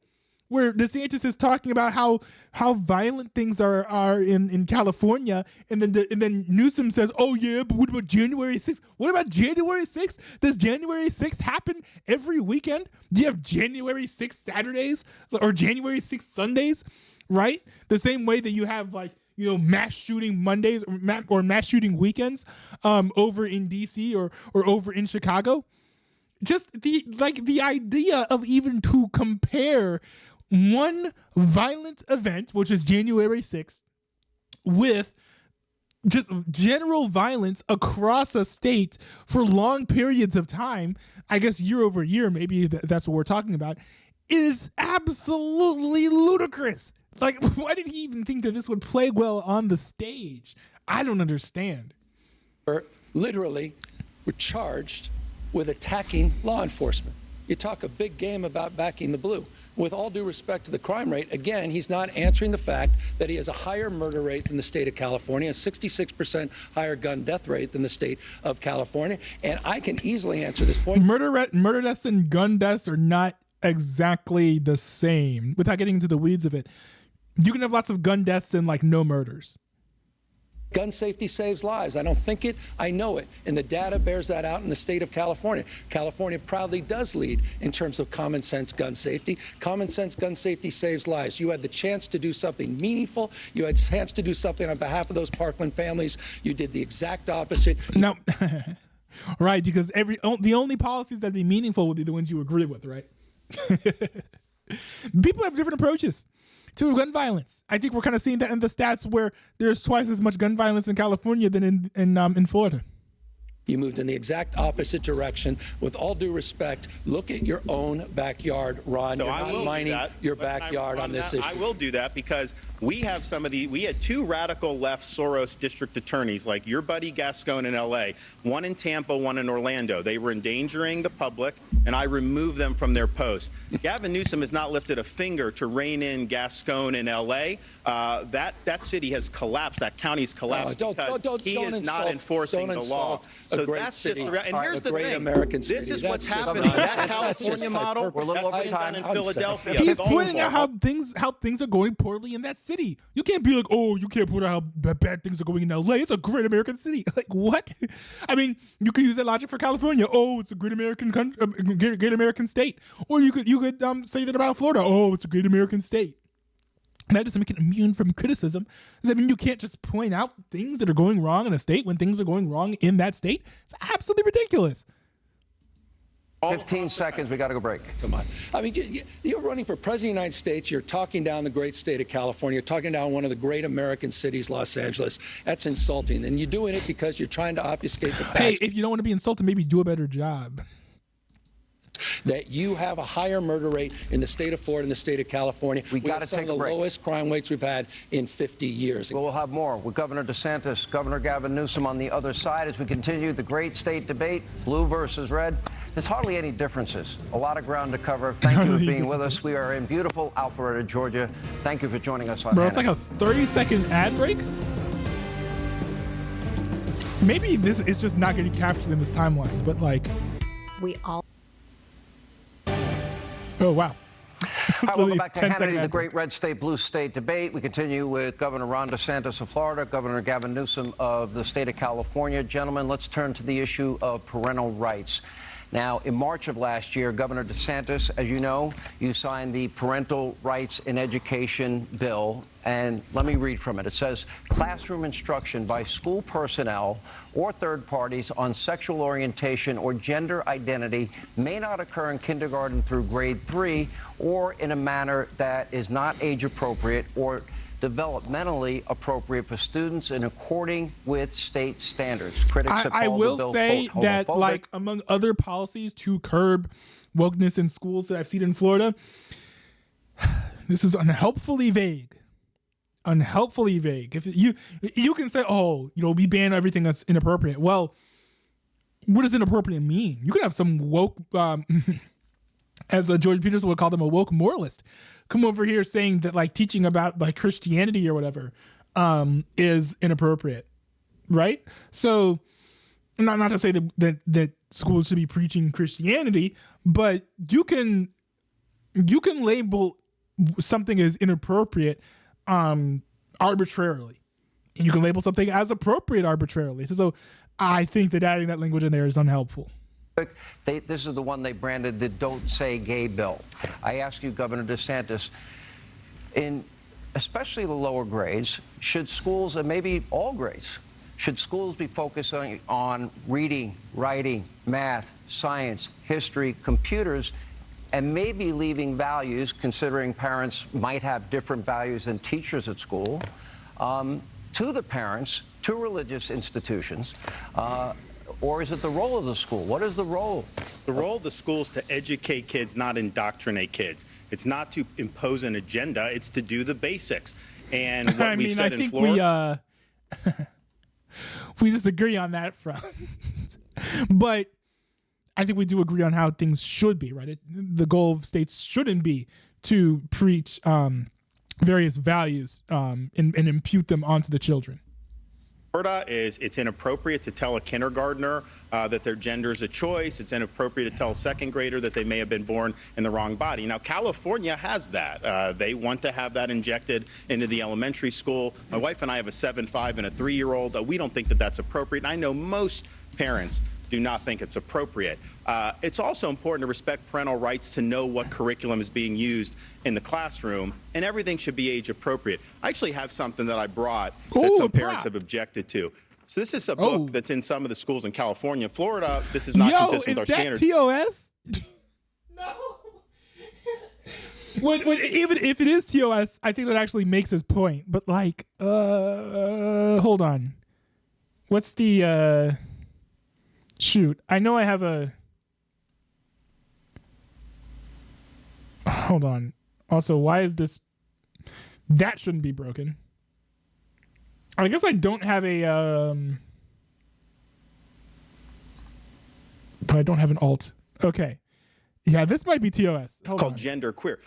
where DeSantis is talking about how violent things are in California, and then Newsom says, "Oh yeah, but what about January 6th? What about January 6th? Does January 6th happen every weekend? Do you have January 6th Saturdays or January 6th Sundays, right? The same way that you have mass shooting Mondays or mass shooting weekends over in DC or over in Chicago." Just the idea of even to compare one violent event, which is January 6th, with just general violence across a state for long periods of time, I guess year over year, maybe that's what we're talking about, is absolutely ludicrous. Like, why did he even think that this would play well on the stage? I don't understand. Literally, we're charged with attacking law enforcement. You talk a big game about backing the blue. With all due respect to the crime rate, again, he's not answering the fact that he has a higher murder rate than the state of California, a 66% higher gun death rate than the state of California. And I can easily answer this point. Murder deaths and gun deaths are not exactly the same. Without getting into the weeds of it, you can have lots of gun deaths and no murders. Gun safety saves lives. I don't think it, I know it. And the data bears that out in the state of California. California proudly does lead in terms of common sense gun safety. Common sense gun safety saves lives. You had the chance to do something meaningful. You had a chance to do something on behalf of those Parkland families. You did the exact opposite. No, right, because the only policies that be meaningful would be the ones you agree with, right? People have different approaches to gun violence. I think we're kind of seeing that in the stats, where there's twice as much gun violence in California than in Florida. You moved in the exact opposite direction. With all due respect, look at your own backyard, Ron. So You're not mining your backyard on this issue. I will do that because we have we had two radical left Soros district attorneys, like your buddy Gascon in LA, one in Tampa, one in Orlando. They were endangering the public, and I removed them from their posts. Gavin Newsom has not lifted a finger to rein in Gascon in LA. That city has collapsed. That county's collapsed because he is not enforcing the law. So that's just and here's the thing. This is what's happening. That California model, we're a little over time in Philadelphia. He's pointing out how things are going poorly in that city. You can't be like, oh, you can't point out how bad things are going in LA. It's a great American city. Like, what? I mean, you could use that logic for California. Oh, it's a great American country, great American state. Or you could say that about Florida. Oh, it's a great American state. That doesn't make it immune from criticism. Does that mean you can't just point out things that are going wrong in a state when things are going wrong in that state? It's absolutely ridiculous. 15 seconds. We got to go break. Come on. I mean, you're running for president of the United States. You're talking down the great state of California. You're talking down one of the great American cities, Los Angeles. That's insulting. And you're doing it because you're trying to obfuscate the facts. Hey, if you don't want to be insulted, maybe do a better job. That you have a higher murder rate in the state of Florida and the state of California. We got to take a break. Some of the lowest crime rates we've had in 50 years. We'll have more with Governor DeSantis, Governor Gavin Newsom on the other side as we continue the great state debate, blue versus red. There's hardly any differences. A lot of ground to cover. Thank you for being with us. We are in beautiful Alpharetta, Georgia. Thank you for joining us on It's like a 30-second ad break. Maybe this is just not getting captured in this timeline, but we all. Oh, wow. Welcome back to Hannity, the great red state, blue state debate. We continue with Governor Ron DeSantis of Florida, Governor Gavin Newsom of the state of California. Gentlemen, let's turn to the issue of parental rights. Now, in March of last year, Governor DeSantis, as you know, you signed the Parental Rights in Education bill. And let me read from it. It says, classroom instruction by school personnel or third parties on sexual orientation or gender identity may not occur in kindergarten through grade 3 or in a manner that is not age appropriate or developmentally appropriate for students and according with state standards. Critics have I called will the bill, say quote, that, homophobic. like, among other policies to curb wokeness in schools that I've seen in Florida, this is unhelpfully vague. Unhelpfully vague. If you can say, oh, we ban everything that's inappropriate. Well, what does inappropriate mean? You could have some woke, as Jordan Peterson would call them, a woke moralist, come over here saying that, like, teaching about, like, Christianity or whatever is inappropriate, right? So, not to say that schools should be preaching Christianity, but you can label something as inappropriate arbitrarily, and you can label something as appropriate arbitrarily. So I think that adding that language in there is unhelpful. This is the one they branded the Don't Say Gay bill. I ask you, Governor DeSantis, in especially the lower grades, should schools, and maybe all grades, should schools be focusing on reading, writing, math, science, history, computers, and maybe leaving values, considering parents might have different values than teachers at school, to the parents, to religious institutions? Or is it the role of the school? What is the role? The role of the school is to educate kids, not indoctrinate kids. It's not to impose an agenda. It's to do the basics. And what we've said in Florida... we disagree on that front. But I think we do agree on how things should be, right? The goal of states shouldn't be to preach various values and impute them onto the children. Florida it's inappropriate to tell a kindergartner that their gender is a choice. It's inappropriate to tell a second grader that they may have been born in the wrong body. Now, California has that. They want to have that injected into the elementary school. My wife and I have a 7-5 and a 3-year-old. We don't think that that's appropriate. And I know most parents do not think it's appropriate. It's also important to respect parental rights to know what curriculum is being used in the classroom, and everything should be age appropriate. I actually have something that I brought that some parents have objected to. So this is a book that's in some of the schools in California. Florida, this is not consistent with our standards. TOS? No. Even if it is TOS, I think that actually makes his point. But, like, hold on. What's the shoot? I know I have a. Hold on. Also, why is this? That shouldn't be broken. I guess I don't have a. But I don't have an alt. Okay. Yeah, this might be TOS. Hold Called on. Gender Queer.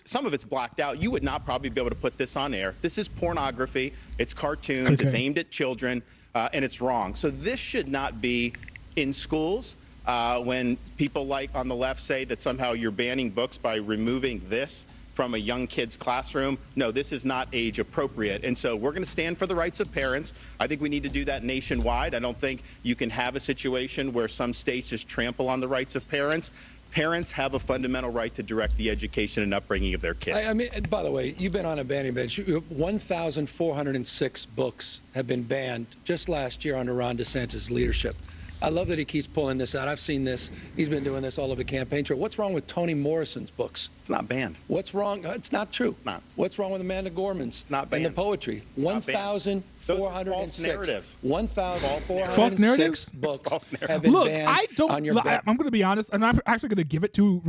Some of it's blacked out. You would not probably be able to put this on air. This is pornography. It's cartoons. Okay. It's aimed at children, and it's wrong. So this should not be in schools. When people like on the left say that somehow you're banning books by removing this from a young kid's classroom, no, this is not age appropriate. And so we're going to stand for the rights of parents. I think we need to do that nationwide. I don't think you can have a situation where some states just trample on the rights of parents. Parents have a fundamental right to direct the education and upbringing of their kids. I mean, by the way, you've been on a banning bench. 1,406 books have been banned just last year under Ron DeSantis' leadership. I love that he keeps pulling this out. I've seen this. He's been doing this all over the campaign trail. What's wrong with Toni Morrison's books? It's not banned. What's wrong? It's not true. Not. What's wrong with Amanda Gorman's? It's not banned. And the poetry. 1,406. narratives. 1,406 books have been banned on your back. I'm going to be honest, and I'm actually going to give it to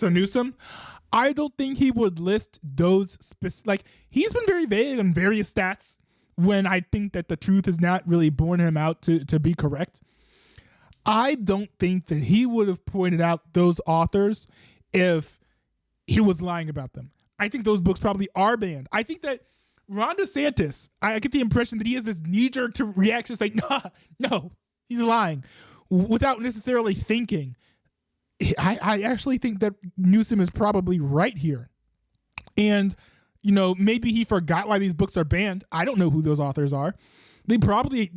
Newsom. I don't think he would list those specific. Like, he's been very vague on various stats when I think that the truth has not really borne him out to be correct. I don't think that he would have pointed out those authors if he was lying about them. I think those books probably are banned. I think that Ron DeSantis, I get the impression that he has this knee-jerk reaction saying, no, he's lying, without necessarily thinking. I actually think that Newsom is probably right here. And maybe he forgot why these books are banned. I don't know who those authors are. They probably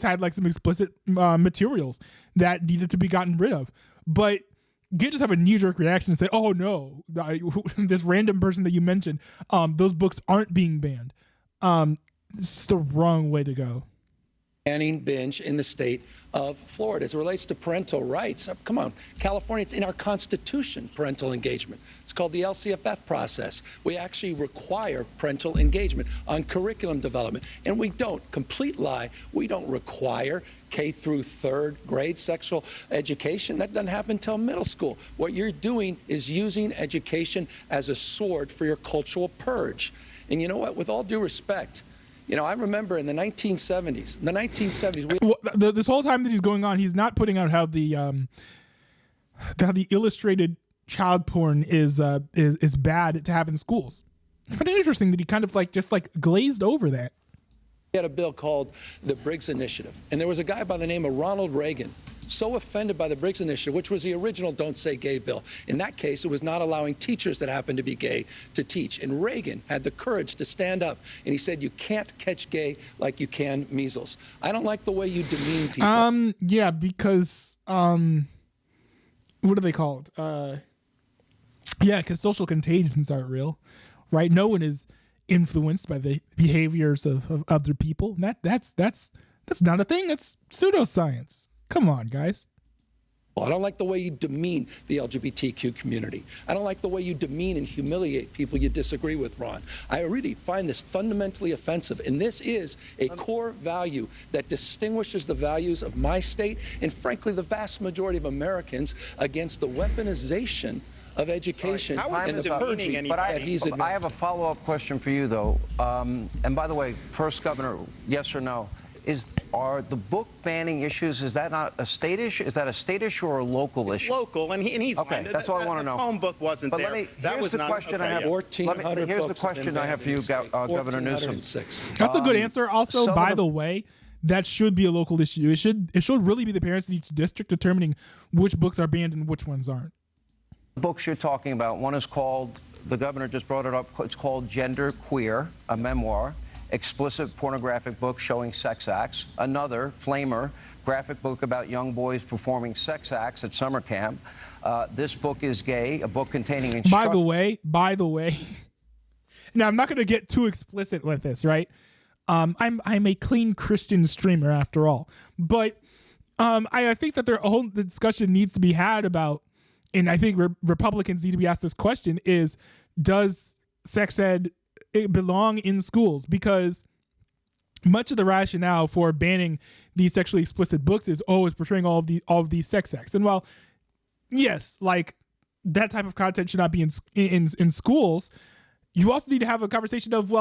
had like some explicit materials that needed to be gotten rid of. But you can't just have a knee-jerk reaction and say, oh no, this random person that you mentioned, those books aren't being banned. It's the wrong way to go. banning binge in the state of Florida. As it relates to parental rights, come on, California, it's in our Constitution, parental engagement. It's called the LCFF process. We actually require parental engagement on curriculum development, and we don't. Complete lie. We don't require K through third grade sexual education. That doesn't happen until middle school. What you're doing is using education as a sword for your cultural purge. And you know what? With all due respect, you know, I remember in the 1970s. In the 1970s, this whole time that he's going on, he's not putting out how the illustrated child porn is bad to have in schools. I find it interesting that he kind of just glazed over that. We had a bill called the Briggs Initiative, and there was a guy by the name of Ronald Reagan so offended by the Briggs Initiative, which was the original Don't Say Gay bill. In that case, it was not allowing teachers that happened to be gay to teach. And Reagan had the courage to stand up, and he said, you can't catch gay like you can measles. I don't like the way you demean people. Yeah, because, what are they called? Yeah, because social contagions aren't real, right? No one is influenced by the behaviors of other people. That's not a thing. That's pseudoscience. Come on, guys. I don't like the way you demean the LGBTQ community. I don't like the way you demean and humiliate people you disagree with, Ron. I really find this fundamentally offensive, and this is a core value that distinguishes the values of my state and, frankly, the vast majority of Americans against the weaponization of education and the purging that he's advancing. I have a follow-up question for you, though. And by the way, first, Governor, yes or no? Are the book banning issues, is that not a state issue? Is that a state issue or a local issue? It's local, and he's okay. That's all I want to know. The home book wasn't there. Here's the question I have. Here's the question I have for you, Governor Newsom. That's a good answer. Also, by the way, that should be a local issue. It should really be the parents in each district determining which books are banned and which ones aren't. The books you're talking about, one is called, the governor just brought it up, it's called Gender Queer, a memoir. Explicit pornographic book showing sex acts. Another, Flamer, graphic book about young boys performing sex acts at summer camp. This book is gay, a book containing By the way, now I'm not going to get too explicit with this, right? I'm a clean Christian streamer after all, but I think that a whole discussion needs to be had about, and I think Republicans need to be asked this question: is does sex ed belong in schools? Because much of the rationale for banning these sexually explicit books is it's portraying all of these sex acts. And while yes, that type of content should not be in schools, you also need to have a conversation of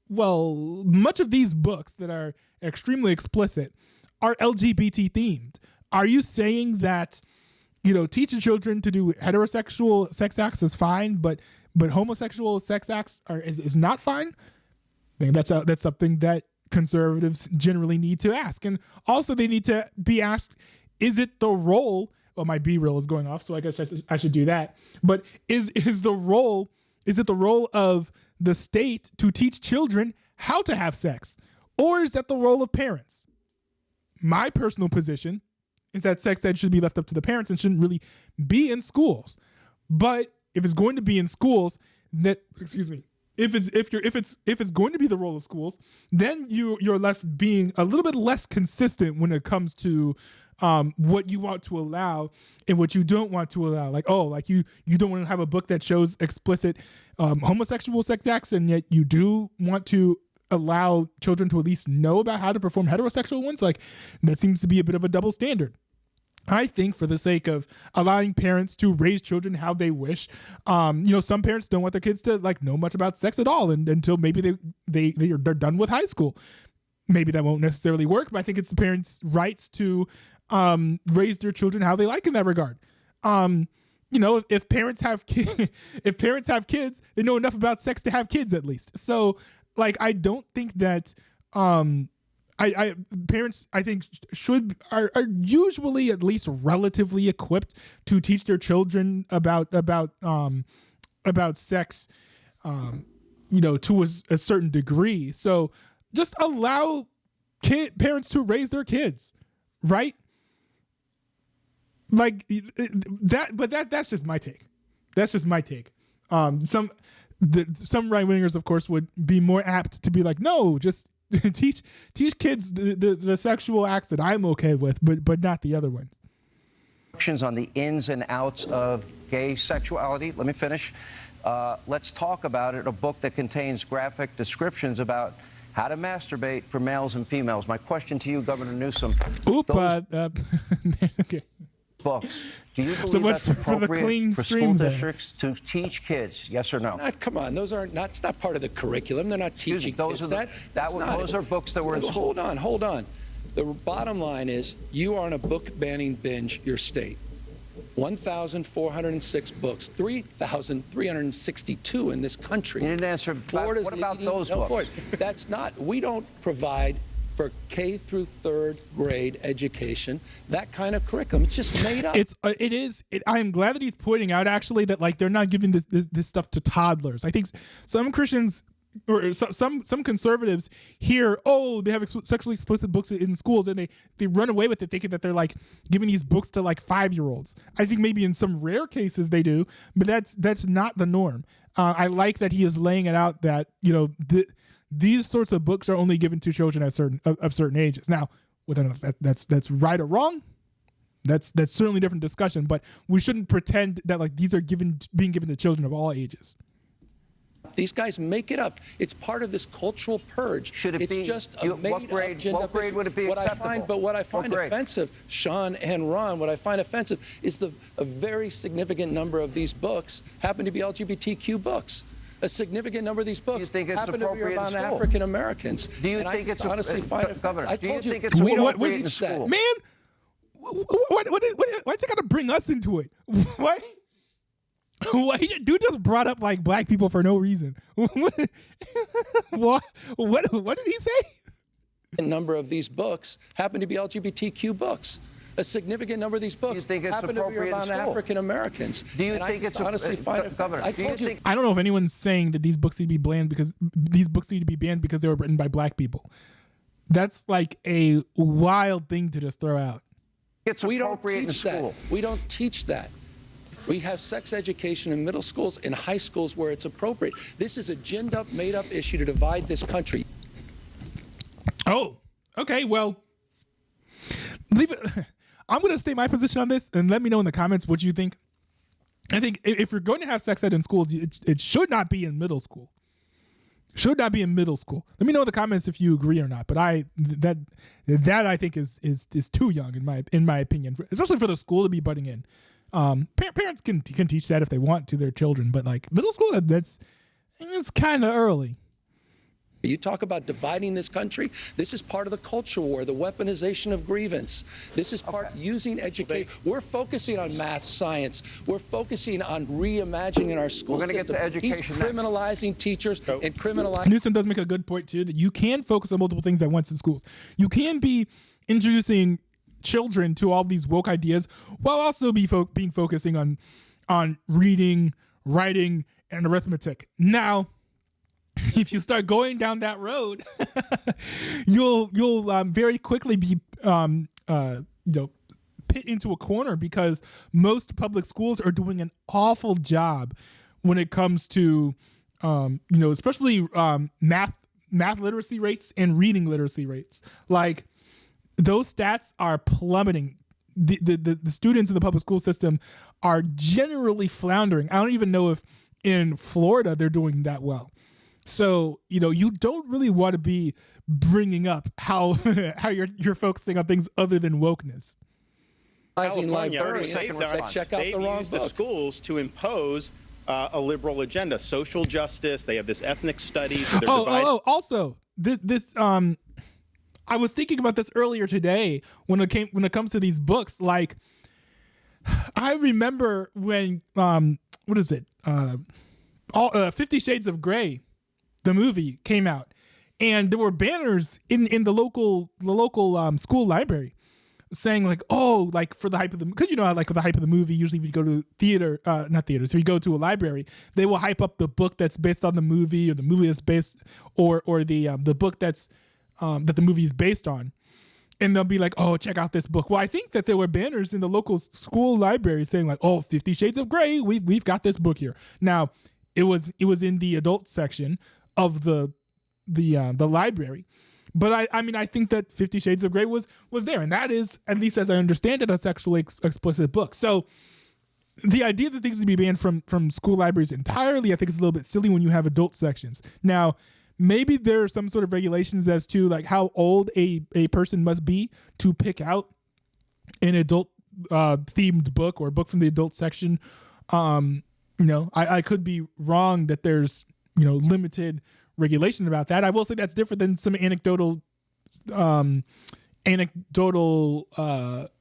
much of these books that are extremely explicit are LGBT themed. Are you saying that teaching children to do heterosexual sex acts is fine, but homosexual sex acts is not fine? I think that's something that conservatives generally need to ask. And also they need to be asked, is it the role, my B-reel is going off, so I guess I should do that. But is it the role of the state to teach children how to have sex? Or is that the role of parents? My personal position is that sex ed should be left up to the parents and shouldn't really be in schools. But if it's going to be in schools, if it's going to be the role of schools, then you're left being a little bit less consistent when it comes to what you want to allow and what you don't want to allow. You don't want to have a book that shows explicit homosexual sex acts, and yet you do want to allow children to at least know about how to perform heterosexual ones. That seems to be a bit of a double standard. I think for the sake of allowing parents to raise children how they wish, some parents don't want their kids to know much about sex at all until maybe they're done with high school. Maybe that won't necessarily work, but I think it's the parents' rights to raise their children how they like in that regard. If parents have kids, they know enough about sex to have kids at least. So I don't think that parents, I think, are usually at least relatively equipped to teach their children about sex, to a certain degree. So just allow parents to raise their kids, right? That's just my take. That's just my take. Some right-wingers, of course, would be more apt to be like, no, just teach kids the sexual acts that I'm okay with, but not the other ones. On the ins and outs of gay sexuality. Let me finish. Let's talk about it. A book that contains graphic descriptions about how to masturbate for males and females. My question to you, Governor Newsom. Okay. Books. Do you believe So much that's for the appropriate clean for stream school there. districts to teach kids? Yes or no? Come on, those aren't not. It's not part of the curriculum. They're not teaching those kids are that. Those are books that were in school. Hold on. The bottom line is you are on a book banning binge. Your state. 1,406 books, 3,362 in this country. You didn't answer. Florida's what about leading, those no, books? Florida. That's not. We don't provide for K through third grade education that kind of curriculum. It's just made up. I am glad that he's pointing out actually that like they're not giving this stuff to toddlers. I think some Christians or some conservatives hear, oh, they have sexually explicit books in schools, and they run away with it, thinking that they're like giving these books to like 5-year-olds. I think maybe in some rare cases they do, but that's not the norm. I like that he is laying it out that these sorts of books are only given to children at certain ages. Now, whether that's right or wrong, that's certainly a different discussion. But we shouldn't pretend that like these are being given to children of all ages. These guys make it up. It's part of this cultural purge. Should it it's be? Just a What grade would it be acceptable? What I find offensive, Sean and Ron, what I find offensive is a very significant number of these books happen to be LGBTQ books. A significant number of these books happen to be about African Americans. Do you think it's honestly Governor? I told you, it's appropriate in school? Man, why's it got to bring us into it? Why? Dude just brought up like black people for no reason. What did he say? A number of these books happen to be LGBTQ books. A significant number of these books happen to be about African Americans. Do you think it's honestly Governor? I told you. I don't know if anyone's saying that these books need to be banned because they were written by black people. That's like a wild thing to just throw out. It's appropriate in school. We don't teach that. We have sex education in middle schools and high schools where it's appropriate. This is a ginned up, made up issue to divide this country. Oh, okay. Well, leave it. I'm going to state my position on this and let me know in the comments what you think. I think if you're going to have sex ed in schools, it should not be in middle school. Should not be in middle school. Let me know in the comments if you agree or not. But that I think is too young in my opinion, especially for the school to be butting in. Parents can teach that if they want to their children, but like middle school, it's kind of early. You talk about dividing this country. This is part of the culture war, the weaponization of grievance. This is part using education. We're focusing on math, science. We're focusing on reimagining our school system. We're going to get to education He's criminalizing teachers and criminalizing. Newsom does make a good point too that you can focus on multiple things at once in schools. You can be introducing children to all these woke ideas while also being focusing on reading, writing, and arithmetic. Now, if you start going down that road, you'll very quickly be pit into a corner because most public schools are doing an awful job when it comes to especially math literacy rates and reading literacy rates. Like those stats are plummeting. The students in the public school system are generally floundering. I don't even know if in Florida they're doing that well. So, you don't really want to be bringing up how you're focusing on things other than wokeness. California, they've used the schools to impose a liberal agenda, social justice. They have this ethnic studies. Also, this I was thinking about this earlier today when it comes to these books. Like, I remember when 50 Shades of Grey, the movie, came out, and there were banners in the local school library saying like, oh, like for the hype of the, because like for the hype of the movie, usually we go to so we go to a library, they will hype up the book that's based on the movie, or the movie that's based, or the book that's that the movie is based on, and they'll be like, oh, check out this book. Well, I think that there were banners in the local school library saying like, oh, 50 Shades of Grey, we've got this book here. Now, it was in the adult section of the library, But I mean, I think that 50 Shades of Grey was there, and that is, at least as I understand it, a sexually explicit book. So the idea that things need to be banned from school libraries entirely, I think is a little bit silly when you have adult sections. Now, maybe there are some sort of regulations as to like how old a person must be to pick out an adult themed book or a book from the adult section. I could be wrong that there's, limited regulation about that. I will say that's different than some anecdotal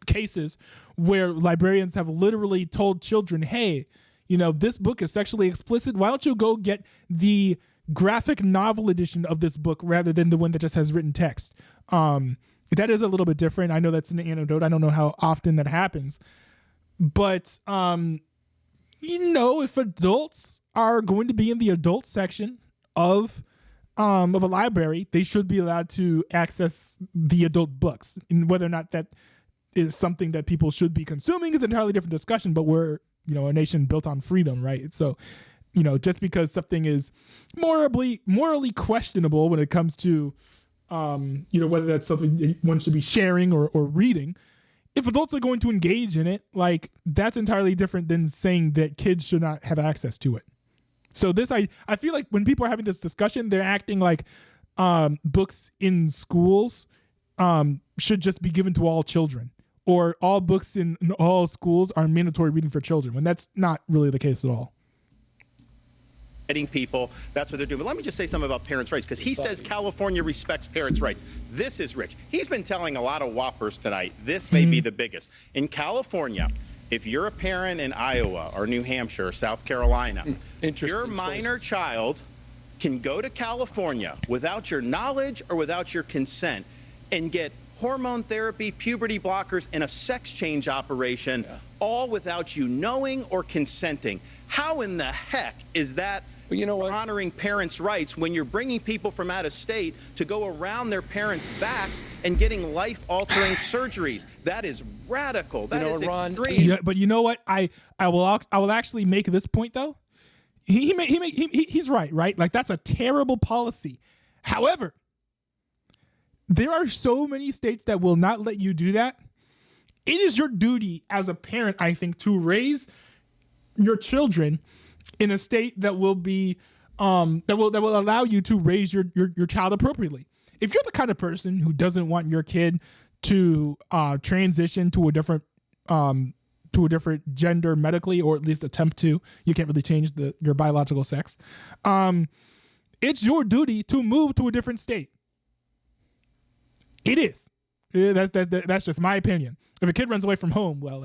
cases where librarians have literally told children, hey, this book is sexually explicit. Why don't you go get the graphic novel edition of this book rather than the one that just has written text? That is a little bit different. I know that's an anecdote. I don't know how often that happens. But, if adults are going to be in the adult section of a library, they should be allowed to access the adult books. And whether or not that is something that people should be consuming is an entirely different discussion, but we're, a nation built on freedom, right? So, just because something is morally questionable when it comes to, whether that's something one should be sharing or reading, if adults are going to engage in it, like, that's entirely different than saying that kids should not have access to it. So this, I feel like when people are having this discussion, they're acting like books in schools should just be given to all children, or all books in all schools are mandatory reading for children, when that's not really the case at all. People, that's what they're doing. But let me just say something about parents' rights, because he says California respects parents' rights. This is rich. He's been telling a lot of whoppers tonight. This may be the biggest. In California, if you're a parent in Iowa or New Hampshire or South Carolina, your minor child can go to California without your knowledge or without your consent and get hormone therapy, puberty blockers, and a sex change operation, all without you knowing or consenting. How in the heck is that honoring parents' rights when you're bringing people from out of state to go around their parents' backs and getting life-altering surgeries? That is radical. That is extreme. Yeah, but you know what? I will actually make this point though. He's right? Like, that's a terrible policy. However, there are so many states that will not let you do that. It is your duty as a parent, I think, to raise your children in a state that will be that will allow you to raise your child appropriately. If you're the kind of person who doesn't want your kid to transition to a different gender medically, or at least attempt to, you can't really change your biological sex. It's your duty to move to a different state. It is. That's just my opinion. If a kid runs away from home, well,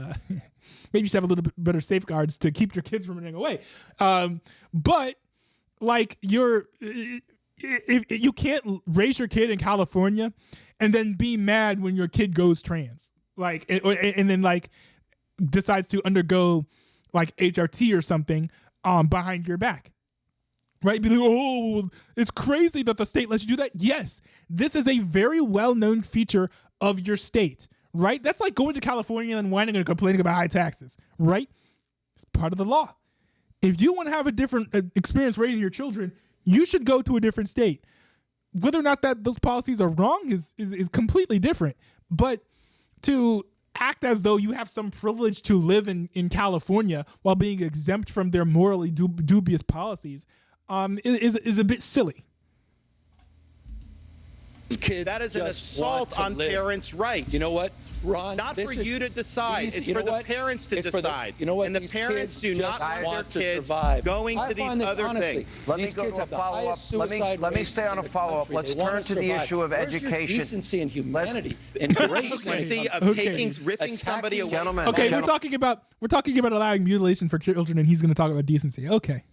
maybe you should have a little bit better safeguards to keep your kids from running away. But like, if you can't raise your kid in California and then be mad when your kid goes trans, like, and then like decides to undergo like HRT or something behind your back. Right? Be like, oh, it's crazy that the state lets you do that. Yes, this is a very well-known feature of your state, right? That's like going to California and whining and complaining about high taxes, right? It's part of the law. If you want to have a different experience raising your children, you should go to a different state. Whether or not that those policies are wrong is completely different. But to act as though you have some privilege to live in California while being exempt from their morally dubious policies is a bit silly. That is an assault on parents' rights. You know what, Ron? It's not for you to decide. It's for the parents to decide. And the parents do not want their kids going to these other things. Let me go to a follow-up. Let me stay on a follow-up. Let's turn to the issue of education. Decency and humanity and grace. Decency of ripping somebody away. Gentlemen, okay, we're talking about allowing mutilation for children, and he's going to talk about decency. Okay.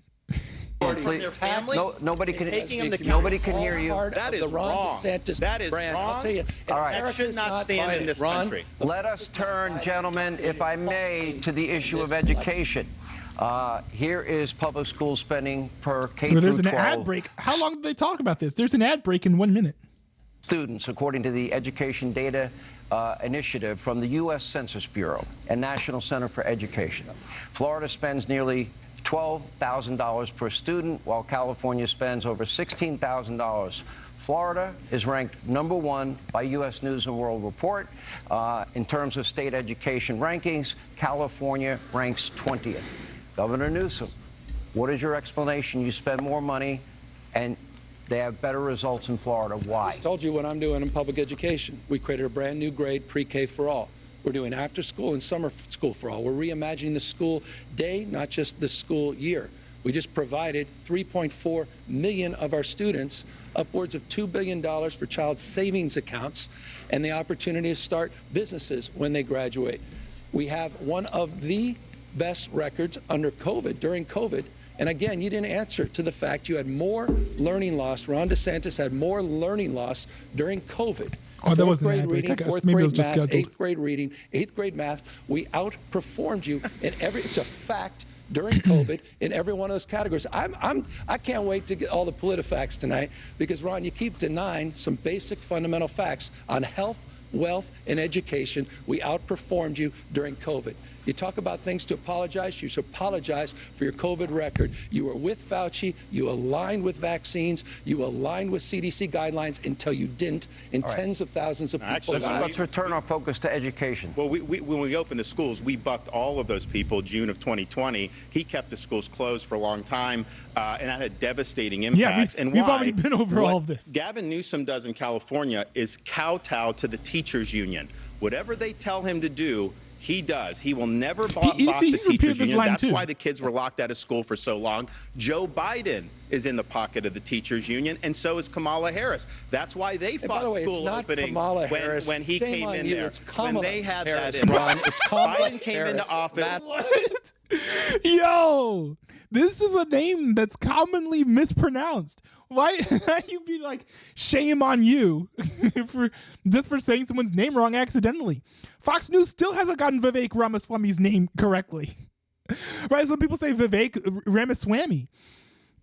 Their family, nobody can hear you. That is wrong. That is wrong. I'll tell you, all right. That should not stand in this country. Let us turn, gentlemen, if I may, to the issue of education. Here is public school spending per K through 12. There's an ad break. How long did they talk about this? There's an ad break in 1 minute. Students, according to the Education Data Initiative from the U.S. Census Bureau and National Center for Education. Florida spends nearly $12,000 per student, while California spends over $16,000. Florida is ranked #1 by U.S. News & World Report. In terms of state education rankings, California ranks 20th. Governor Newsom, what is your explanation? You spend more money and they have better results in Florida. Why? I told you what I'm doing in public education. We created a brand new grade, pre-K for all. We're doing after school and summer school for all. We're reimagining the school day, not just the school year. We just provided 3.4 million of our students upwards of $2 billion for child savings accounts and the opportunity to start businesses when they graduate. We have one of the best records under COVID, during COVID. And again, you didn't answer to the fact you had more learning loss. Ron DeSantis had more learning loss during COVID. Oh, that wasn't grade an ad break. reading, I guess fourth maybe it was grade just math, scheduled. 8th grade reading, 8th grade math. We outperformed you in every. It's a fact during COVID in every one of those categories. I can't wait to get all the PolitiFacts tonight because Ron, you keep denying some basic fundamental facts on health, wealth, and education. We outperformed you during COVID. You talk about things to apologize. You should apologize for your COVID record. You were with Fauci. You aligned with vaccines. You aligned with CDC guidelines until you didn't, and tens of thousands of people died. Let's return our focus to education. Well, when we opened the schools, we bucked all of those people June of 2020. He kept the schools closed for a long time, and that had devastating impacts. Yeah, we've already been over all of this. Gavin Newsom does in California is kowtow to the teachers union. Whatever they tell him to do, he does. He will never balk the teachers union. That's why the kids were locked out of school for so long. Joe Biden is in the pocket of the teachers union, and so is Kamala Harris. That's why they fought school openings when he came in there. It's Kamala when they had Harris, that in. Ron, it's Kamala Biden came Harris. into office. What? Yo, this is a name that's commonly mispronounced. Why you be like, shame on you for saying someone's name wrong accidentally? Fox News still hasn't gotten Vivek Ramaswamy's name correctly. Right? Some people say Vivek Ramaswamy.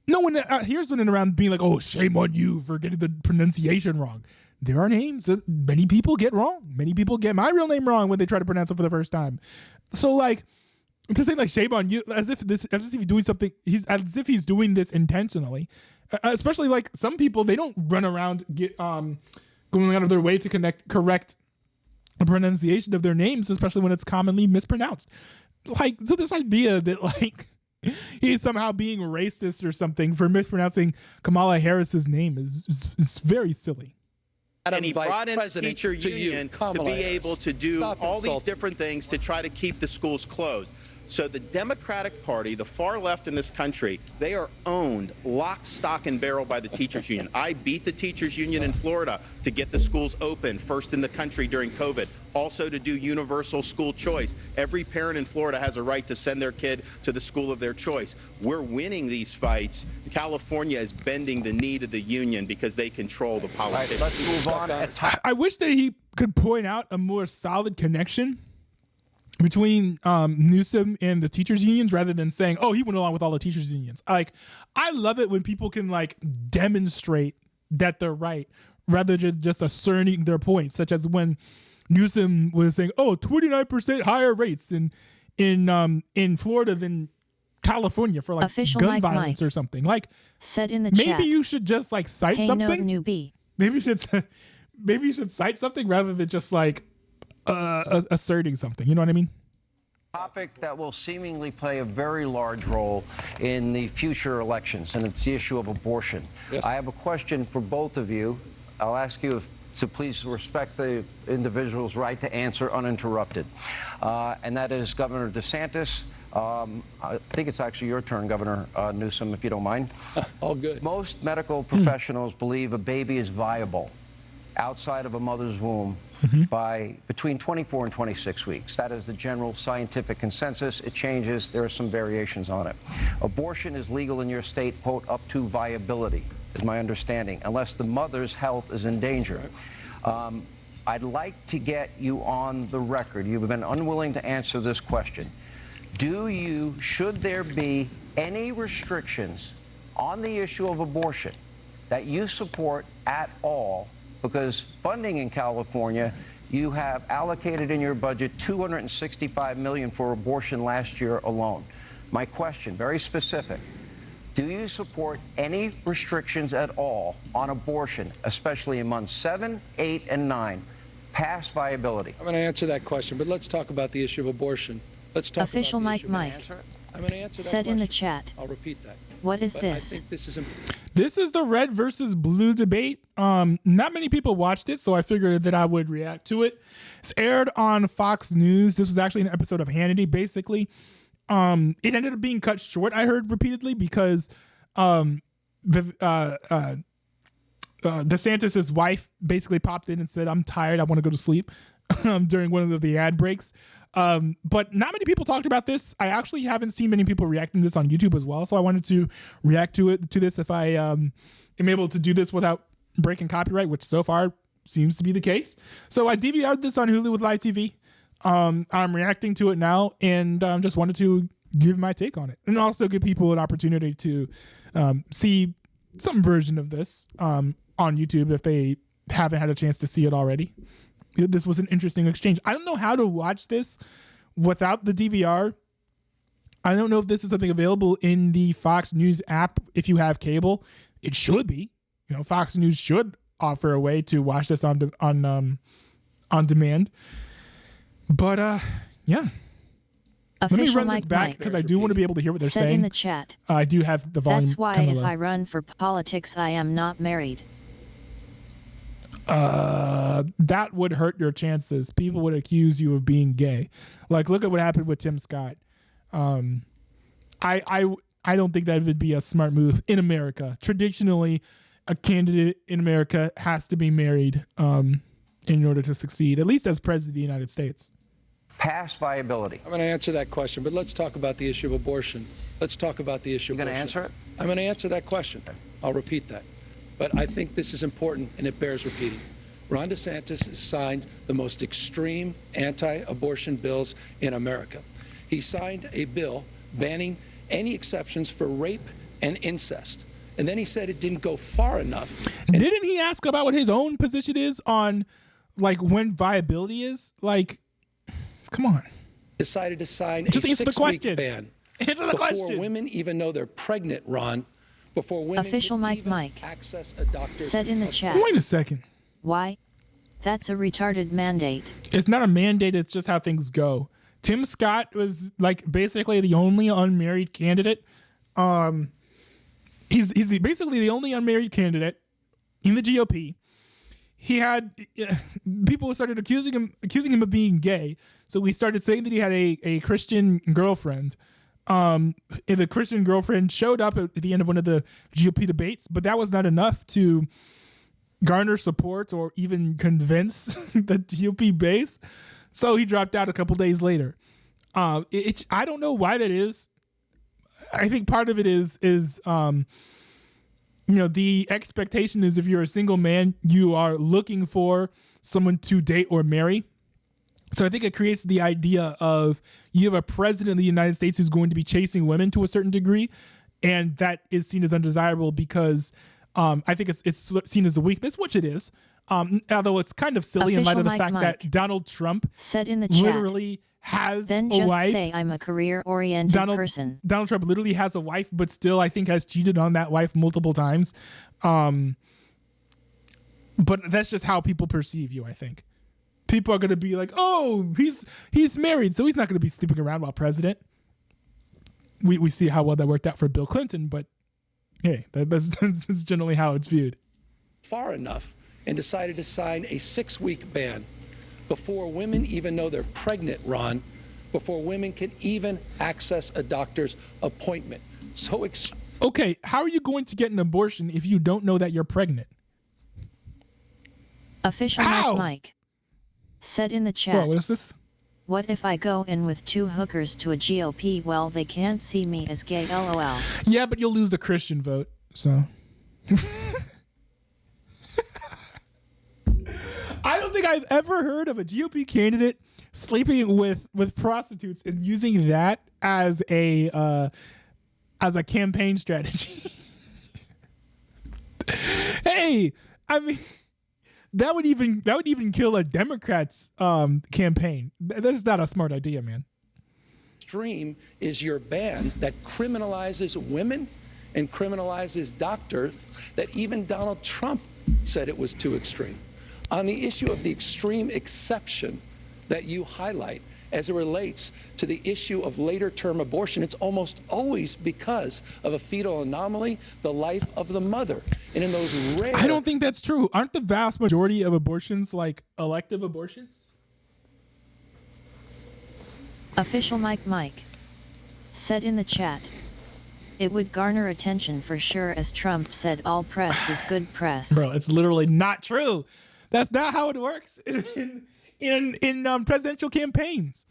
No one here's one around being like, oh, shame on you for getting the pronunciation wrong. There are names that many people get wrong. Many people get my real name wrong when they try to pronounce it for the first time. So like, to say like shame on you, as if he's doing something, as if he's doing this intentionally. Especially like some people, they don't run around going out of their way to correct the pronunciation of their names, especially when it's commonly mispronounced. Like, so this idea that like he's somehow being racist or something for mispronouncing Kamala Harris's name is very silly. And he brought in the teacher union to be able to do all these different things to try to keep the schools closed. So the Democratic Party, the far left in this country, they are owned lock, stock, and barrel by the teachers union. I beat the teachers union in Florida to get the schools open, first in the country during COVID. Also to do universal school choice. Every parent in Florida has a right to send their kid to the school of their choice. We're winning these fights. California is bending the knee to the union because they control the politics. Let's move on. I wish that he could point out a more solid connection between Newsom and the teachers unions rather than saying, oh, he went along with all the teachers unions. Like, I love it when people can like demonstrate that they're right rather than just asserting their points, such as when Newsom was saying, oh, 29% higher rates in Florida than California for like official gun violence or something. Like, said in the maybe chat, you should just like cite something. Newbie. Maybe you should cite something rather than just like asserting something. You know what I mean? Topic that will seemingly play a very large role in the future elections, and it's the issue of abortion. Yes. I have a question for both of you. I'll ask you to please respect the individual's right to answer uninterrupted. And that is Governor DeSantis. I think it's actually your turn, Governor Newsom, if you don't mind. All good. Most medical professionals believe a baby is viable outside of a mother's womb by between 24 and 26 weeks. That is the general scientific consensus. It changes. There are some variations on it. Abortion is legal in your state, quote, up to viability, is my understanding, unless the mother's health is in danger. I'd like to get you on the record. You've been unwilling to answer this question. Should there be any restrictions on the issue of abortion that you support at all? Because funding in California, you have allocated in your budget $265 million for abortion last year alone. My question, very specific, Do you support any restrictions at all on abortion, especially in months 7, 8, and 9? Past viability. I'm going to answer that question, but let's talk about the issue of abortion. Let's talk Official about the Mike issue. I'm going to answer that said question. in the chat. I'll repeat that. What is But this? I think this is important. This is the red versus blue debate. Not many people watched it, so I figured that I would react to it. It's aired on Fox News. This was actually an episode of Hannity, basically. It ended up being cut short, I heard repeatedly, because DeSantis' wife basically popped in and said, "I'm tired, I want to go to sleep," during one of the ad breaks. But not many people talked about this. I actually haven't seen many people reacting to this on YouTube as well, so I wanted to react to this if I am able to do this without breaking copyright, which so far seems to be the case. So I DVR'd this on Hulu with Live TV. I'm reacting to it now, and just wanted to give my take on it, and also give people an opportunity to see some version of this on YouTube if they haven't had a chance to see it already. This was an interesting exchange. I don't know how to watch this without the DVR. I don't know if this is something available in the Fox News app if you have cable. It should be. Fox News should offer a way to watch this on demand. But yeah. Let me run this back because I do want to be able to hear what they're saying. In the chat. I do have the volume. That's why if I run for politics, I am not married. That would hurt your chances. People would accuse you of being gay. Like, look at what happened with Tim Scott. I don't think that would be a smart move in America. Traditionally, a candidate in America has to be married in order to succeed, at least as president of the United States. Past viability. I'm going to answer that question, but let's talk about the issue of abortion. Let's talk about the issue of abortion. You're going to answer it? I'm going to answer that question. I'll repeat that. But I think this is important, and it bears repeating. Ron DeSantis has signed the most extreme anti-abortion bills in America. He signed a bill banning any exceptions for rape and incest. And then he said it didn't go far enough. Didn't he ask about what his own position is on, like, when viability is? Like, come on. Decided to sign Just a answer the 6-week question. ban. Answer the question. Before women even know they're pregnant, Ron. Before women Official Mike access a doctor's said in the chat. Wait a second. Why? That's a retarded mandate. It's not a mandate. It's just how things go. Tim Scott was like basically the only unmarried candidate. He's basically the only unmarried candidate in the GOP. He had people started accusing him of being gay. So we started saying that he had a Christian girlfriend. The Christian girlfriend showed up at the end of one of the GOP debates, but that was not enough to garner support or even convince the GOP base. So he dropped out a couple days later. I don't know why that is. I think part of it is the expectation is if you're a single man, you are looking for someone to date or marry. So I think it creates the idea of you have a president of the United States who's going to be chasing women to a certain degree, and that is seen as undesirable because I think it's seen as a weakness, which it is. Although it's kind of silly in light of the fact that Donald Trump said in the chat, literally has then a just wife. say I'm a career-oriented person. Donald Trump literally has a wife, but still I think has cheated on that wife multiple times. But that's just how people perceive you, I think. People are going to be like, oh, he's married, so he's not going to be sleeping around while president. We see how well that worked out for Bill Clinton, but hey, that's generally how it's viewed. Far enough and decided to sign a 6-week ban before women even know they're pregnant, Ron, before women can even access a doctor's appointment. Okay, how are you going to get an abortion if you don't know that you're pregnant? Official Mike said in the chat. What is this? What if I go in with 2 hookers to a GOP? Well, they can't see me as gay, LOL. Yeah, but you'll lose the Christian vote, so. I don't think I've ever heard of a GOP candidate sleeping with prostitutes and using that as a campaign strategy. Hey, I mean, that would even kill a Democrat's campaign. That's not a smart idea, man. Extreme is your ban that criminalizes women and criminalizes doctors that even Donald Trump said it was too extreme. On the issue of the extreme exception that you highlight as it relates to the issue of later term abortion, it's almost always because of a fetal anomaly, the life of the mother. And in those rare... I don't think that's true. Aren't the vast majority of abortions like elective abortions? Official Mike said in the chat, it would garner attention for sure, as Trump said all press is good press. Bro, it's literally not true. That's not how it works in presidential campaigns.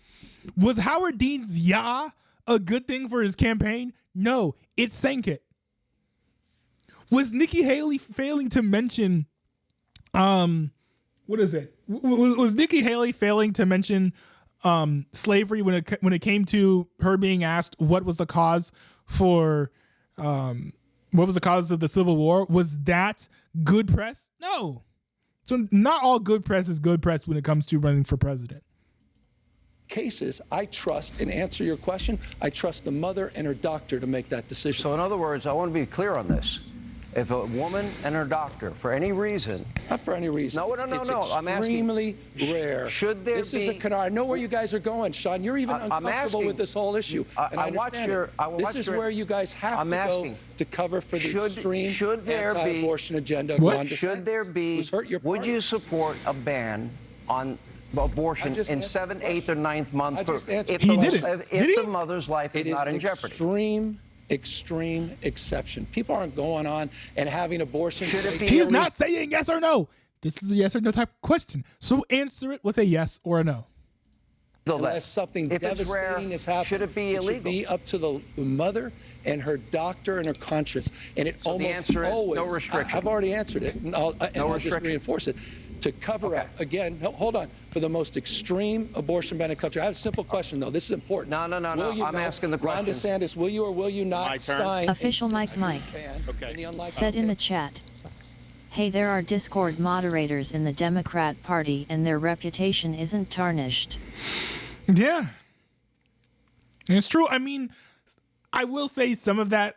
Was Howard Dean's "yeah" a good thing for his campaign? No, it sank it. Was Nikki Haley failing to mention, what is it? Was Nikki Haley failing to mention slavery when it came to her being asked what was the cause for what was the cause of the Civil War? Was that good press? No. So not all good press is good press when it comes to running for president. Cases, I trust, and answer your question, I trust the mother and her doctor to make that decision. So in other words, I want to be clear on this. If a woman and her doctor, for any reason... Not for any reason. No. It's I'm asking, extremely rare. Should there this be... is a canard. I know where you guys are going, Sean. You're even uncomfortable with this whole issue. And I understand this is where you guys have to go to cover for the extreme anti-abortion agenda of Ron DeSantis. Should there be... Would you support a ban on abortion in 7th, 8th, or 9th month if the mother's life is not in jeopardy? Extreme exception. People aren't going on and having abortion. He's not saying yes or no. This is a yes or no type of question. So answer it with a yes or a no. Unless something devastating is happening, should it be illegal? It should be up to the mother and her doctor and her conscience. And it almost the answer is always, no restriction. I've already answered it, and I'll just reinforce it. To cover up, again, hold on, for the most extreme abortion ban in the country. I have a simple question, though. This is important. No. I'm asking the question. Ron DeSantis, will you or will you not sign... Official Mike said in the chat, hey, there are Discord moderators in the Democrat Party and their reputation isn't tarnished. Yeah. It's true. I mean, I will say some of that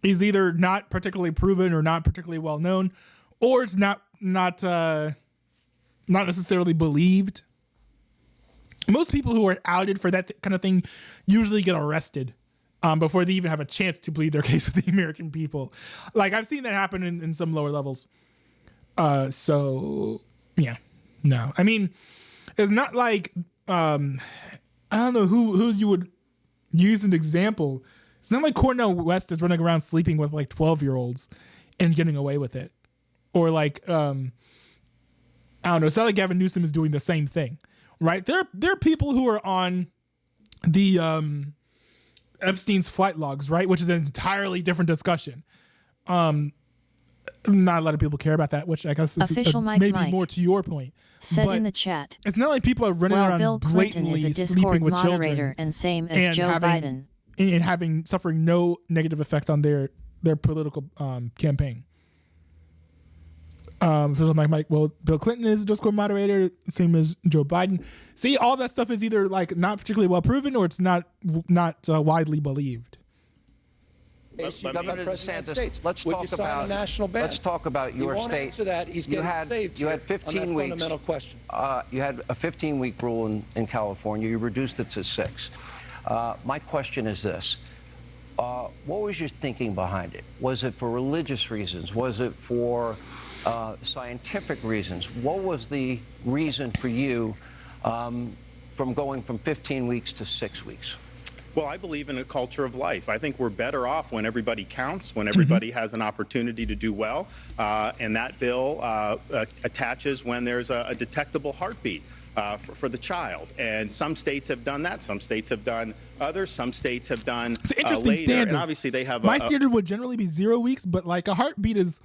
is either not particularly proven or not particularly well known, or it's not necessarily believed. Most people who are outed for that kind of thing usually get arrested before they even have a chance to plead their case with the American people. Like, I've seen that happen in some lower levels. So yeah, no. I mean, it's not like I don't know who you would use an example. It's not like Cornel West is running around sleeping with like 12-year-olds and getting away with it. Or like, I don't know. It's not like Gavin Newsom is doing the same thing, right? There are people who are on the Epstein's flight logs, right? Which is an entirely different discussion. Not a lot of people care about that, which I guess is maybe more to your point. Said in the chat, it's not like people are running around Bill blatantly Clinton is a sleeping with moderator children and same as Joe Biden, and suffering no negative effect on their political campaign. Mike, well, Bill Clinton is a Discord moderator, same as Joe Biden. See, all that stuff is either like not particularly well proven or it's not widely believed. Governor DeSantis, let's talk about your state. Answer that. He's getting saved. You had 15 weeks. Fundamental question. You had a 15-week rule in California. You reduced it to 6. My question is this. What was your thinking behind it? Was it for religious reasons? Was it for scientific reasons? What was the reason for you from going from 15 weeks to 6 weeks? Well, I believe in a culture of life. I think we're better off when everybody counts, when everybody has an opportunity to do well, and that bill attaches when there's a detectable heartbeat for the child. And some states have done that. Some states have done others. Some states have done it's an interesting later. standard. And obviously they have my standard would generally be 0 weeks, but like a heartbeat is,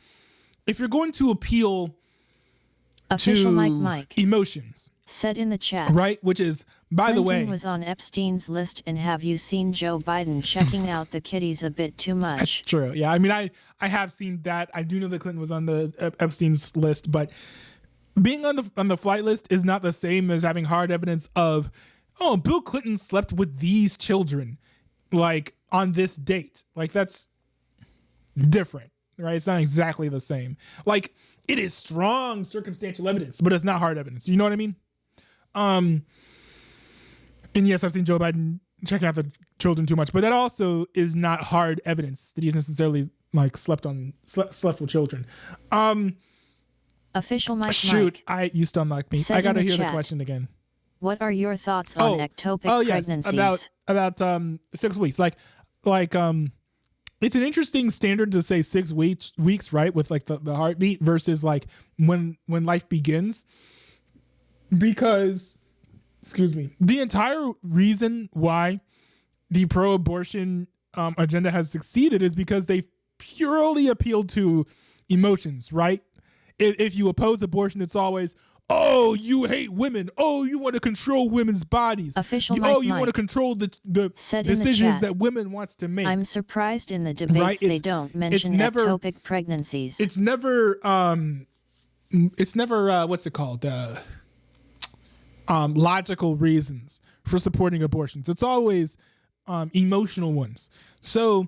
if you're going to appeal Official to Mike emotions, said in the chat, right? Which is, by the way, Clinton was on Epstein's list, and have you seen Joe Biden checking out the kiddies a bit too much? That's true. Yeah, I mean, I have seen that. I do know that Clinton was on the Epstein's list, but being on the flight list is not the same as having hard evidence of, oh, Bill Clinton slept with these children, like on this date. Like that's different, right? It's not exactly the same. Like, it is strong circumstantial evidence, but it's not hard evidence. You know what I mean? And yes, I've seen Joe Biden checking out the children too much, but that also is not hard evidence that he's necessarily like slept with children. Official Mike. Shoot, you still unlocked me. I gotta hear the question again. What are your thoughts on ectopic pregnancies? Yes, about 6 weeks. Like it's an interesting standard to say 6 weeks, right? With like the heartbeat versus like when life begins. Because, excuse me, the entire reason why the pro-abortion agenda has succeeded is because they purely appeal to emotions, right? If you oppose abortion, it's always, oh, you hate women. Oh, you want to control women's bodies. You want to control the decisions that women wants to make. I'm surprised in the debates they don't mention ectopic pregnancies. It's never what's it called? Logical reasons for supporting abortions. It's always emotional ones. So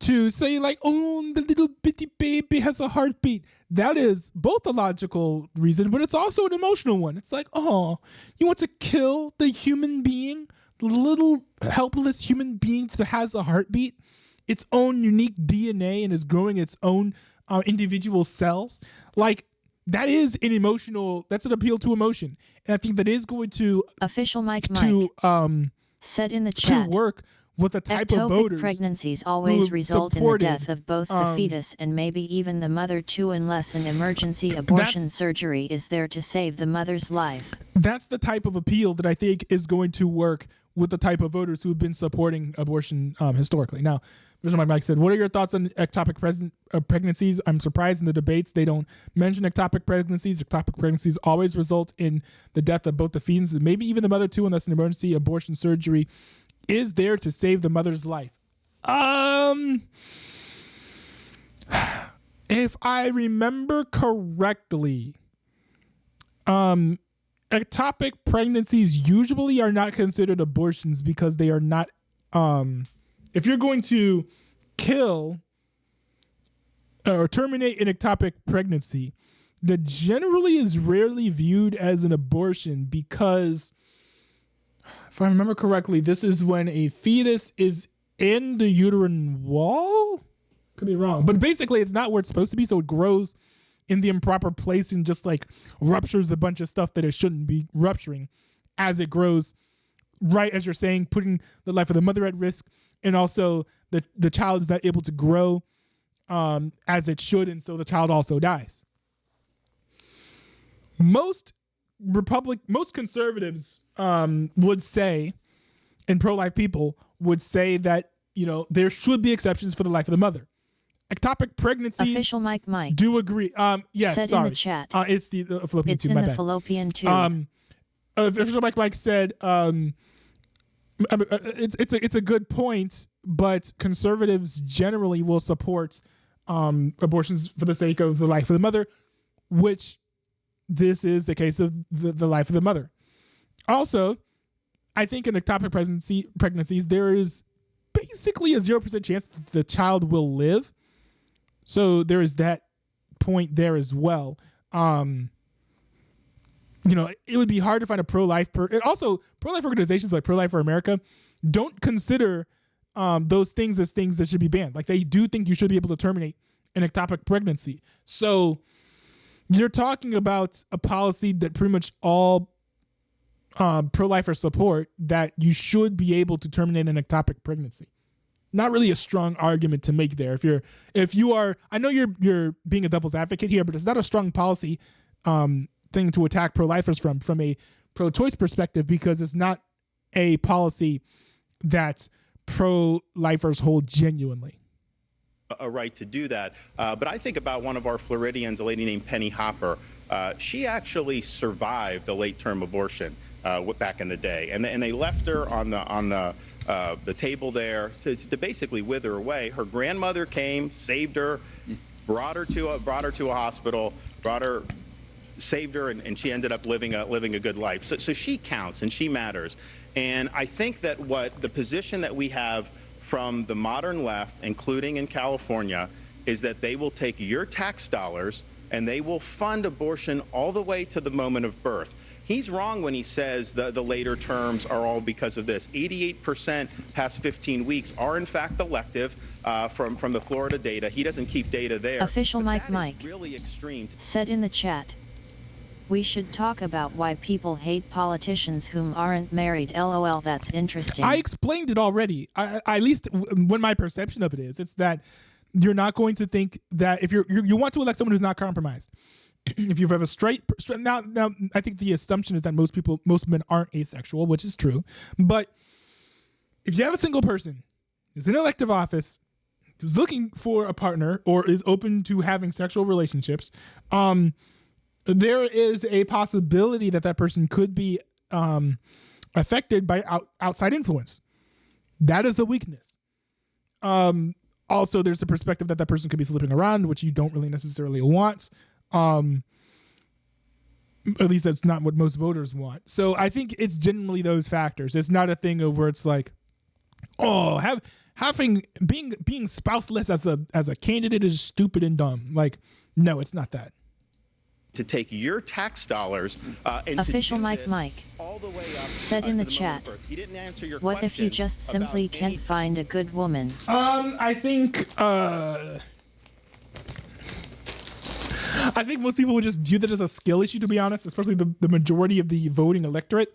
to say like, oh, the little bitty baby has a heartbeat, that is both a logical reason, but it's also an emotional one. It's like, oh, you want to kill the human being, the little helpless human being that has a heartbeat, its own unique DNA and is growing its own individual cells. Like, that is that's an appeal to emotion. And I think that is going to Official Mike said in the chat to work with the type of voters. Pregnancies always result in the death of both the fetus and maybe even the mother too, unless an emergency abortion surgery is there to save the mother's life. That's the type of appeal that I think is going to work with the type of voters who have been supporting abortion historically. Now, Mr. Mike said, what are your thoughts on ectopic pregnancies? I'm surprised in the debates they don't mention ectopic pregnancies. Ectopic pregnancies always result in the death of both the fetus and maybe even the mother too, unless an emergency abortion surgery is there to save the mother's life. If I remember correctly, ectopic pregnancies usually are not considered abortions because they are not, if you're going to kill or terminate an ectopic pregnancy, that generally is rarely viewed as an abortion because, if I remember correctly, this is when a fetus is in the uterine wall. Could be wrong, but basically it's not where it's supposed to be, so it grows in the improper place and just like ruptures a bunch of stuff that it shouldn't be rupturing as it grows, right as you're saying, putting the life of the mother at risk, and also the child is not able to grow as it should, and so the child also dies. Most conservatives would say, and pro-life people would say that, you know, there should be exceptions for the life of the mother. Ectopic pregnancies. Official Mike do agree. Yes, said sorry. In the chat. It's the fallopian it's tube. in My the bad. fallopian tube. Official Mike said, it's a good point, but conservatives generally will support abortions for the sake of the life of the mother, which this is the case of the life of the mother. Also, I think in ectopic pregnancies, there is basically a 0% chance that the child will live. So there is that point there as well. You know, it would be hard to find a pro-life and also pro-life organizations like Pro-Life for America don't consider those things as things that should be banned. Like, they do think you should be able to terminate an ectopic pregnancy. So you're talking about a policy that pretty much all pro-lifers support, that you should be able to terminate an ectopic pregnancy. Not really a strong argument to make there. If you are, I know you're being a devil's advocate here, but it's not a strong policy thing to attack pro-lifers from a pro-choice perspective, because it's not a policy that pro-lifers hold genuinely. A right to do that. But I think about one of our Floridians, a lady named Penny Hopper. She actually survived a late-term abortion back in the day, and they left her on the table there to basically wither away. Her grandmother came, saved her, brought her to a hospital, saved her, and she ended up living a good life. So she counts and she matters. And I think that the position that we have from the modern left, including in California, is that they will take your tax dollars and they will fund abortion all the way to the moment of birth. He's wrong when he says the later terms are all because of this. 88% past 15 weeks are in fact elective from the Florida data. He doesn't keep data there. Official Mike really extreme. Said in the chat, we should talk about why people hate politicians whom aren't married. LOL, that's interesting. I explained it already. At least when my perception of it is, it's that you're not going to think that if you want to elect someone who's not compromised. If you have a straight now, I think the assumption is that most men aren't asexual, which is true. But if you have a single person who's in elective office, who's looking for a partner or is open to having sexual relationships, there is a possibility that person could be affected by outside influence. That is a weakness. Also, there's the perspective that person could be slipping around, which you don't really necessarily want. At least that's not what most voters want. So I think it's generally those factors. It's not a thing of where it's like, oh, being spouseless as a candidate is stupid and dumb. Like, no, it's not that. To take your tax dollars and Official to do Mike this Mike all the way up said in the to chat, moment of birth. He didn't answer your what if you question just simply about can't find a good woman? I think most people would just view that as a skill issue, to be honest, especially the majority of the voting electorate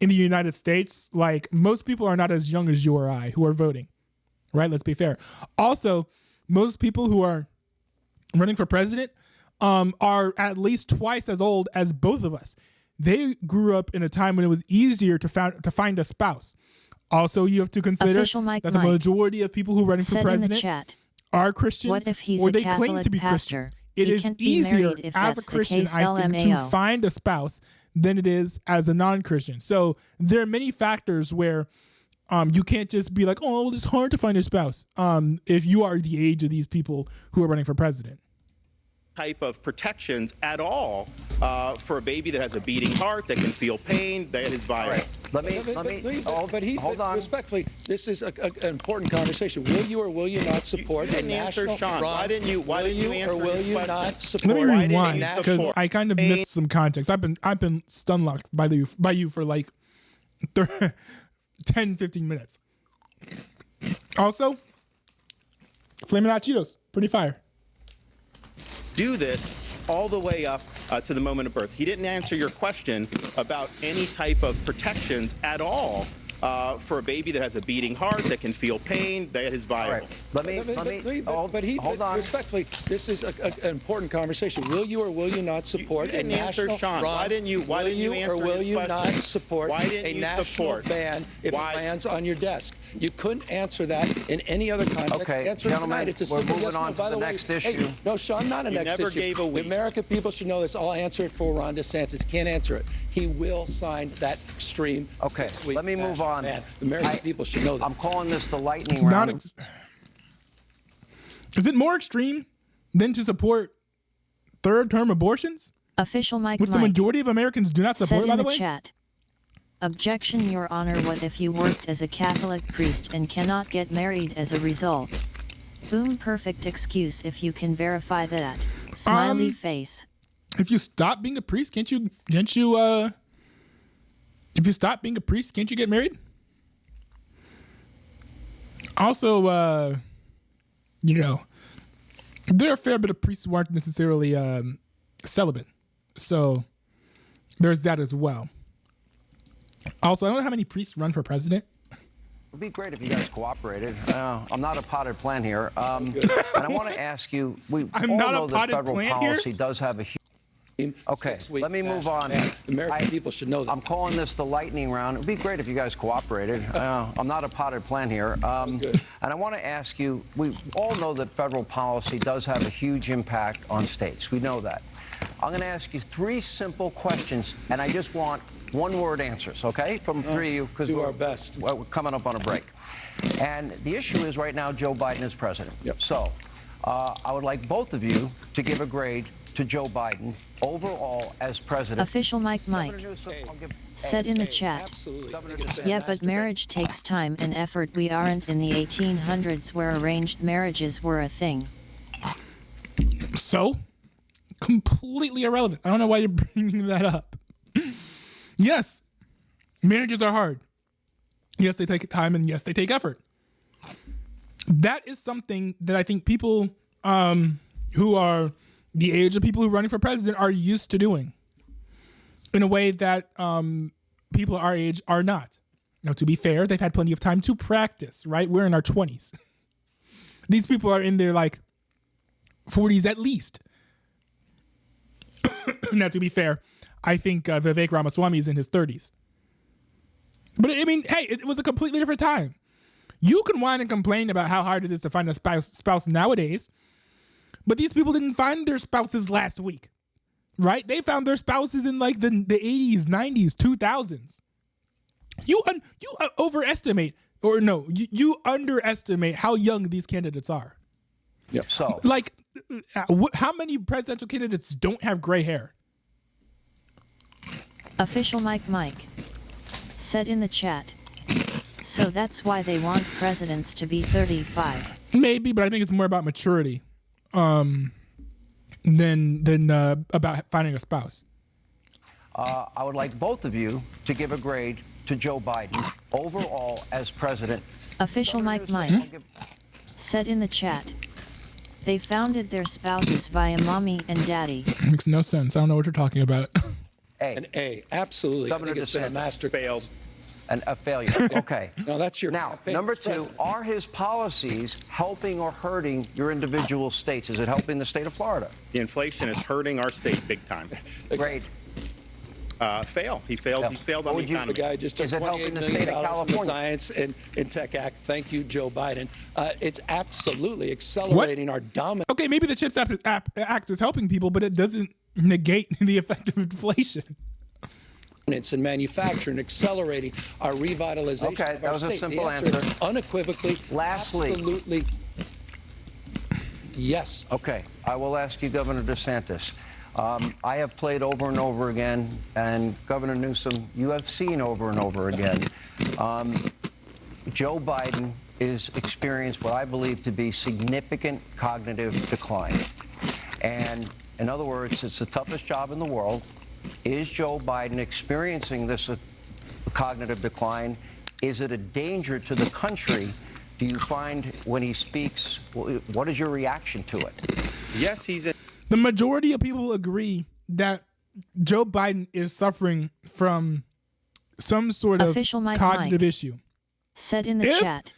in the United States. Like, most people are not as young as you or I who are voting, right? Let's be fair. Also, most people who are running for president are at least twice as old as both of us. They grew up in a time when it was easier to find a spouse. Also, you have to consider that the majority of people who are running for president are Christian, what if he's or they a Catholic claim to be pastor? Christians. It He is can't be easier married if as a that's the Christian, case, I think, to LMAO. find a spouse than it is as a non-Christian. So there are many factors where you can't just be like, oh, well, it's hard to find a spouse if you are the age of these people who are running for president. type of protections at all for a baby that has a beating heart, that can feel pain, that is viral. Hold on. Respectfully, this is an important conversation. Will you or will you not support You didn't a answer, national? Sean. Why didn't you answer or will his you question? not support? Let me rewind because support I kind of missed some context. I've been stun locked by you for like 10, 15 minutes. Also, Flamin' Hot Cheetos, pretty fire. Do this all the way up to the moment of birth. He didn't answer your question about any type of protections at all for a baby that has a beating heart, that can feel pain, that is viral. Hold on. Respectfully, this is an important conversation. Will you or will you not support You didn't a answer, national? Sean. Why didn't you answer or will his you question? not support Why didn't a you national support? ban if it lands on your desk? You couldn't answer that in any other context. Okay, answer it gentlemen, tonight. It's a we're simple moving yes or no. on to By the way, next hey, issue. no, Sean, not a You next never issue. gave a week. The American people should know this. I'll answer it for Ron DeSantis. Can't answer it. He will sign that extreme. Okay, 6-week let me move on. ban. The American people should know that. I'm calling this the lightning It's round. Is it more extreme than to support third-term abortions? Official Mike Which the Mike majority of Americans do not support, said by in the the way? chat. Objection, Your Honor. What if you worked as a Catholic priest and cannot get married as a result? Boom, perfect excuse if you can verify that. Smiley face. If you stop being a priest, can't you if you stop being a priest, can't you get married? Also, there are a fair bit of priests who aren't necessarily celibate. So there's that as well. Also, I don't know how many priests run for president. It would be great if you guys cooperated. I'm not a potted plant here. And I want to ask you, we I'm all not a know that potted federal plant policy here? does have a huge... Okay, 6-week let me move on. ban. The American people should know that. I'm calling this the lightning round. It would be great if you guys cooperated. I'm not a potted plant here. And I want to ask you, we all know that federal policy does have a huge impact on states. We know that. I'm going to ask you 3 simple questions, and I just want one-word answers, okay, from 3 of you, because do our best. We're coming up on a break. And the issue is right now Joe Biden is president. Yep. So I would like both of you to give a grade to Joe Biden overall as president. Official Mike Mike said in the chat. Absolutely. Yeah, but marriage takes time and effort. We aren't in the 1800s where arranged marriages were a thing. So, completely irrelevant. I don't know why you're bringing that up. Yes, marriages are hard. Yes, they take time, and yes, they take effort. That is something that I think people who are the age of people who are running for president are used to doing in a way that people our age are not. Now, to be fair, they've had plenty of time to practice, right? We're in our 20s. These people are in their, 40s at least. Now, to be fair, I think Vivek Ramaswamy is in his 30s. But, I mean, hey, it was a completely different time. You can whine and complain about how hard it is to find a spouse nowadays, but these people didn't find their spouses last week, right? They found their spouses in, the 80s, 90s, 2000s. You overestimate, or no, you underestimate how young these candidates are. Yep. So, how many presidential candidates don't have gray hair? Official Mike said in the chat. So that's why they want presidents to be 35. Maybe, but I think it's more about maturity than about finding a spouse. I would like both of you to give a grade to Joe Biden overall as president. Official Mike said in the chat. They founded their spouses via mommy and daddy. Makes no sense. I don't know what you're talking about. An A, absolutely. Governor I think it's been a master failed. And a failure. Okay. No, that's your Now, campaign number president. 2, are his policies helping or hurting your individual states? Is it helping the state of Florida? The inflation is hurting our state big time. Grade. Fail. He failed. He's failed on the economy. The guy just took Is it helping $28 the million state of from the California? Science and Tech Act. Thank you, Joe Biden. It's absolutely accelerating our dominance. Okay, maybe the CHIPS Act is helping people, but it doesn't negate the effect of inflation. In manufacturing, accelerating our revitalization. Okay, of that our was a state. simple The answer is answer. unequivocally, Lastly. absolutely, yes. Okay, I will ask you, Governor DeSantis. I have played over and over again, and Governor Newsom, you have seen over and over again. Joe Biden is experienced what I believe to be significant cognitive decline. And in other words, it's the toughest job in the world. Is Joe Biden experiencing this cognitive decline? Is it a danger to the country? Do you find when he speaks, what is your reaction to it? Yes, he's in. The majority of people agree that Joe Biden is suffering from some sort of Official Mike cognitive issue. Said in the chat.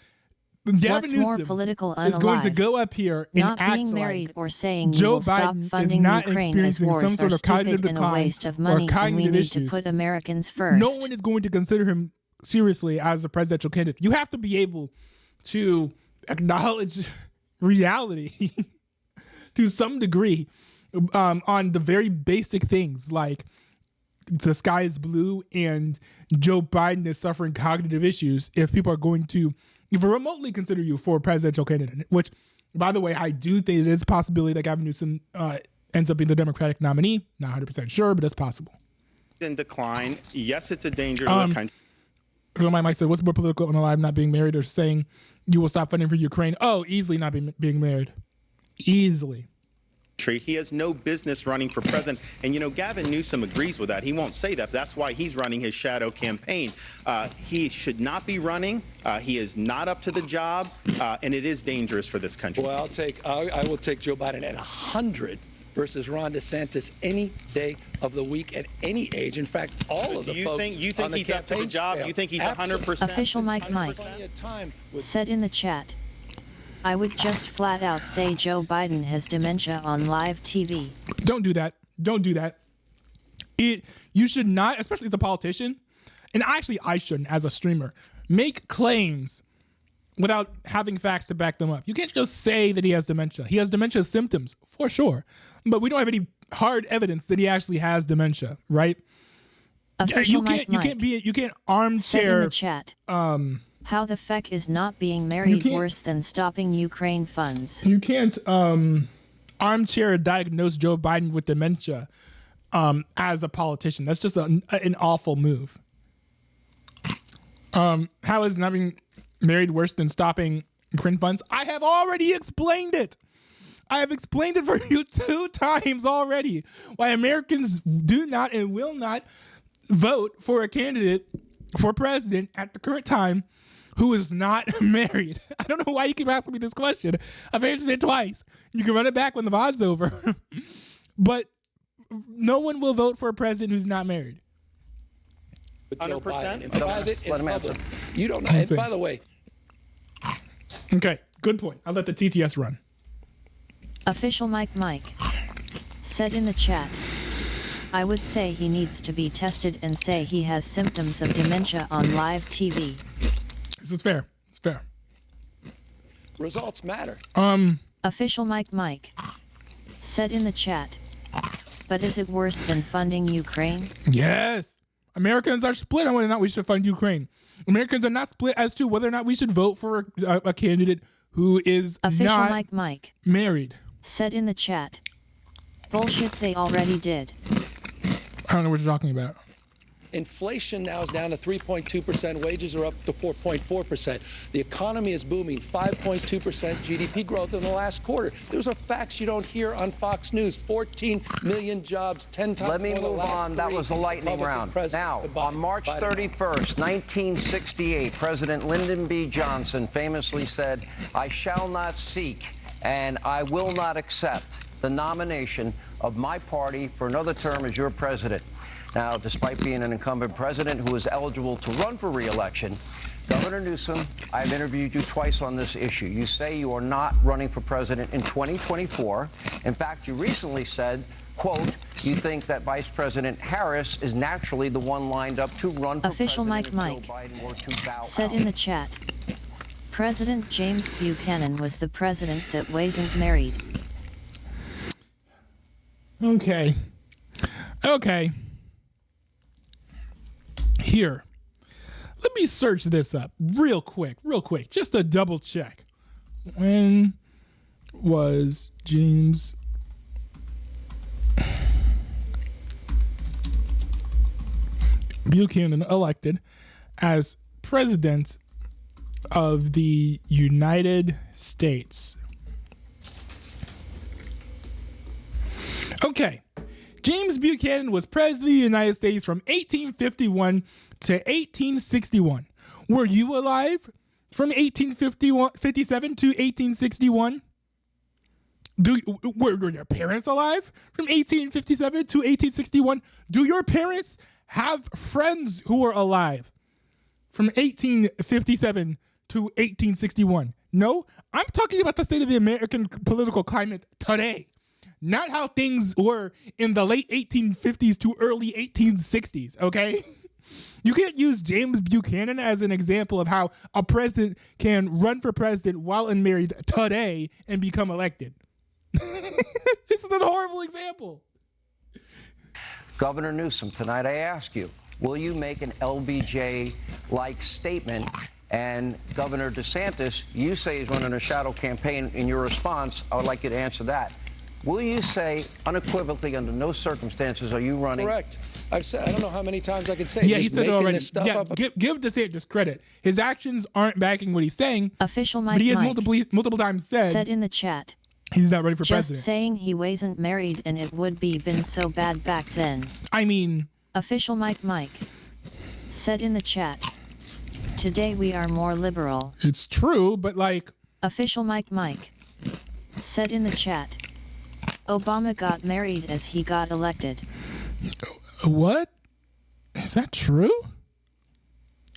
Gavin What's more Newsom political is going to unalive? go up here and Not act being married like or saying you Joe will stop Biden is funding not Ukraine as experiencing wars some sort are of cognitive stupid and a decline waste of or money and we cognitive need issues. to put Americans first. No one is going to consider him seriously as a presidential candidate. You have to be able to acknowledge reality to some degree on the very basic things like the sky is blue and Joe Biden is suffering cognitive issues if people are going to even remotely consider you for a presidential candidate, which, by the way, I do think it is a possibility that Gavin Newsom ends up being the Democratic nominee. Not 100% sure, but it's possible. In decline. Yes, it's a danger to the country. My Mike said, what's more political and alive, not being married or saying you will stop funding for Ukraine? Oh, easily not being married. Easily. He has no business running for president. And, Gavin Newsom agrees with that. He won't say that. That's why he's running his shadow campaign. He should not be running. He is not up to the job, and it is dangerous for this country. Well, I will take Joe Biden at 100 versus Ron DeSantis any day of the week at any age. In fact, all of the folks you think on the he's up to the campaign job? trail. You think he's Absolutely. 100%? Official Mike said in the chat. I would just flat out say Joe Biden has dementia on live TV. Don't do that. Don't do that. You should not, especially as a politician, and actually I shouldn't as a streamer, make claims without having facts to back them up. You can't just say that he has dementia. He has dementia symptoms, for sure. But we don't have any hard evidence that he actually has dementia, right? Official You can't armchair said in the chat. How the feck is not being married worse than stopping Ukraine funds? You can't armchair diagnose Joe Biden with dementia as a politician. That's just an awful move. How is not being married worse than stopping Ukraine funds? I have already explained it. I have explained it for you 2 times already why Americans do not and will not vote for a candidate for president at the current time who is not married. I don't know why you keep asking me this question. I've answered it twice. You can run it back when the VOD's over. But no one will vote for a president who's not married. 100%. Let him answer. You don't know. And by the way. Okay, good point. I'll let the TTS run. Official Mike said in the chat, I would say he needs to be tested and say he has symptoms of dementia on live TV. This is fair. It's fair. Results matter. Official Mike said in the chat, but is it worse than funding Ukraine? Yes. Americans are split on whether or not we should fund Ukraine. Americans are not split as to whether or not we should vote for a candidate who is Official not Mike married. Said in the chat, bullshit, they already did. I don't know what you're talking about. Inflation now is down to 3.2%. Wages are up to 4.4%. The economy is booming. 5.2% GDP growth in the last quarter. Those are facts you don't hear on Fox News. 14 million jobs, 10 times. Let me move on. That was the lightning round. Now, on March 31st, 1968, President Lyndon B. Johnson famously said, I shall not seek and I will not accept the nomination of my party for another term as your president. Now, despite being an incumbent president who is eligible to run for re-election, Governor Newsom, I've interviewed you twice on this issue. You say you are not running for president in 2024. In fact, you recently said, quote, you think that Vice President Harris is naturally the one lined up to run for Official president Mike if Joe Biden were to bow said out. in the chat, President James Buchanan was the president that wasn't married. Okay. Here, let me search this up real quick, just to double check. When was James Buchanan elected as president of the United States? Okay. James Buchanan was president of the United States from 1851 to 1861. Were you alive from 1857 to 1861? Were your parents alive from 1857 to 1861? Do your parents have friends who were alive from 1857 to 1861? No, I'm talking about the state of the American political climate today. Not how things were in the late 1850s to early 1860s, okay? You can't use James Buchanan as an example of how a president can run for president while unmarried today and become elected. This is a horrible example. Governor Newsom, tonight I ask you, will you make an LBJ-like statement? And Governor DeSantis, you say he's running a shadow campaign. In your response, I would like you to answer that. Will you say unequivocally, under no circumstances are you running? Correct. I've said, I don't know how many times I can say. Yeah, he said it already. Yeah, give DeSantis credit. His actions aren't backing what he's saying. Official Mike but he has multiple times said in the chat, he's not ready for president. Just saying he wasn't married and it would be been so bad back then. I mean. Official Mike said in the chat, today we are more liberal. It's true, but like. Official Mike said in the chat, Obama got married as he got elected. What? Is that true?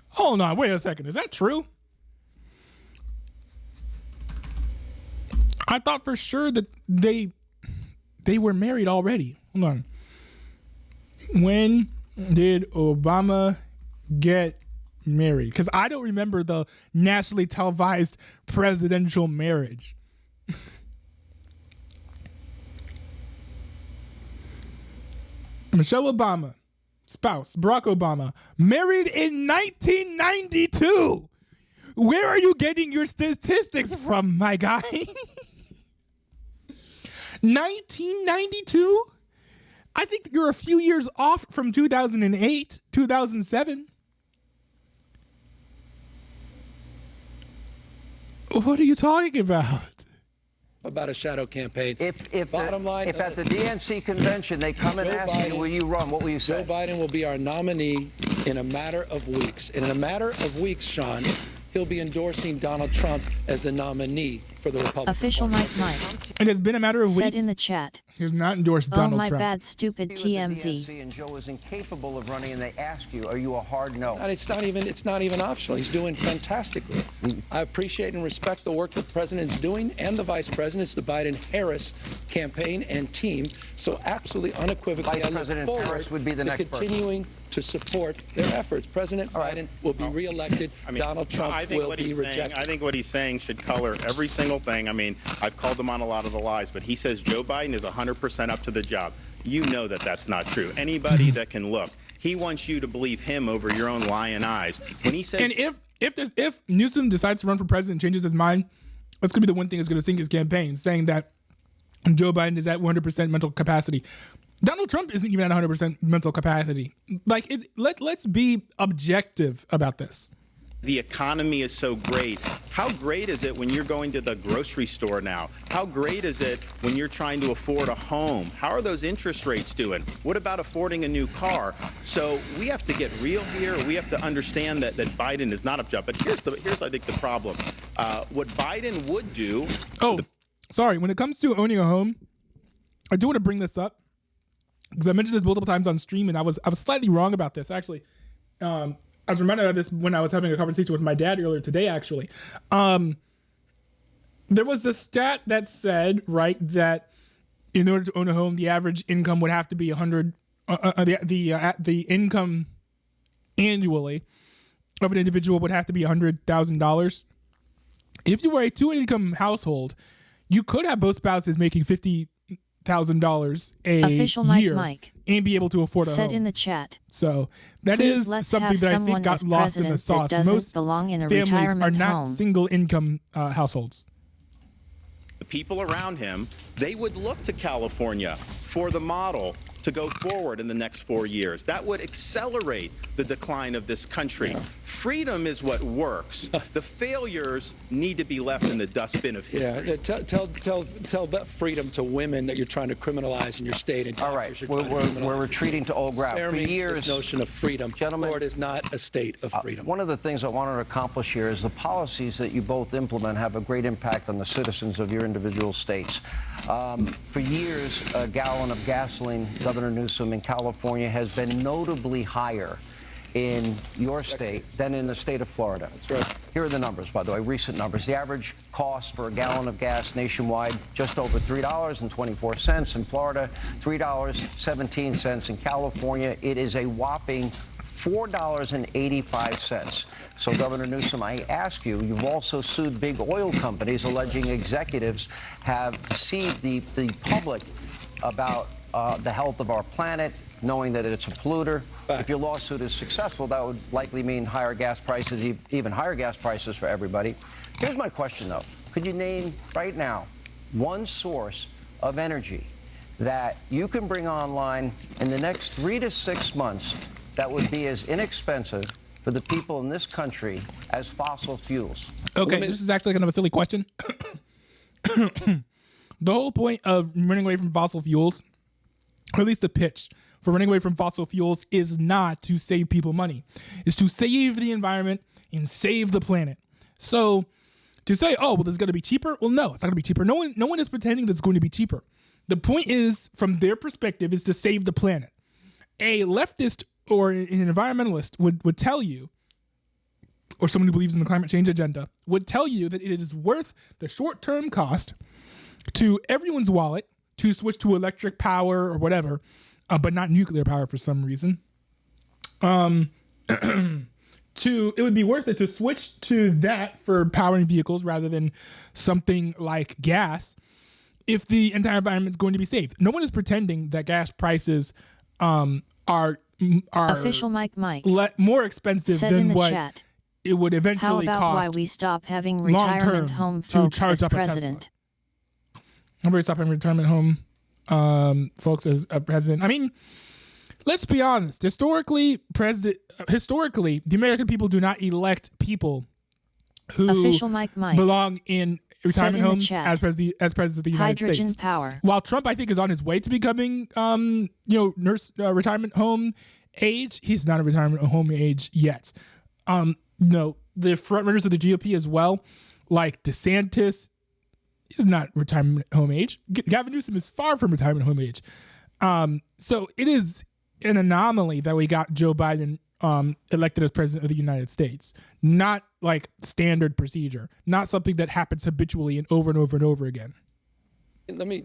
Hold on, wait a second. Is that true? I thought for sure that they were married already. Hold on. When did Obama get married? Because I don't remember the nationally televised presidential marriage. Michelle Obama, spouse, Barack Obama, married in 1992. Where are you getting your statistics from, my guy? 1992? I think you're a few years off from 2008, 2007. What are you talking about? about a shadow campaign. If Bottom line, at the DNC convention they come and ask you, will you run? What will you say? Joe Biden will be our nominee in a matter of weeks. And in a matter of weeks, Sean, he'll be endorsing Donald Trump as the nominee for the Republican Official Party. Mike. It has been a matter of Said weeks. in the chat. He has not endorsed Oh, Donald my Trump. bad, stupid With the TMZ. DNC and Joe is incapable of running, and they ask you, are you a hard no? And it's not even optional. He's doing fantastically. I appreciate and respect the work the president's doing and the vice president's, the Biden-Harris campaign and team. So absolutely unequivocally, Vice I look President forward Harris would be the to next person. continuing to support their efforts. President Biden will be reelected. Donald Trump I think will what be he's rejected. saying, I think what he's saying should color every single thing. I mean, I've called him on a lot of the lies, but he says Joe Biden is 100% up to the job. You know that that's not true. Anybody that can look, he wants you to believe him over your own lying eyes. When he says, And if Newsom decides to run for president and changes his mind, that's gonna be the one thing that's gonna sink his campaign, saying that Joe Biden is at 100% mental capacity. Donald Trump isn't even at 100% mental capacity. Like, let's be objective about this. the economy is so great, how great is it when you're going to the grocery store now? How great is it when you're trying to afford a home? How are those interest rates doing? What about affording a new car? So we have to get real here. We have to understand that Biden is not a job. But here's I think the problem. What Biden would do. Oh, sorry. When it comes to owning a home, I do want to bring this up because I mentioned this multiple times on stream, and I was slightly wrong about this actually. I was reminded of this when I was having a conversation with my dad earlier today, actually. There was the stat that said, right, that in order to own a home, the average income would have to be 100. The income annually of an individual would have to be $100,000. If you were a two-income household, you could have both spouses making $50,000 a Official year Mike. and be able to afford a Said home. in the chat. So that Please is let's something have that I someone think got as lost in the president that sauce. doesn't Most belong in a families are retirement not home. single income households. The people around him, they would look to California for the model to go forward in the next 4 years. That would accelerate the decline of this country. Yeah. Freedom is what works. The failures need to be left in the dustbin of history. Yeah, tell that freedom to women that you're trying to criminalize in your state. And all right, we're retreating to old ground. For years, this notion of freedom, gentlemen, Florida is not a state of freedom. One of the things I wanted to accomplish here is the policies that you both implement have a great impact on the citizens of your individual states. For years, a gallon of gasoline, Governor Newsom in California, has been notably higher in your state than in the state of Florida. That's right. Here are the numbers, by the way, recent numbers. The average cost for a gallon of gas nationwide, just over $3.24. In Florida, $3.17. In California, it is a whopping $4.85. So, Governor Newsom, I ask you, you've also sued big oil companies alleging executives have deceived the public about the health of our planet, knowing that it's a polluter. If your lawsuit is successful, that would likely mean higher gas prices, even higher gas prices for everybody. Here's my question, though. Could you name right now one source of energy that you can bring online in the next 3 to 6 months that would be as inexpensive for the people in this country as fossil fuels? Okay, this is actually kind of a silly question. The whole point of running away from fossil fuels, or at least the pitch for running away from fossil fuels, is not to save people money. It's to save the environment and save the planet. So to say, oh, well, this is going to be cheaper. Well, no, it's not going to be cheaper. No one is pretending that it's going to be cheaper. The point is, from their perspective, is to save the planet. A leftist or an environmentalist would tell you, or someone who believes in the climate change agenda, would tell you that it is worth the short-term cost to everyone's wallet to switch to electric power or whatever, but not nuclear power for some reason. It would be worth it to switch to that for powering vehicles rather than something like gas if the entire environment is going to be saved. No one is pretending that gas prices are Official Mike more expensive said than in the what chat. It would eventually cost. How about why we stop having retirement home folks as president? I'm going to stop having retirement home folks as a president. I mean, let's be honest. Historically, the American people do not elect people who belong in retirement in the homes chat. as president of the United Hydrogen States. power. While Trump, I think, is on his way to becoming, nurse retirement home age, he's not a retirement home age yet. No, the front runners of the GOP as well, like DeSantis, is not retirement home age. Gavin Newsom is far from retirement home age. So it is an anomaly that we got Joe Biden elected as president of the United States. Not like standard procedure. Not something that happens habitually and over and over again. Let me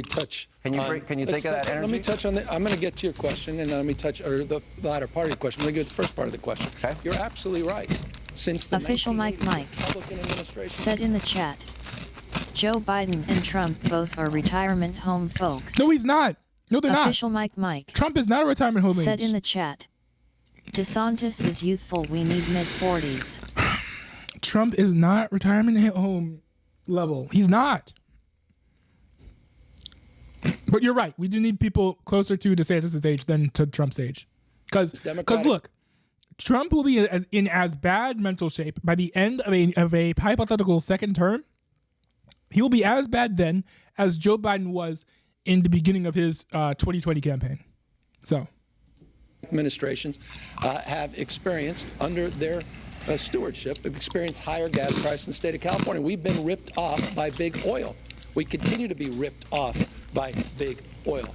touch. Can you think of that energy? Let me touch on that. I'm going to get to your question, and then let me touch the latter part of your question. Let me get to the first part of the question. Okay. You're absolutely right. Since the Official Mike Republican administration said in the chat, Joe Biden and Trump both are retirement home folks. No, he's not. No, they're not. Official Mike Trump is not a retirement home said age. in the chat, DeSantis is youthful. We need mid-40s. Trump is not retirement home level. He's not. But you're right. We do need people closer to DeSantis' age than to Trump's age. Because look, Trump will be in as bad mental shape by the end of a hypothetical second term. He will be as bad then as Joe Biden was in the beginning of his 2020 campaign. So, administrations have experienced under their stewardship, have experienced higher gas prices in the state of California. We've been ripped off by big oil. We continue to be ripped off by big oil.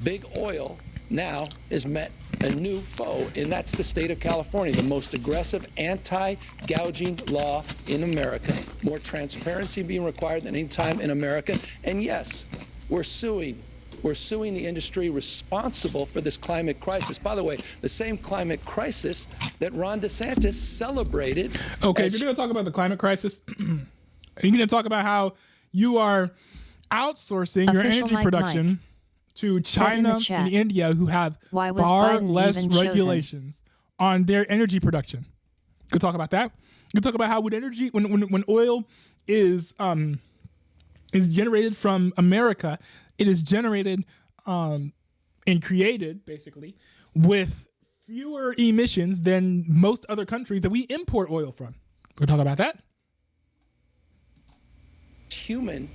Big oil now has met a new foe, and that's the state of California, the most aggressive anti-gouging law in America. More transparency being required than any time in America. And yes, we're suing the industry responsible for this climate crisis. By the way, the same climate crisis that Ron DeSantis celebrated. Okay, if you're going to talk about the climate crisis, are you going to talk about how you are outsourcing your energy production to China and India, who have far less regulations on their energy production? You can talk about that. You can talk about how when oil is generated from America, it is generated and created basically with fewer emissions than most other countries that we import oil from. We'll talk about that. Human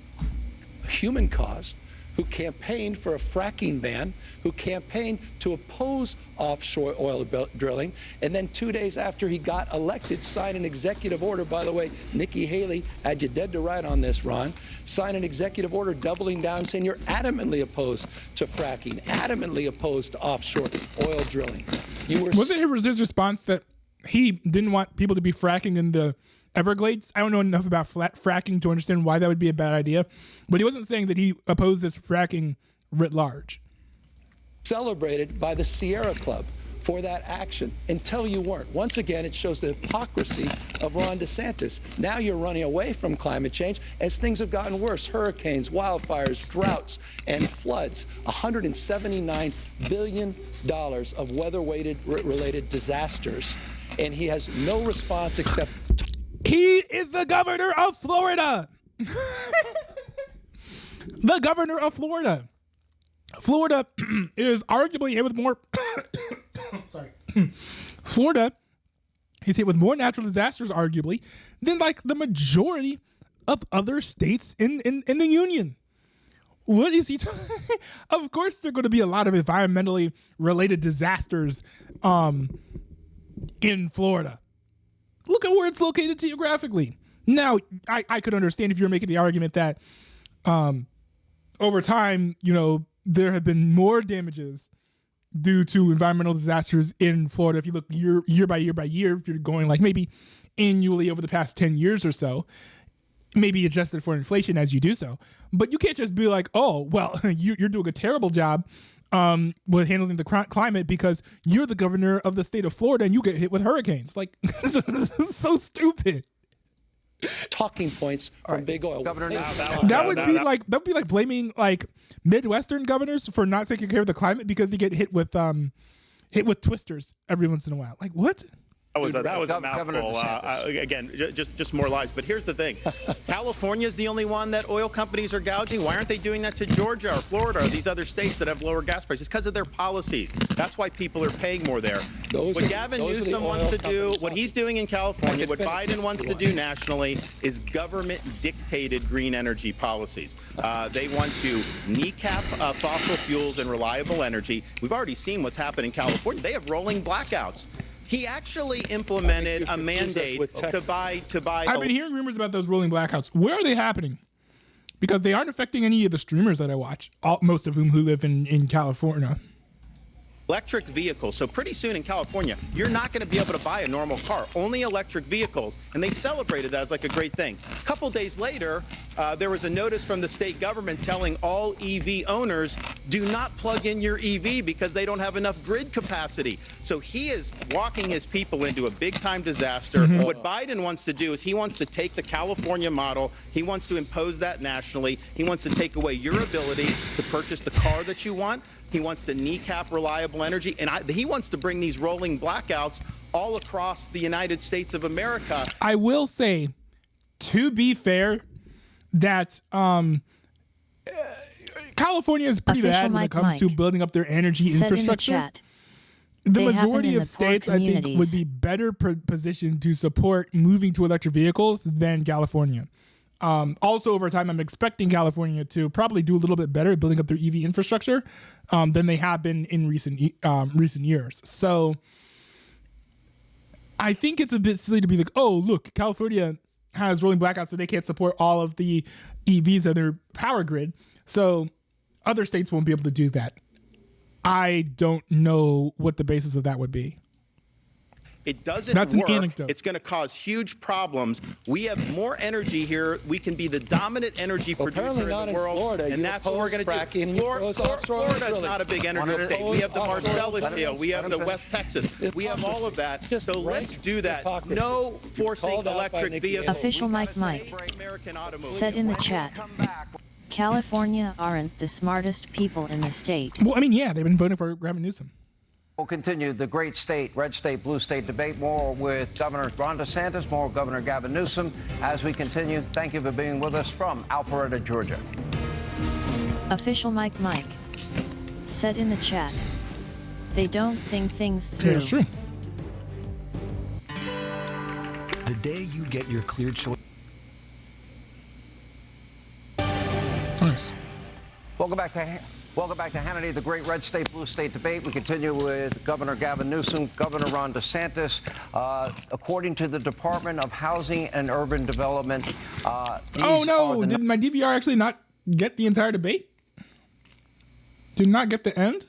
caused, who campaigned for a fracking ban, who campaigned to oppose offshore oil drilling, and then 2 days after he got elected, signed an executive order. By the way, Nikki Haley had you dead to right on this, Ron. Signed an executive order doubling down, saying you're adamantly opposed to fracking, adamantly opposed to offshore oil drilling. Wasn't his response that he didn't want people to be fracking in the Everglades? I don't know enough about fracking to understand why that would be a bad idea, but he wasn't saying that he opposed this fracking writ large. Celebrated by the Sierra Club for that action until you weren't. Once again, it shows the hypocrisy of Ron DeSantis. Now you're running away from climate change as things have gotten worse. Hurricanes, wildfires, droughts, and floods. $179 billion of weather-related disasters, and he has no response except... He is the governor of Florida. The governor of Florida. Florida is arguably hit with more. Sorry. Florida is hit with more natural disasters, arguably, than like the majority of other states in the union. What is he talking? Of course, there are going to be a lot of environmentally related disasters in Florida. Look at where it's located geographically. Now, I could understand if you're making the argument that over time, there have been more damages due to environmental disasters in Florida. If you look year by year, if you're going like maybe annually over the past 10 years or so, maybe adjusted for inflation as you do so. But you can't just be like, oh, well, you're doing a terrible job with handling the climate because you're the governor of the state of Florida and you get hit with hurricanes. Like, this is so stupid. Talking points from big oil. Governor, that would be like blaming like Midwestern governors for not taking care of the climate because they get hit with twisters every once in a while. Like, what? That was a Governor mouthful. Again, just more lies. But here's the thing. California is the only one that oil companies are gouging. Why aren't they doing that to Georgia or Florida or these other states that have lower gas prices? Because of their policies. That's why people are paying more there. What Gavin Newsom wants to do, what he's doing in California, what Biden wants to do nationally is government-dictated green energy policies. They want to kneecap fossil fuels and reliable energy. We've already seen what's happened in California. They have rolling blackouts. He actually implemented a mandate to buy. I've been hearing rumors about those rolling blackouts. Where are they happening? Because they aren't affecting any of the streamers that I watch, most of whom who live in California. Electric vehicles. So pretty soon in California, you're not going to be able to buy a normal car, only electric vehicles. And they celebrated that as like a great thing. A couple days later, there was a notice from the state government telling all EV owners, do not plug in your EV because they don't have enough grid capacity. So he is walking his people into a big time disaster. What Biden wants to do is he wants to take the California model. He wants to impose that nationally. He wants to take away your ability to purchase the car that you want. He wants to kneecap reliable energy, and he wants to bring these rolling blackouts all across the United States of America. I will say, to be fair, that California is pretty bad when it comes to building up their energy infrastructure. The majority of states, I think, would be better positioned to support moving to electric vehicles than California. Also, over time, I'm expecting California to probably do a little bit better at building up their EV infrastructure than they have been in recent years. So I think it's a bit silly to be like, oh, look, California has rolling blackouts, so they can't support all of the EVs in their power grid. So other states won't be able to do that. I don't know what the basis of that would be. It doesn't work. An anecdote. It's going to cause huge problems. We have more energy here. We can be the dominant energy producer in the world, Florida. And that's what we're going to do. Florida is not a big energy state. We have the Marcellus Shale. We have the West Texas. We have all of that. So let's do that. No forcing electric vehicles. Official Mike said in the chat, California aren't the smartest people in the state. Well, I mean, yeah, they've been voting for Gavin Newsom. We'll continue the great state, red state, blue state debate. More with Governor Ron DeSantis, more with Governor Gavin Newsom as we continue. Thank you for being with us from Alpharetta, Georgia. Official Mike said in the chat, they don't think things through. Yeah, that's true. The day you get your clear choice. Nice. Welcome back to Hannity, the great red state, blue state debate. We continue with Governor Gavin Newsom, Governor Ron DeSantis. According to the Department of Housing and Urban Development, oh no! Did my DVR actually not get the entire debate? Did not get the end?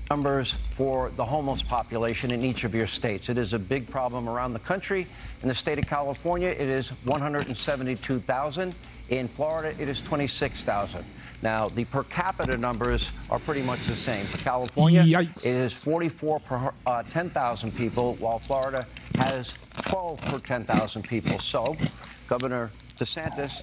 Numbers for the homeless population in each of your states. It is a big problem around the country. In the state of California, it is 172,000. In Florida, it is 26,000. Now, the per capita numbers are pretty much the same. For California, It is 44 per 10,000 people, while Florida has 12 per 10,000 people. So, Governor DeSantis,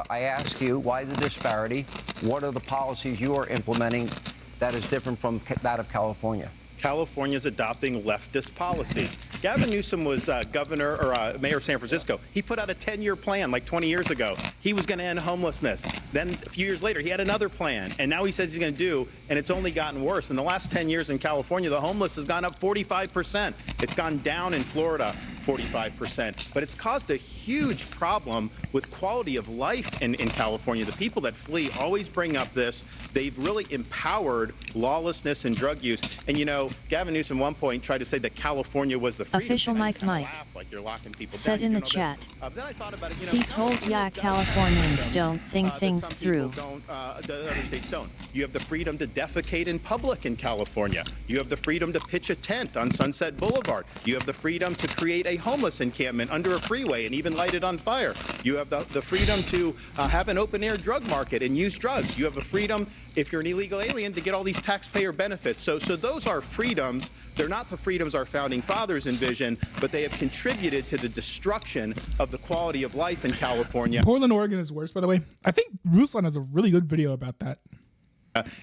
I ask you, why the disparity? What are the policies you are implementing that is different from that of California? California is adopting leftist policies. Gavin Newsom was governor or mayor of San Francisco. He put out a 10-year plan like 20 years ago. He was going to end homelessness. Then a few years later, he had another plan. And now he says he's going to do, and it's only gotten worse. In the last 10 years in California, the homeless has gone up 45%. It's gone down in Florida 45%. But it's caused a huge problem with quality of life in California. The people that flee always bring up this. They've really empowered lawlessness and drug use. And, you know, Gavin Newsom at one point tried to say that California was the freedom. Official Mike like you're locking people said down. in the chat. Then I thought about it, he told Californians don't think things through. The other states don't. You have the freedom to defecate in public in California. You have the freedom to pitch a tent on Sunset Boulevard. You have the freedom to create a homeless encampment under a freeway and even light it on fire. You have the freedom to have an open-air drug market and use drugs. You have the freedom, if you're an illegal alien, to get all these taxpayer benefits. So those are freedoms. They're not the freedoms our founding fathers envisioned, but they have contributed to the destruction of the quality of life in California. Portland, Oregon is worse, by the way. I think Ruslan has a really good video about that.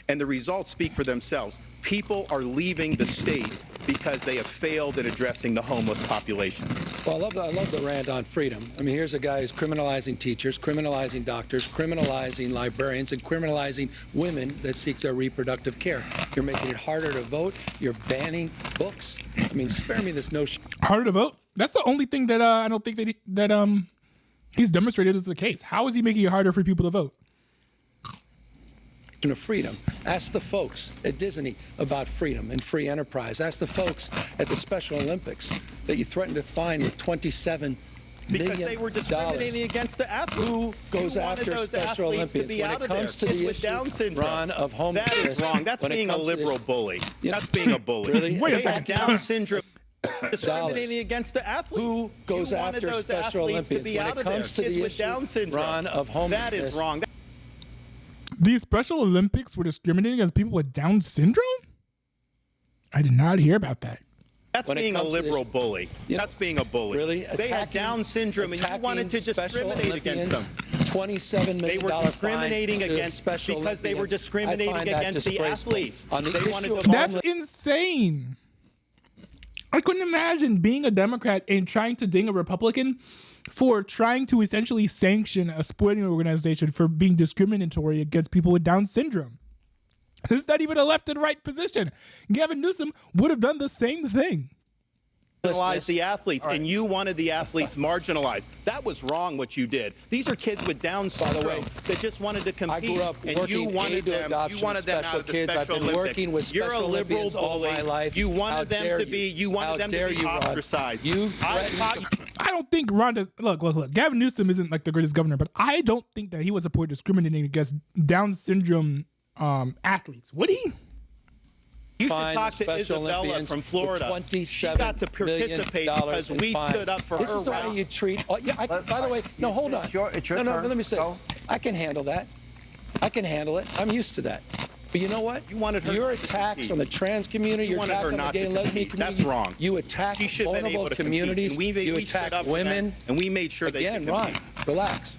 And the results speak for themselves. People are leaving the state because they have failed in addressing the homeless population. Well, I love the rant on freedom. I mean, here's a guy who's criminalizing teachers, criminalizing doctors, criminalizing librarians, and criminalizing women that seek their reproductive care. You're making it harder to vote. You're banning books. I mean, spare me this notion. Harder to vote? That's the only thing that I don't think that he's demonstrated as the case. How is he making it harder for people to vote? Of freedom. Ask the folks at Disney about freedom and free enterprise. Ask the folks at the Special Olympics that you threatened to fine with $27 million. Because they were discriminating against the athletes. Who goes after Special Olympians when it comes to the issue, Down syndrome. Ron, of homelessness? That is wrong. That's being a liberal bully. That's being a bully. Really? Wait a They second. had Down syndrome. Discriminating against the athletes. Who goes You wanted after those Special athletes to Olympians be when out it of there. comes to Kids the with Down issue, syndrome. Ron, of homelessness? That is wrong. These Special Olympics were discriminating against people with Down syndrome? I did not hear about that. That's When it being a comes to liberal this- bully. You know, That's being a bully. Really? They had Down syndrome, and you wanted to discriminate against them. $27 They million were discriminating fine to against Special because they were Olympians. discriminating I find that against the disgraceful. athletes. On the They issue wanted of to- That's insane. I couldn't imagine being a Democrat and trying to ding a Republican for trying to essentially sanction a sporting organization for being discriminatory against people with Down syndrome. It's not even a left and right position. Gavin Newsom would have done the same thing. marginalize the athletes, and you wanted the athletes marginalized. That was wrong what you did. These are kids with Down syndrome that just wanted to compete, I grew up and working you wanted them. adoption You wanted them special out of the kids. Special I've been Olympics. working with You're a Special liberal Olympians all bully. my life. You How wanted them dare to be. You How wanted them to dare be you, Ron. ostracized. You I don't think Ron does. Look. Gavin Newsom isn't like the greatest governor, but I don't think that he was support discriminating against Down syndrome athletes. Would he? You should Fine talk to Special Isabella Olympians from Florida. with She got to $27 participate million because in we fines. stood up for This her is the way rights. you treat. Oh, yeah, by the way, no, hold on. It's your no, turn. but let me say, Go. I can handle that. I can handle it. I'm used to that. But you know what? You wanted her your not to attacks compete. on the trans community, You your wanted attack her on the not gay to and lesbian compete. community. That's wrong. You attack She should have been vulnerable able to communities. compete. And you we stood attack up for women. them, and we made sure Again, they could Ron, compete. relax.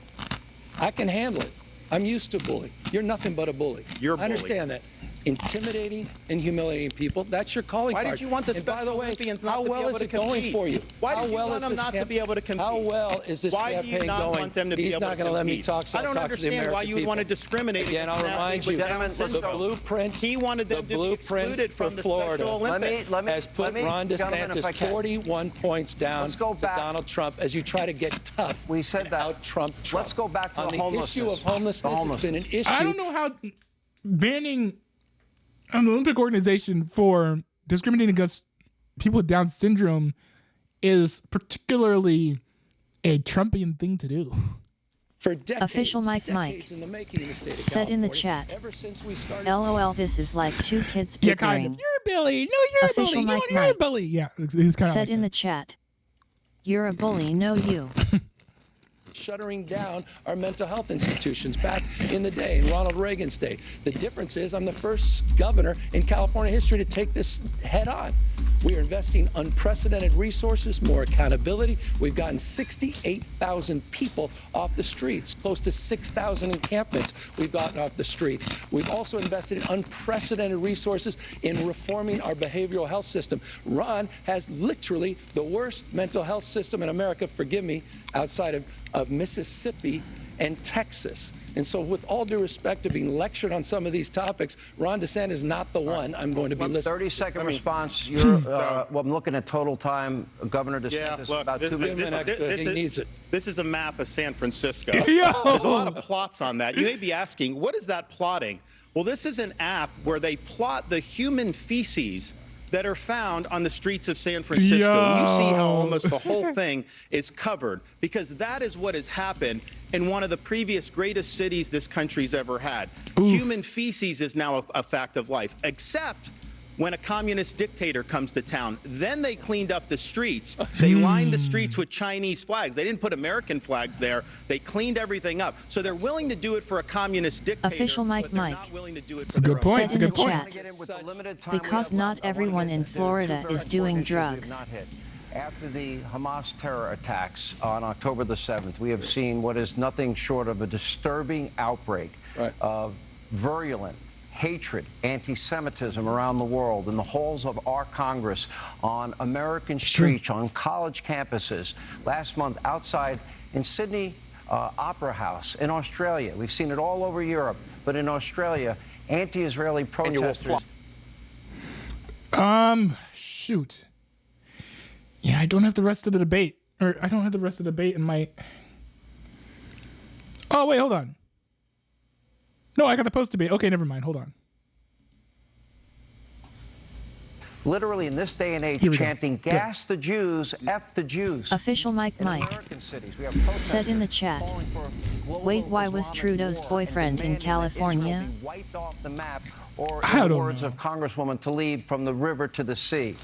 I can handle it. I'm used to bullying. You're nothing but a bully. You're a I understand that. Intimidating and humiliating people, that's your calling Why card. did you want the And by Special the way, Olympians not how to be well able is to it going compete? for you? Why How did you well want is them this not to be able to compete? How well is this Why do campaign you not going? want them to be He's able not to going to let me compete? talk, so I I'll don't talk to the understand why American you would want to people. discriminate Again, against I'll an remind athlete with you, Down the syndrome. blueprint, He wanted them to be excluded for from the Florida Special Olympics. has put Ron DeSantis 41 points down Let's go to back. Donald Trump as you try to get tough. We said and that. out-Trump Trump. Let's go back to on the the issue of homelessness. homelessness. It's been an issue. I don't know how banning an Olympic organization for discriminating against people with Down syndrome is particularly a Trumpian thing to do. For decades, Official Mike decades in the making in the state of said in the California, chat, ever since we started LOL, this is like two kids Yeah, kind of. bickering. You're a bully. No, you're a Official bully. Mike You're a Mike bully. Yeah, it's kind of said like in that. the chat, you're a bully, no you. shuttering down our mental health institutions back in the day, in Ronald Reagan's day. The difference is I'm the first governor in California history to take this head on. We are investing unprecedented resources, more accountability. We've gotten 68,000 people off the streets, close to 6,000 encampments we've gotten off the streets. We've also invested in unprecedented resources in reforming our behavioral health system. Ron has literally the worst mental health system in America, forgive me, outside of Mississippi and Texas. And so with all due respect to being lectured on some of these topics, Ron DeSantis is not the one I'm going to be listening. 30-second response. You're, well, I'm looking at total time. Governor DeSantis, look, about this- 2 minutes. He needs it. This is a map of San Francisco. Yo! There's a lot of plots on that. You may be asking, what is that plotting? Well, this is an app where they plot the human feces that are found on the streets of San Francisco. Yo. You see how almost the whole thing is covered, because that is what has happened in one of the previous greatest cities this country's ever had. Human feces is now a fact of life, except when a communist dictator comes to town. Then they cleaned up the streets. They lined the streets with Chinese flags. They didn't put American flags there. They cleaned everything up. So they're willing to do it for a communist dictator. Official Mike but they're Mike. not willing to do it It's for a good their own. point. Said It's a in good the point. chat, because not everyone in Florida is doing drugs. After the Hamas terror attacks on October the 7th, we have seen what is nothing short of a disturbing outbreak of virulent hatred, anti-Semitism around the world, in the halls of our Congress, on American streets, on college campuses. Last month, outside in Sydney Opera House in Australia. We've seen it all over Europe, but in Australia, anti-Israeli protesters. Shoot. Yeah, I don't have the rest of the debate. Or I don't have the rest of the debate in my... Oh, wait, hold on. No, I got the post debate. Okay, never mind. Hold on. Literally in this day and age, chanting, gas the Jews, F the Jews. Official Mike said in the chat, wait, why was Trudeau's boyfriend in California? Or in the words of Congresswoman Tlaib, from the river to the sea.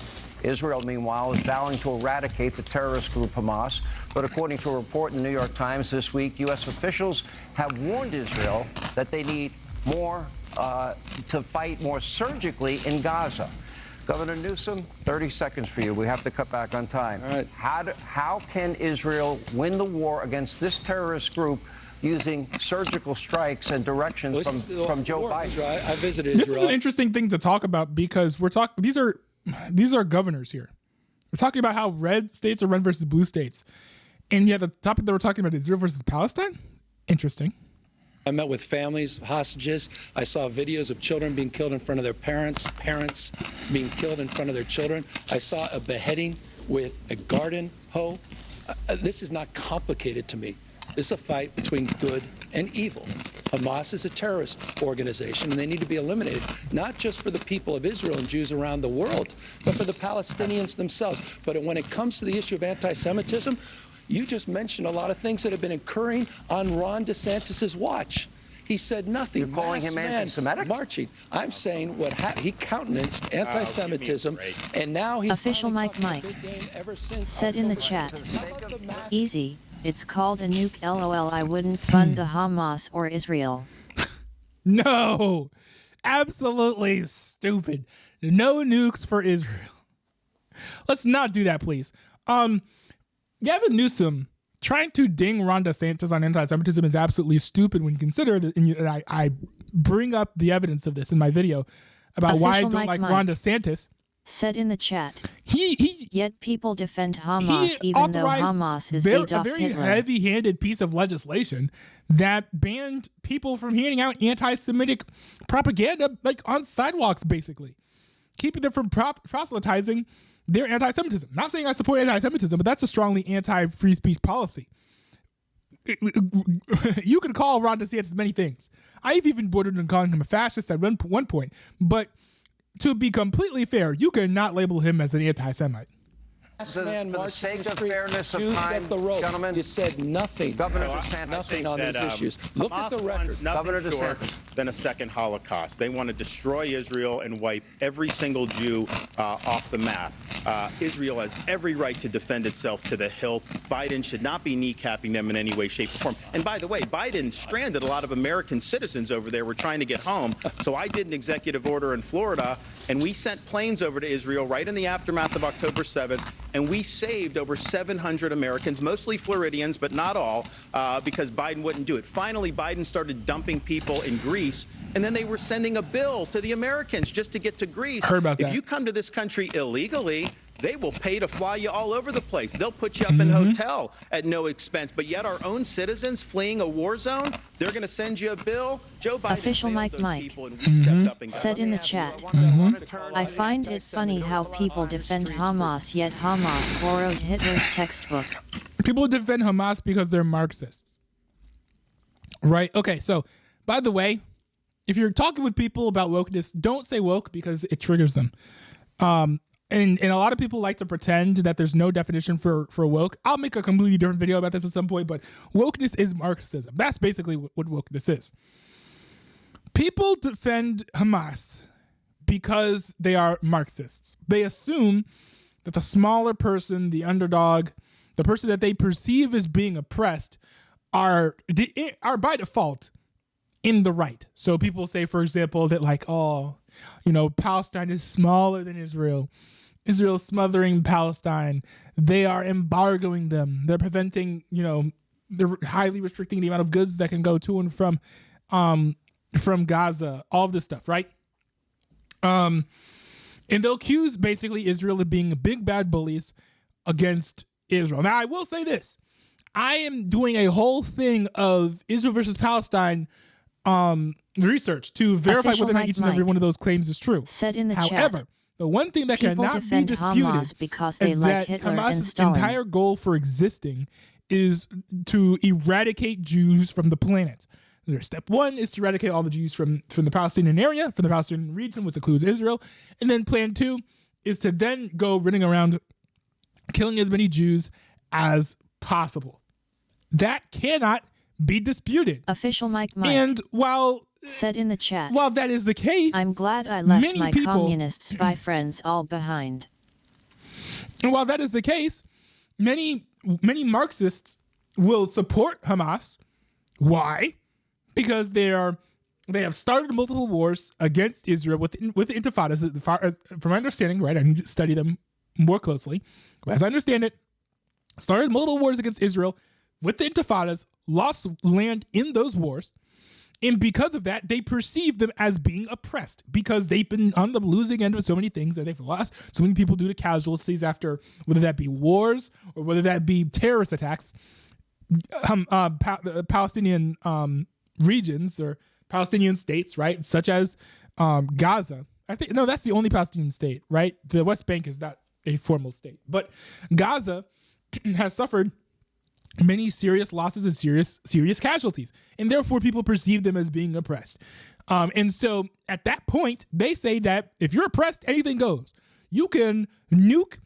Israel, meanwhile, is vowing to eradicate the terrorist group Hamas. But according to a report in the New York Times this week, U.S. officials have warned Israel that they need more to fight more surgically in Gaza. Governor Newsom, 30 seconds for you. We have to cut back on time. All right. How can Israel win the war against this terrorist group using surgical strikes and directions from Joe Biden? I visited Israel. This is an interesting thing to talk about because we're talking. These are governors here. We're talking about how red states are red versus blue states, and yet the topic that we're talking about is Israel versus Palestine. Interesting. I met with families, hostages. I saw videos of children being killed in front of their parents, parents being killed in front of their children. I saw a beheading with a garden hoe. This is not complicated to me. This is a fight between good and evil. Hamas is a terrorist organization, and they need to be eliminated, not just for the people of Israel and Jews around the world, but for the Palestinians themselves. But when it comes to the issue of anti-Semitism, you just mentioned a lot of things that have been occurring on Ron DeSantis's watch. He said nothing. You're calling him anti-Semitic? Marching. I'm saying he countenanced anti-Semitism, and now he's official Mike said in the chat, easy. It's called a nuke. LOL. I wouldn't fund the Hamas or Israel. No, absolutely stupid. No nukes for Israel. Let's not do that, please. Gavin Newsom trying to ding Ron DeSantis on anti-Semitism is absolutely stupid when you consider that. And I bring up the evidence of this in my video about why I don't like Ron DeSantis. Said in the chat, yet people defend Hamas even though Hamas is Adolf a very Hitler. Heavy-handed piece of legislation that banned people from handing out anti-Semitic propaganda, like on sidewalks, basically, keeping them from proselytizing their anti-Semitism. Not saying I support anti-Semitism, but that's a strongly anti-free speech policy. You can call Ron DeSantis many things. I've even bordered on calling him a fascist at one point, but to be completely fair, you cannot label him as an anti-Semite. For the sake of fairness of time, gentlemen, you said nothing. Governor DeSantis, nothing on these issues. Look at the record. Governor DeSantis. Than a second Holocaust. They want to destroy Israel and wipe every single Jew off the map. Israel has every right to defend itself to the hilt. Biden should not be kneecapping them in any way, shape, or form. And by the way, Biden stranded a lot of American citizens over there. We're trying to get home. So I did an executive order in Florida, and we sent planes over to Israel right in the aftermath of October 7th. And we saved over 700 Americans, mostly Floridians, but not all, because Biden wouldn't do it. Finally, Biden started dumping people in Greece, and then they were sending a bill to the Americans just to get to Greece. Heard about that. If you come to this country illegally, they will pay to fly you all over the place. They'll put you up in a hotel at no expense. But yet our own citizens fleeing a war zone, they're going to send you a bill. Joe Biden official Mike said in the chat, I find it funny how people defend Hamas, yet Hamas borrowed Hitler's textbook. People defend Hamas because they're Marxists. Right? Okay, so, by the way, if you're talking with people about wokeness, don't say woke because it triggers them. And a lot of people like to pretend that there's no definition for woke. I'll make a completely different video about this at some point, but wokeness is Marxism. That's basically what wokeness is. People defend Hamas because they are Marxists. They assume that the smaller person, the underdog, the person that they perceive as being oppressed are by default in the right. So people say, for example, that like, Palestine is smaller than Israel. Israel's smothering Palestine. They are embargoing them. They're preventing, they're highly restricting the amount of goods that can go to and from from Gaza, all of this stuff, right? And they'll accuse basically Israel of being big bad bullies against Israel. Now, I will say this. I am doing a whole thing of Israel versus Palestine research to verify whether or not each and every one of those claims is true. Said in the However, chat, the one thing that people cannot be defend disputed Hamas because they is like that Hitler and Hamas's Stalin. entire goal for existing is to eradicate Jews from the planet. Their step one is to eradicate all the Jews from the Palestinian area, from the Palestinian region, which includes Israel. And then plan two is to then go running around killing as many Jews as possible. That cannot be disputed. Official Mike. And while said in the chat, while that is the case, I'm glad I left many my people, communist spy friends all behind. And while that is the case, many Marxists will support Hamas. Why? Because they have started multiple wars against Israel with the intifadas. From my understanding, right? I need to study them more closely. But as I understand it, started multiple wars against Israel with the intifadas, lost land in those wars. And because of that, they perceive them as being oppressed because they've been on the losing end of so many things that they've lost so many people due to casualties after, whether that be wars or whether that be terrorist attacks. Palestinian regions or Palestinian states, right, such as Gaza. I think that's the only Palestinian state, right? The West Bank is not a formal state, but Gaza has suffered many serious losses and serious casualties, and therefore people perceive them as being oppressed. And so at that point, they say that if you're oppressed, anything goes. You can nuke.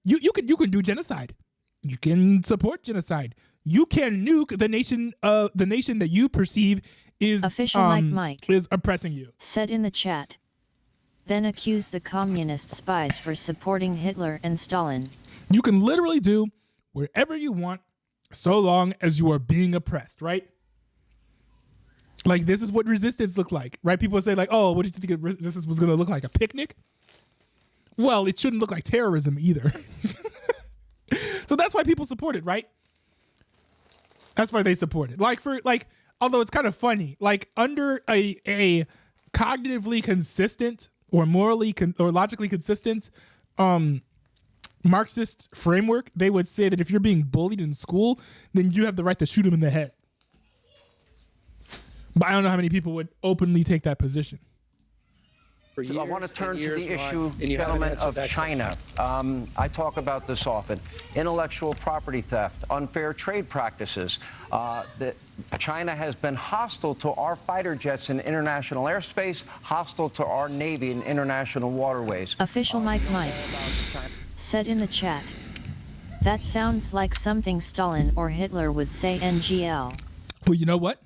You can do genocide. You can support genocide. You can nuke the nation that you perceive is Official Mike is oppressing you. Said in the chat. Then accuse the communist spies for supporting Hitler and Stalin. You can literally do whatever you want so long as you are being oppressed, right? Like, this is what resistance looked like, right? People say like, oh, what did you think resistance was going to look like? A picnic? Well, it shouldn't look like terrorism either. So that's why people support it, right? That's why they support it. Although it's kind of funny, like under a cognitively consistent or morally or logically consistent Marxist framework, they would say that if you're being bullied in school, then you have the right to shoot him in the head. But I don't know how many people would openly take that position. I want to turn to the issue, gentlemen, of China. I talk about this often. Intellectual property theft, unfair trade practices. China has been hostile to our fighter jets in international airspace, hostile to our Navy in international waterways. Official Mike said in the chat. That sounds like something Stalin or Hitler would say NGL. Well, you know what?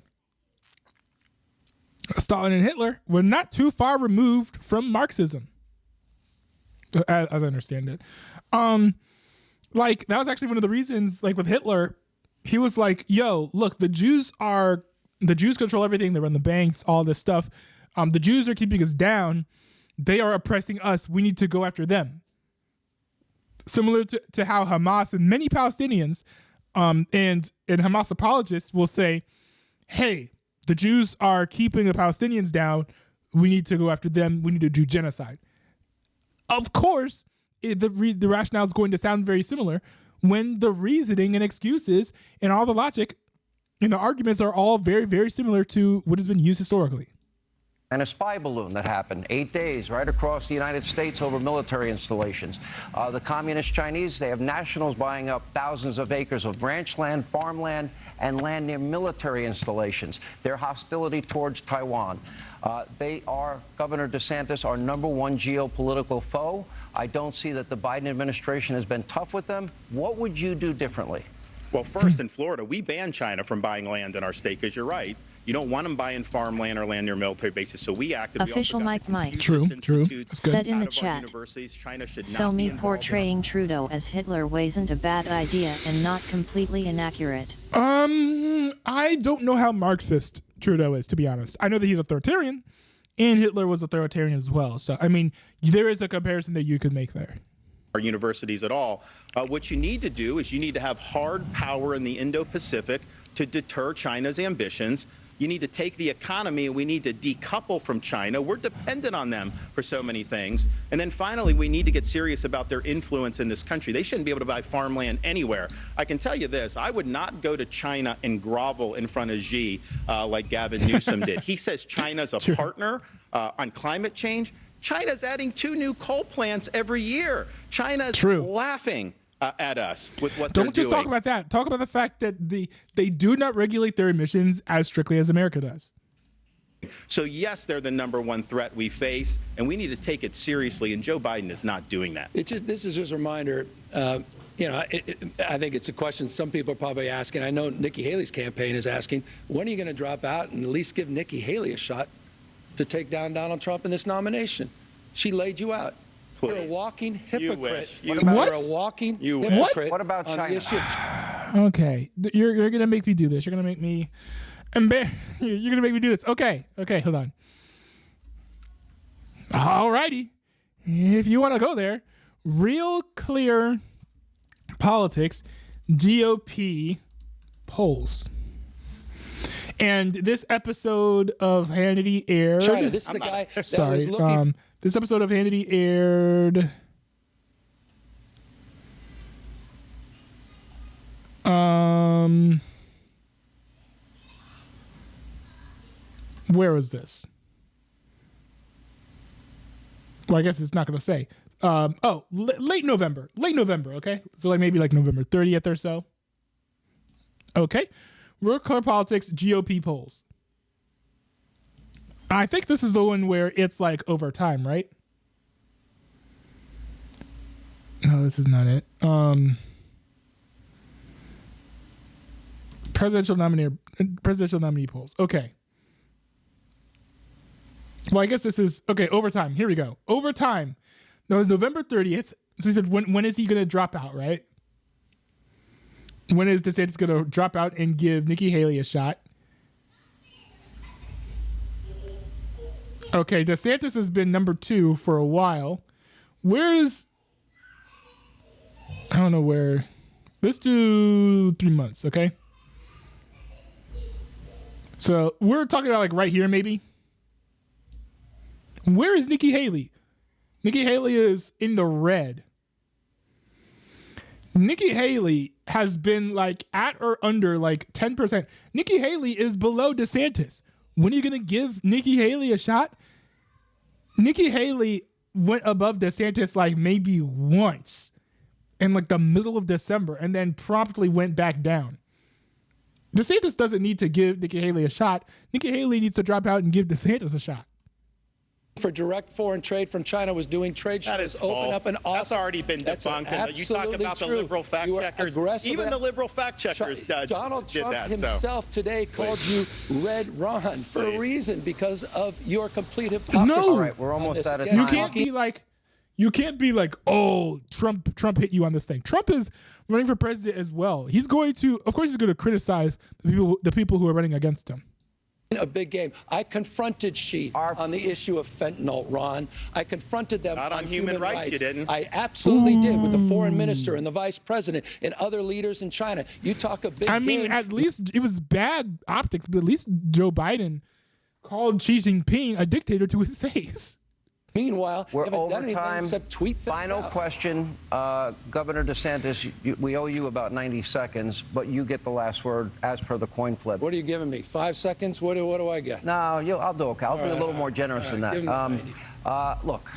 Stalin and Hitler were not too far removed from Marxism, as I understand it. That was actually one of the reasons, like with Hitler, he was like, yo, look, the Jews control everything. They run the banks, all this stuff. The Jews are keeping us down. They are oppressing us. We need to go after them. Similar to how Hamas and many Palestinians and Hamas apologists will say, hey, the Jews are keeping the Palestinians down. We need to go after them. We need to do genocide. Of course, the rationale is going to sound very similar when the reasoning and excuses and all the logic and the arguments are all very, very similar to what has been used historically. And a spy balloon that happened 8 days right across the United States over military installations. The communist Chinese, they have nationals buying up thousands of acres of ranch land, farmland, and land near military installations. Their hostility towards Taiwan. They are, Governor DeSantis, our #1 geopolitical foe. I don't see that the Biden administration has been tough with them. What would you do differently? Well, first, in Florida, we ban China from buying land in our state because you're right. You don't want them buying farmland or land near military bases, so we acted. Official Mike. True. That's good. Said in the chat. So me portraying Trudeau as Hitler wasn't a bad idea and not completely inaccurate. I don't know how Marxist Trudeau is, to be honest. I know that he's authoritarian, and Hitler was authoritarian as well. So, I mean, there is a comparison that you could make there. Our universities at all. What you need to do is you need to have hard power in the Indo-Pacific to deter China's ambitions. You need to take the economy and we need to decouple from China. We're dependent on them for so many things. And then finally, we need to get serious about their influence in this country. They shouldn't be able to buy farmland anywhere. I can tell you this, I would not go to China and grovel in front of Xi like Gavin Newsom did. He says China's a partner on climate change. China's adding 2 new coal plants every year. China's laughing at us with what they're doing. Don't just talk about that. Talk about the fact that they do not regulate their emissions as strictly as America does. So yes, they're the #1 threat we face, and we need to take it seriously, and Joe Biden is not doing that. This is just a reminder, you know, I think it's a question some people are probably asking. I know Nikki Haley's campaign is asking, when are you going to drop out and at least give Nikki Haley a shot to take down Donald Trump in this nomination? She laid you out. Please. You're a walking hypocrite. You're a walking hypocrite. What about China? On the issue of Okay, you're gonna make me do this. You're gonna make me You're gonna make me do this. Okay, hold on. Alrighty, if you want to go there, Real Clear Politics, GOP polls. And this episode of Hannity aired. China, this is the guy that was looking. This episode of Hannity aired. Where was this? Well, I guess it's not going to say. Late November. Okay, so like maybe like November 30th or so. Okay, Real Clear Politics GOP polls. I think this is the one where it's like over time, right? No, this is not it. Presidential nominee polls. Okay. Well, I guess this is okay. Over time. Here we go. Over time. That was November 30th. So he said, when is he going to drop out, right? When is DeSantis going to drop out and give Nikki Haley a shot? Okay, DeSantis has been #2 for a while. I don't know where. Let's do 3 months, okay? So we're talking about like right here, maybe. Where is Nikki Haley? Nikki Haley is in the red. Nikki Haley has been like at or under like 10%. Nikki Haley is below DeSantis. When are you going to give Nikki Haley a shot? Nikki Haley went above DeSantis like maybe once in like the middle of December and then promptly went back down. DeSantis doesn't need to give Nikki Haley a shot. Nikki Haley needs to drop out and give DeSantis a shot. For direct foreign trade from China was doing trade shows. That is open false. up an awesome. That's already been debunked. And you talk about the liberal fact checkers. Even the liberal fact checkers Donald did Trump that. himself today called you Red Ron for a reason because of your complete hypocrisy. No. All right, we're almost out of time. You can't be like, oh, Trump hit you on this thing. Trump is running for president as well. He's going to, of course, he's going to criticize the people who are running against him. A big game. I confronted Xi on the issue of fentanyl, Ron. I confronted them on human rights. You didn't. I absolutely did with the foreign minister and the vice president and other leaders in China. You talk a big game. I mean, at least it was bad optics, but at least Joe Biden called Xi Jinping a dictator to his face. Meanwhile, we're haven't over done anything time. except tweet things Final out. question, Governor DeSantis. We owe you about 90 seconds, but you get the last word as per the coin flip. What are you giving me? 5 seconds? What do I get? No, I'll do okay. I'll be a little more generous than that. Look,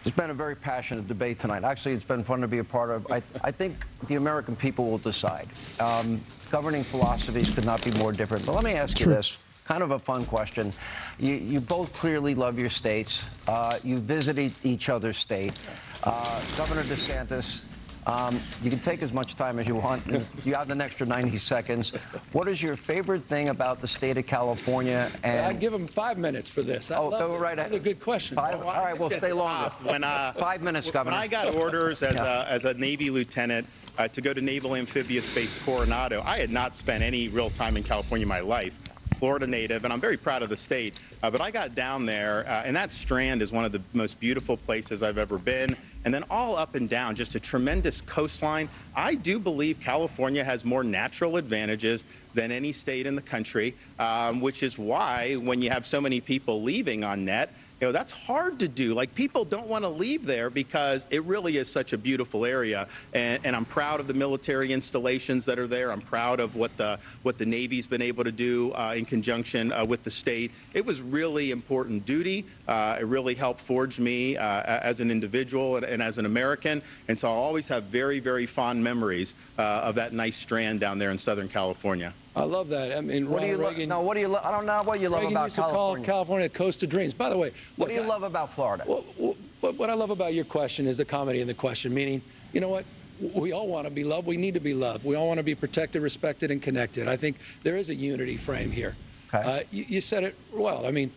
it's been a very passionate debate tonight. Actually, it's been fun to be a part of. I think the American people will decide. Governing philosophies could not be more different. But let me ask you this. Kind of a fun question. You both clearly love your states. You visited each other's state. Governor DeSantis, you can take as much time as you want. You have an extra 90 seconds. What is your favorite thing about the state of California? And I'd give him 5 minutes for this. Go right ahead. That's a good question. All right, we'll stay longer. 5 minutes, Governor. When I got orders as a Navy lieutenant to go to Naval Amphibious Base Coronado, I had not spent any real time in California in my life. Florida native, and I'm very proud of the state. But I got down there, and that Strand is one of the most beautiful places I've ever been. And then all up and down, just a tremendous coastline. I do believe California has more natural advantages than any state in the country, which is why when you have so many people leaving on net, that's hard to do. Like, people don't want to leave there because it really is such a beautiful area. And I'm proud of the military installations that are there. I'm proud of what the Navy's been able to do in conjunction with the state. It was really important duty. It really helped forge me as an individual and as an American. And so I'll always have very, very fond memories of that nice Strand down there in Southern California. I love that. I mean, What do you Reagan, no, what do you I don't know what you love Reagan about used to call California. California Coast of Dreams. By the way, What do you love about Florida? What I love about your question is the comedy in the question, meaning, you know what? We all want to be loved. We need to be loved. We all want to be protected, respected, and connected. I think there is a unity frame here. Okay. You said it well. I mean,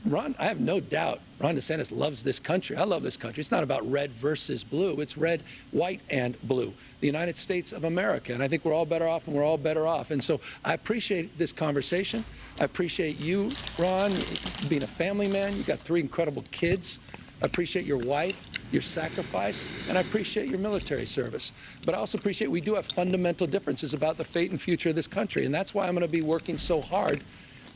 Ron, I have no doubt Ron DeSantis loves this country. I love this country. It's not about red versus blue. It's red, white, and blue. The United States of America. And I think we're all better off, and we're all better off. And so I appreciate this conversation. I appreciate you, Ron, being a family man. You've got 3 incredible kids. I appreciate your wife, your sacrifice, and I appreciate your military service. But I also appreciate we do have fundamental differences about the fate and future of this country. And that's why I'm going to be working so hard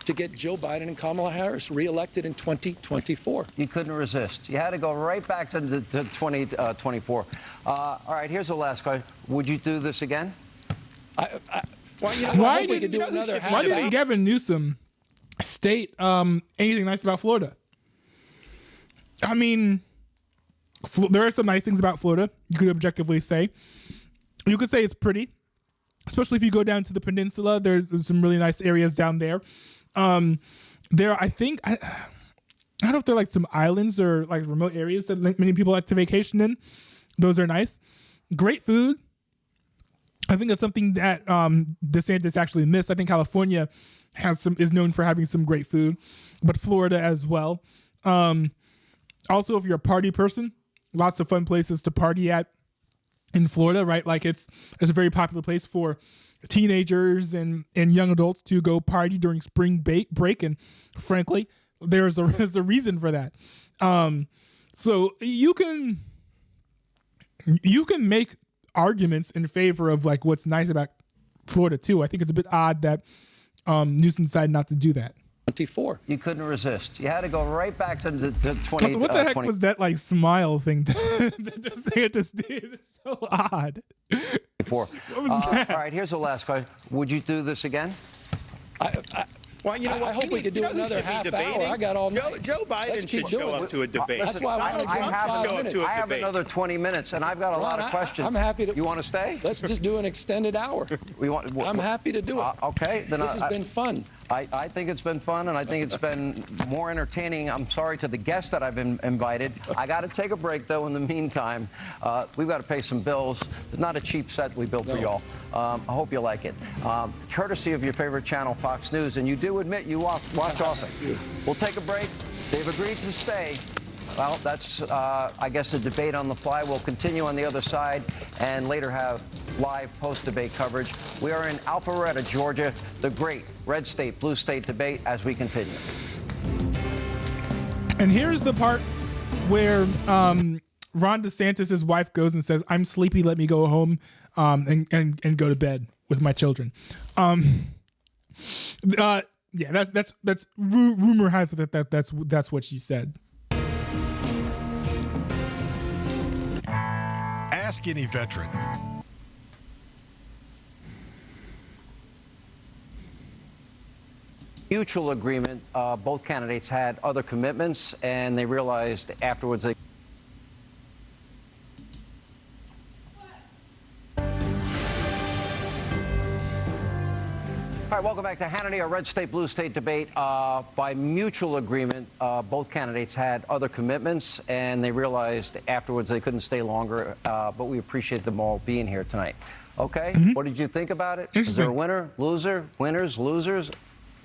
to get Joe Biden and Kamala Harris reelected in 2024. You couldn't resist. You had to go right back to 2024. All right, here's the last question. Would you do this again? Why didn't Gavin Newsom state anything nice about Florida? I mean, there are some nice things about Florida. You could objectively say. You could say it's pretty, especially if you go down to the peninsula. There's some really nice areas down there. I think I don't know if they're like some islands or like remote areas that many people like to vacation in. Those are nice. Great food. I think that's something that DeSantis actually missed. I think California is known for having some great food, but Florida as well. Also, if you're a party person, lots of fun places to party at in Florida, right? Like it's a very popular place for teenagers and young adults to go party during spring break. And frankly, there's a reason for that. So you can make arguments in favor of like what's nice about Florida too. I think it's a bit odd that Newsom decided not to do that. 24. You couldn't resist. You had to go right back to 20. So what the heck was that like smile thing that DeSantis did? It's so odd. What was that? All right, here's the last question. Would you do this again? Well, you know what? I hope we could do another half hour. I got all night. Joe Biden should show up to a debate. That's why I want to I have debate. another 20 minutes, and I've got a lot of questions. I'm happy to. You want to stay? Let's just do an extended hour. I'm happy to do it. Okay. Then this has been fun. I think it's been fun, and I think it's been more entertaining. I'm sorry to the guests that I've invited. I got to take a break, though, in the meantime. We've got to pay some bills. It's not a cheap set we built for y'all. I hope you like it. Courtesy of your favorite channel, Fox News, and you do admit you watch often. We'll take a break. They've agreed to stay. Well, that's, I guess, a debate on the fly. We'll continue on the other side and later have live post-debate coverage. We are in Alpharetta, Georgia, the great red state, blue state debate as we continue. And here's the part where Ron DeSantis' wife goes and says, "I'm sleepy, let me go home and go to bed with my children." Yeah, that's rumor has it that's what she said. Ask any veteran. Mutual agreement. Both candidates had other commitments, and they realized afterwards they. All right, welcome back to Hannity, a red state, blue state debate. By mutual agreement, both candidates had other commitments, and they realized afterwards they couldn't stay longer, but we appreciate them all being here tonight. Okay, What did you think about it? Is there a winner, loser, winners, losers?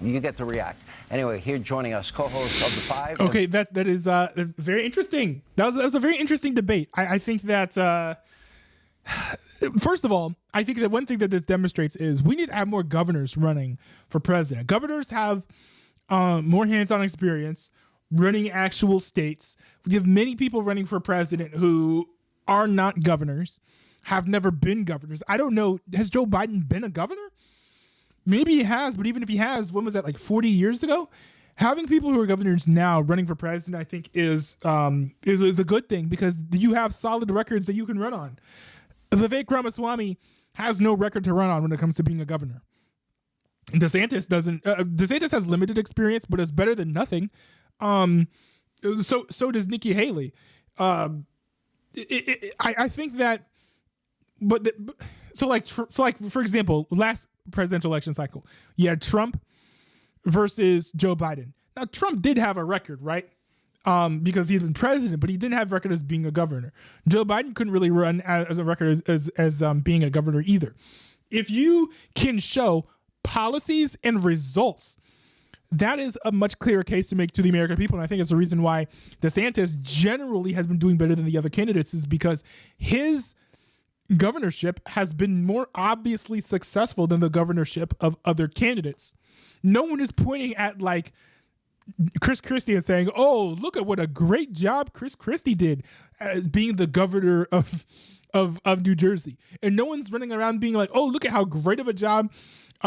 You get to react. Anyway, here joining us, co-host of The Five. Okay, that is very interesting. That was a very interesting debate. I think that First of all, I think that one thing that this demonstrates is we need to have more governors running for president. Governors have more hands-on experience running actual states. We have many people running for president who are not governors, have never been governors. I don't know. Has Joe Biden been a governor? Maybe he has, but even if he has, when was that, like 40 years ago? Having people who are governors now running for president, I think, is a good thing because you have solid records that you can run on. Vivek Ramaswamy has no record to run on when it comes to being a governor. DeSantis doesn't. DeSantis has limited experience, but it's better than nothing. So does Nikki Haley. I think that, so for example, last presidential election cycle, you had Trump versus Joe Biden. Now Trump did have a record, right? Because he'd been president, but he didn't have a record as being a governor. Joe Biden couldn't really run as a record as being a governor either. If you can show policies and results, that is a much clearer case to make to the American people. And I think it's the reason why DeSantis generally has been doing better than the other candidates, is because his governorship has been more obviously successful than the governorship of other candidates. No one is pointing at like Chris Christie and saying, oh, look at what a great job Chris Christie did as being the governor of New Jersey. And no one's running around being like, oh, look at how great of a job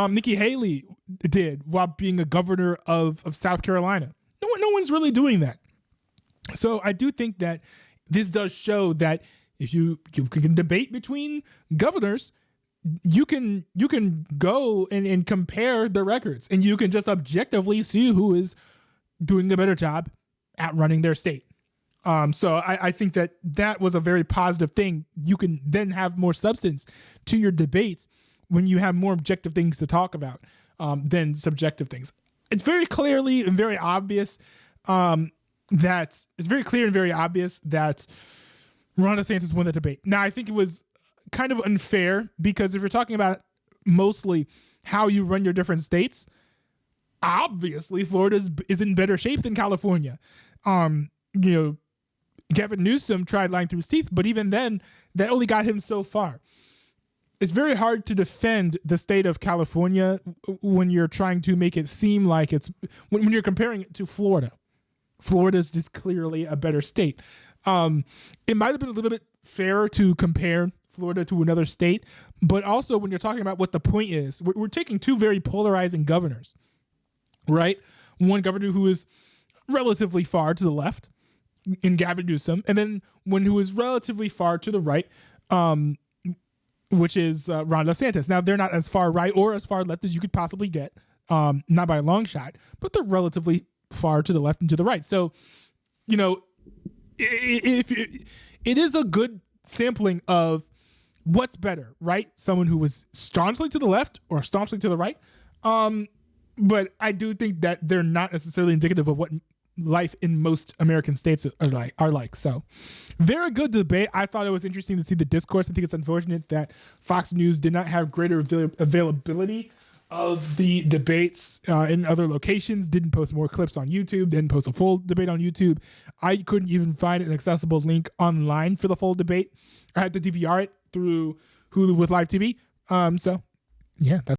Nikki Haley did while being a governor of South Carolina. No one's really doing that. So I do think that this does show that if you can debate between governors, you can go and compare the records, and you can just objectively see who is doing a better job at running their state. So I think that was a very positive thing. You can then have more substance to your debates when you have more objective things to talk about than subjective things. It's very clearly and very obvious that Ron DeSantis won the debate. Now, I think it was kind of unfair because if you're talking about mostly how you run your different states, obviously Florida is in better shape than California. Gavin Newsom tried lying through his teeth, but even then, that only got him so far. It's very hard to defend the state of California when you're trying to make it seem like when you're comparing it to Florida. Florida's just clearly a better state. It might have been a little bit fairer to compare Florida to another state, but also when you're talking about what the point is, we're taking two very polarizing governors, right? One governor who is relatively far to the left in Gavin Newsom, and then one who is relatively far to the right, which is Ron DeSantis. Now, they're not as far right or as far left as you could possibly get, not by a long shot, but they're relatively far to the left and to the right. So, it is a good sampling of what's better, right? Someone who was staunchly to the left or staunchly to the right. But I do think that they're not necessarily indicative of what life in most American states are like. So very good debate. I thought it was interesting to see the discourse. I think it's unfortunate that Fox News did not have greater availability of the debates in other locations, didn't post more clips on YouTube, didn't post a full debate on YouTube. I couldn't even find an accessible link online for the full debate. I had to DVR it through Hulu with Live TV. So yeah, that's